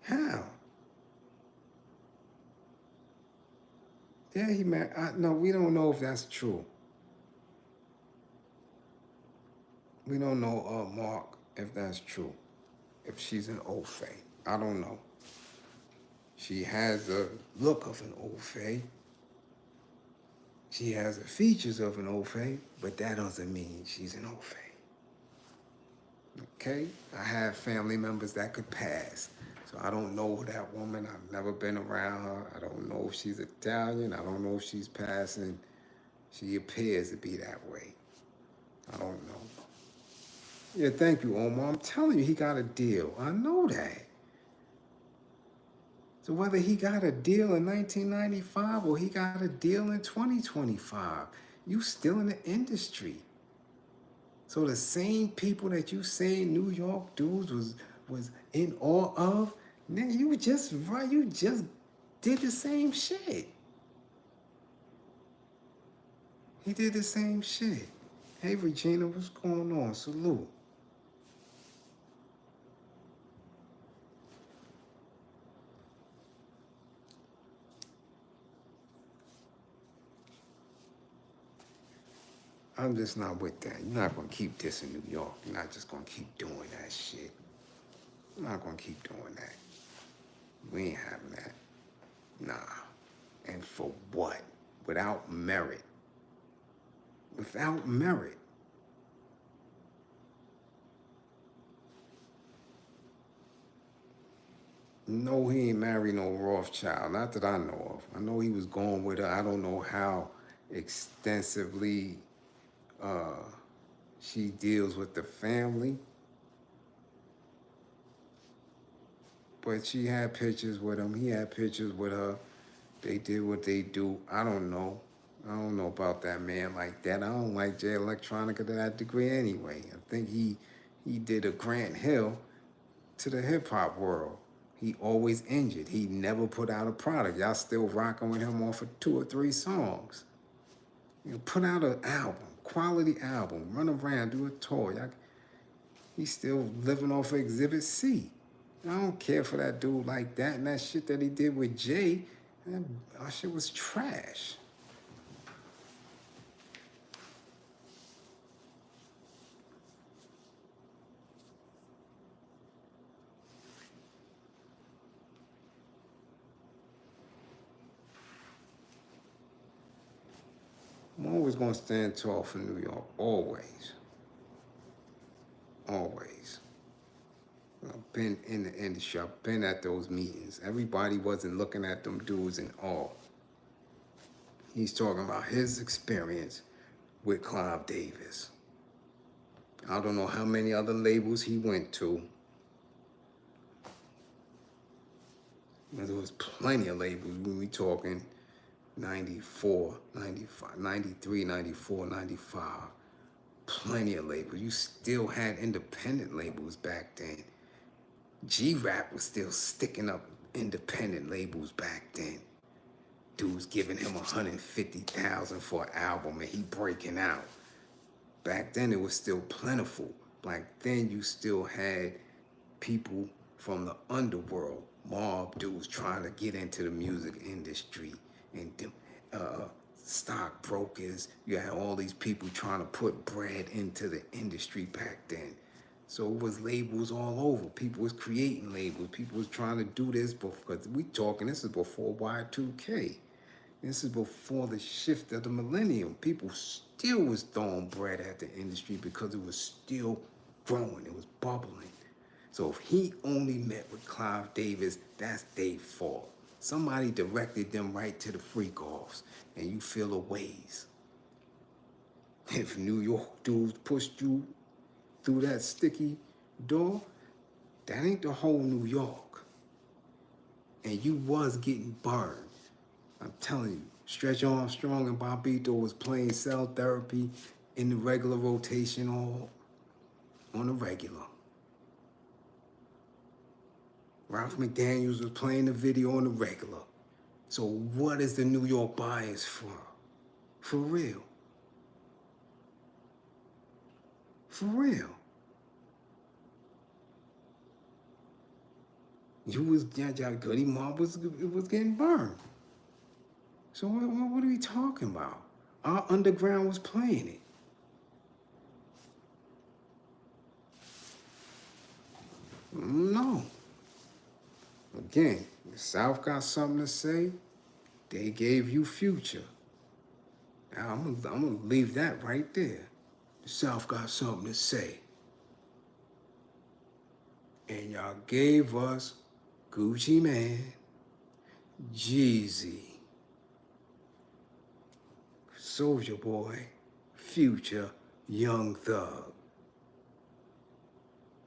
How? Yeah, he married. No, we don't know if that's true. We don't know, Mark, if that's true. If she's an old fae. I don't know. She has the look of an old fae. She has the features of an old fae, but that doesn't mean she's an old fae. Okay? I have family members that could pass. So I don't know that woman. I've never been around her. I don't know if she's Italian. I don't know if she's passing. She appears to be that way. I don't know. Yeah, thank you, Omar. I'm telling you, he got a deal. I know that. So whether he got a deal in 1995 or he got a deal in 2025, you still in the industry. So the same people that you say New York dudes was in awe of, nigga, you just did the same shit. He did the same shit. Hey Regina, what's going on? Salute. I'm just not with that. You're not gonna keep this in New York. You're not just gonna keep doing that shit. You're not gonna keep doing that. We ain't having that. Nah. And for what? Without merit. Without merit. No, he ain't married no Rothschild. Not that I know of. I know he was going with her. I don't know how extensively she deals with the family. But she had pictures with him. He had pictures with her. They did what they do. I don't know. I don't know about that man like that. I don't like Jay Electronica to that degree anyway. I think he did a Grant Hill to the hip hop world. He always injured. He never put out a product. Y'all still rocking with him off of 2 or 3 songs. You know, put out an album, quality album, run around, do a tour. He's still living off of Exhibit C. I don't care for that dude like that, and that shit that he did with Jay, that shit was trash. I'm always going to stand tall for New York. Always. Always. I've been in the industry. I've been at those meetings. Everybody wasn't looking at them dudes in awe. He's talking about his experience with Clive Davis. I don't know how many other labels he went to. But there was plenty of labels when we talking 94, 95, 93, 94, 95. Plenty of labels. You still had independent labels back then. G-Rap was still sticking up independent labels back then. Dudes giving him $150,000 for an album and he breaking out. Back then it was still plentiful. Back then you still had people from the underworld, mob dudes trying to get into the music industry, and stockbrokers. You had all these people trying to put bread into the industry back then. So it was labels all over. People was creating labels. People was trying to do this because this is before Y2K. This is before the shift of the millennium. People still was throwing bread at the industry because it was still growing. It was bubbling. So if he only met with Clive Davis, that's their fault. Somebody directed them right to the freak-offs, and you feel a ways. If New York dudes pushed you through that sticky door, that ain't the whole New York. And you was getting burned. I'm telling you, Stretch Armstrong and Bobito was playing cell therapy in the regular rotation all on the regular. Ralph McDaniels was playing the video on the regular. So what is the New York bias for? For real. For real. You was, Goody Mob was getting burned. So what are we talking about? Our underground was playing it. No. Again, the South got something to say. They gave you Future. Now I'm gonna leave that right there. The South got something to say. And y'all gave us Gucci Man, Jeezy, Soulja Boy, Future, Young Thug,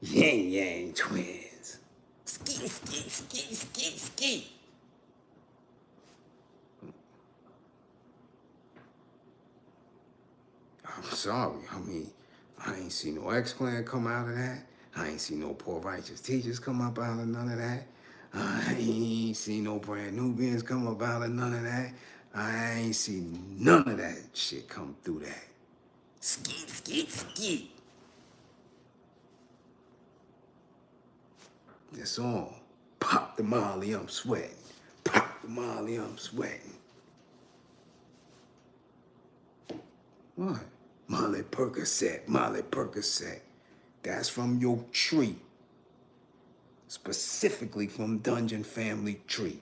Yang Yang Twins. Ski, ski, ski, ski, ski. I'm sorry. I ain't seen no X-Clan come out of that. I ain't seen no Poor Righteous Teachers come up out of none of that. I ain't seen no Brand Nubians come up out of none of that. I ain't seen none of that shit come through that. Ski, ski, ski. That's all. Pop the Molly, I'm sweating. Pop the Molly, I'm sweating. What? Molly Percocet, Molly Percocet. That's from your tree. Specifically from Dungeon Family Tree.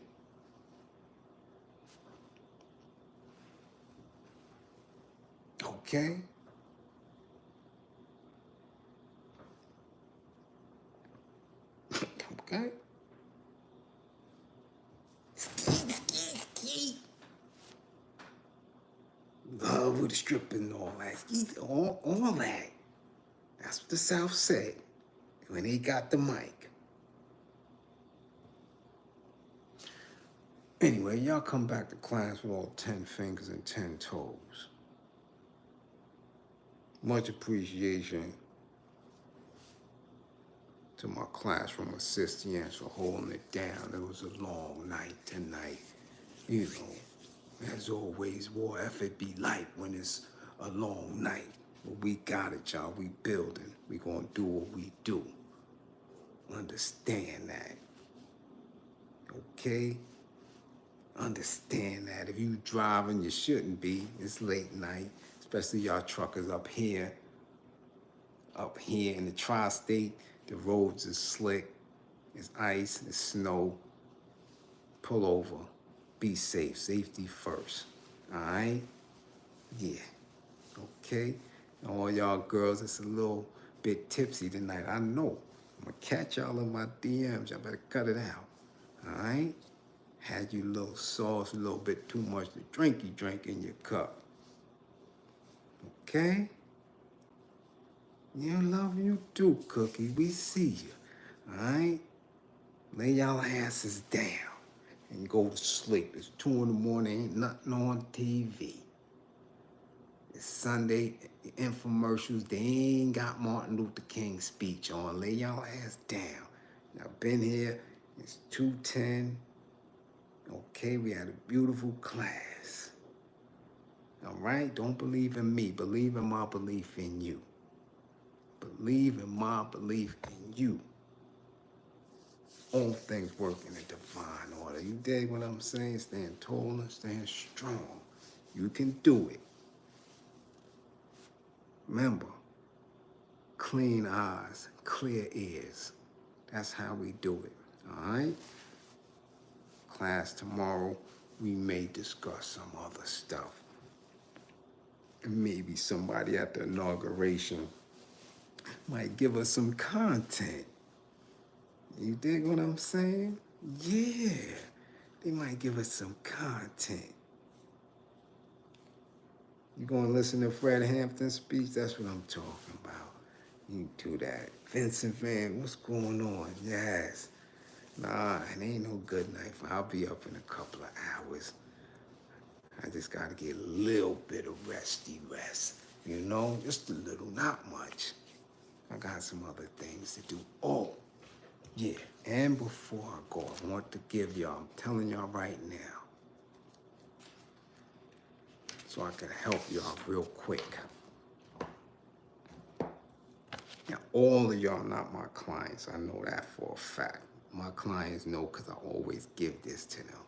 Okay? Okay? Ski, ski, ski. Love with the stripping and all that. All that. That's what the South said when they got the mic. Anyway, y'all come back to class with all 10 fingers and 10 toes. Much appreciation to my classroom assistants for holding it down. It was a long night tonight. You know, as always, war effort be light when it's a long night. But we got it, y'all. We building. We gonna do what we do. Understand that. Okay? Understand that. If you driving, you shouldn't be. It's late night, especially y'all truckers up here. Up here in the tri-state, the roads is slick. It's ice, it's snow. Pull over. Be safe. Safety first. All right? Yeah, okay? All y'all girls, it's a little bit tipsy tonight. I know. I'm gonna catch y'all in my DMs. Y'all better cut it out. All right? Had you a little sauce, a little bit too much to drink in your cup. Okay? You love you too, Cookie. We see you. All right? Lay y'all asses down and go to sleep. It's 2 in the morning, ain't nothing on TV. It's Sunday, infomercials, they ain't got Martin Luther King's speech on. Lay y'all ass down. I've been here, it's 2:10. Okay, we had a beautiful class. All right, don't believe in me, believe in my belief in you. Believe in my belief in you. All things work in a divine order. You dig what I'm saying? Stand tall and stand strong. You can do it. Remember, clean eyes, clear ears. That's how we do it. All right? Class tomorrow, we may discuss some other stuff. And maybe somebody at the inauguration might give us some content. You dig what I'm saying? Yeah, they might give us some content. You gonna listen to Fred Hampton's speech? That's what I'm talking about. You do that. Vincent Van, what's going on? Yes. Nah, it ain't no good night. I'll be up in a couple of hours. I just gotta get a little bit of resty rest. You know, just a little, not much. I got some other things to do. Oh, yeah. And before I go, I want to give y'all, I'm telling y'all right now, so I can help y'all real quick. Now, all of y'all not my clients. I know that for a fact. My clients know because I always give this to them.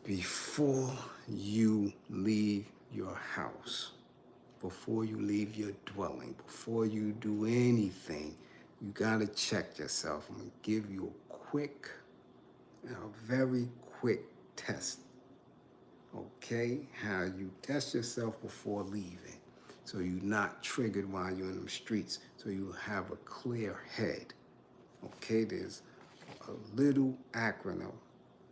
Before you leave your house, before you leave your dwelling, before you do anything, you gotta check yourself. I'm gonna give you a very quick test. Okay? How you test yourself before leaving. So you're not triggered while you're in the streets. So you have a clear head. Okay? There's a little acronym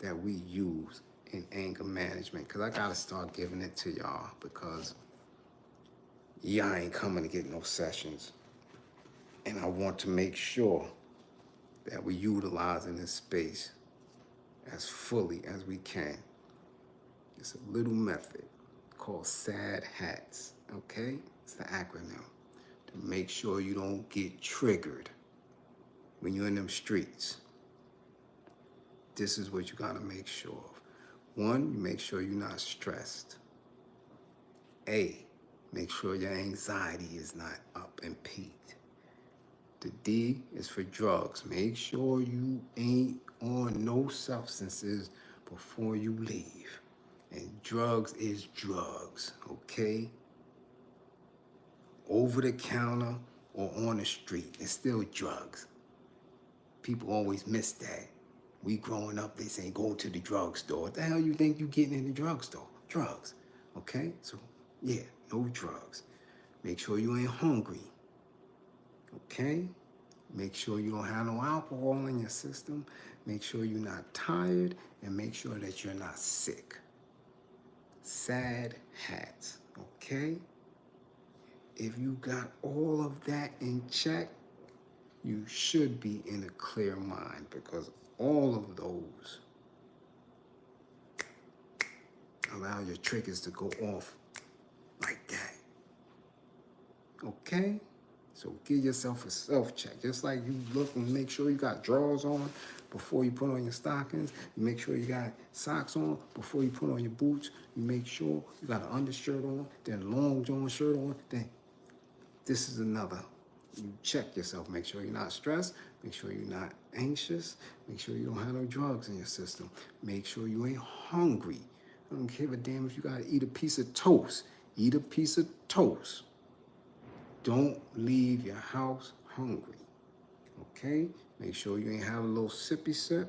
that we use in anger management, because I gotta start giving it to y'all, because y'all ain't coming to get no sessions. And I want to make sure that we're utilizing this space as fully as we can. It's a little method called SAD HATS, okay? It's the acronym to make sure you don't get triggered when you're in them streets. This is what you gotta make sure of. 1, you make sure you're not stressed. A, make sure your anxiety is not up and peaked. The D is for drugs. Make sure you ain't on no substances before you leave. And drugs is drugs, okay? Over the counter or on the street, it's still drugs. People always miss that. We growing up, they say go to the drugstore. What the hell you think you getting in the drugstore? Drugs, okay? So, yeah, no drugs. Make sure you ain't hungry, okay? Make sure you don't have no alcohol in your system. Make sure you're not tired, and make sure that you're not sick. SAD HATS, okay? If you got all of that in check, you should be in a clear mind, because all of those allow your triggers to go off like that. Okay? So give yourself a self-check. Just like you look and make sure you got drawers on before you put on your stockings. You make sure you got socks on before you put on your boots. You make sure you got an undershirt on, then a long john shirt on. Then this is another. You check yourself. Make sure you're not stressed. Make sure you're not anxious. Make sure you don't have no drugs in your system. Make sure you ain't hungry. I don't give a damn if you gotta eat a piece of toast. Eat a piece of toast. Don't leave your house hungry, okay? Make sure you ain't have a little sippy sip.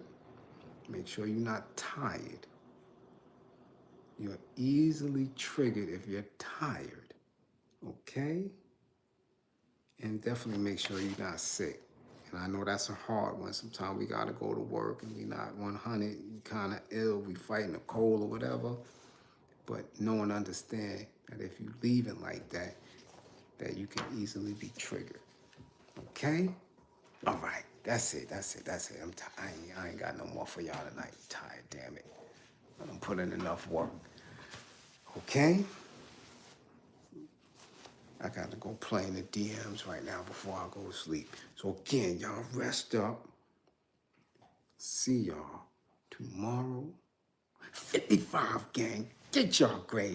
Make sure you're not tired. You're easily triggered if you're tired, okay? And definitely make sure you're not sick. And I know that's a hard one. Sometimes we gotta go to work and we not 100, kind of ill, we fighting a cold or whatever. But know and understand that if you leave it like that, that you can easily be triggered, okay? All right, that's it. I ain't got no more for y'all tonight. I'm tired, damn it. I done put in enough work, okay? I got to go play in the DMs right now before I go to sleep. So again, y'all rest up. See y'all tomorrow. 55 gang, get y'all grade.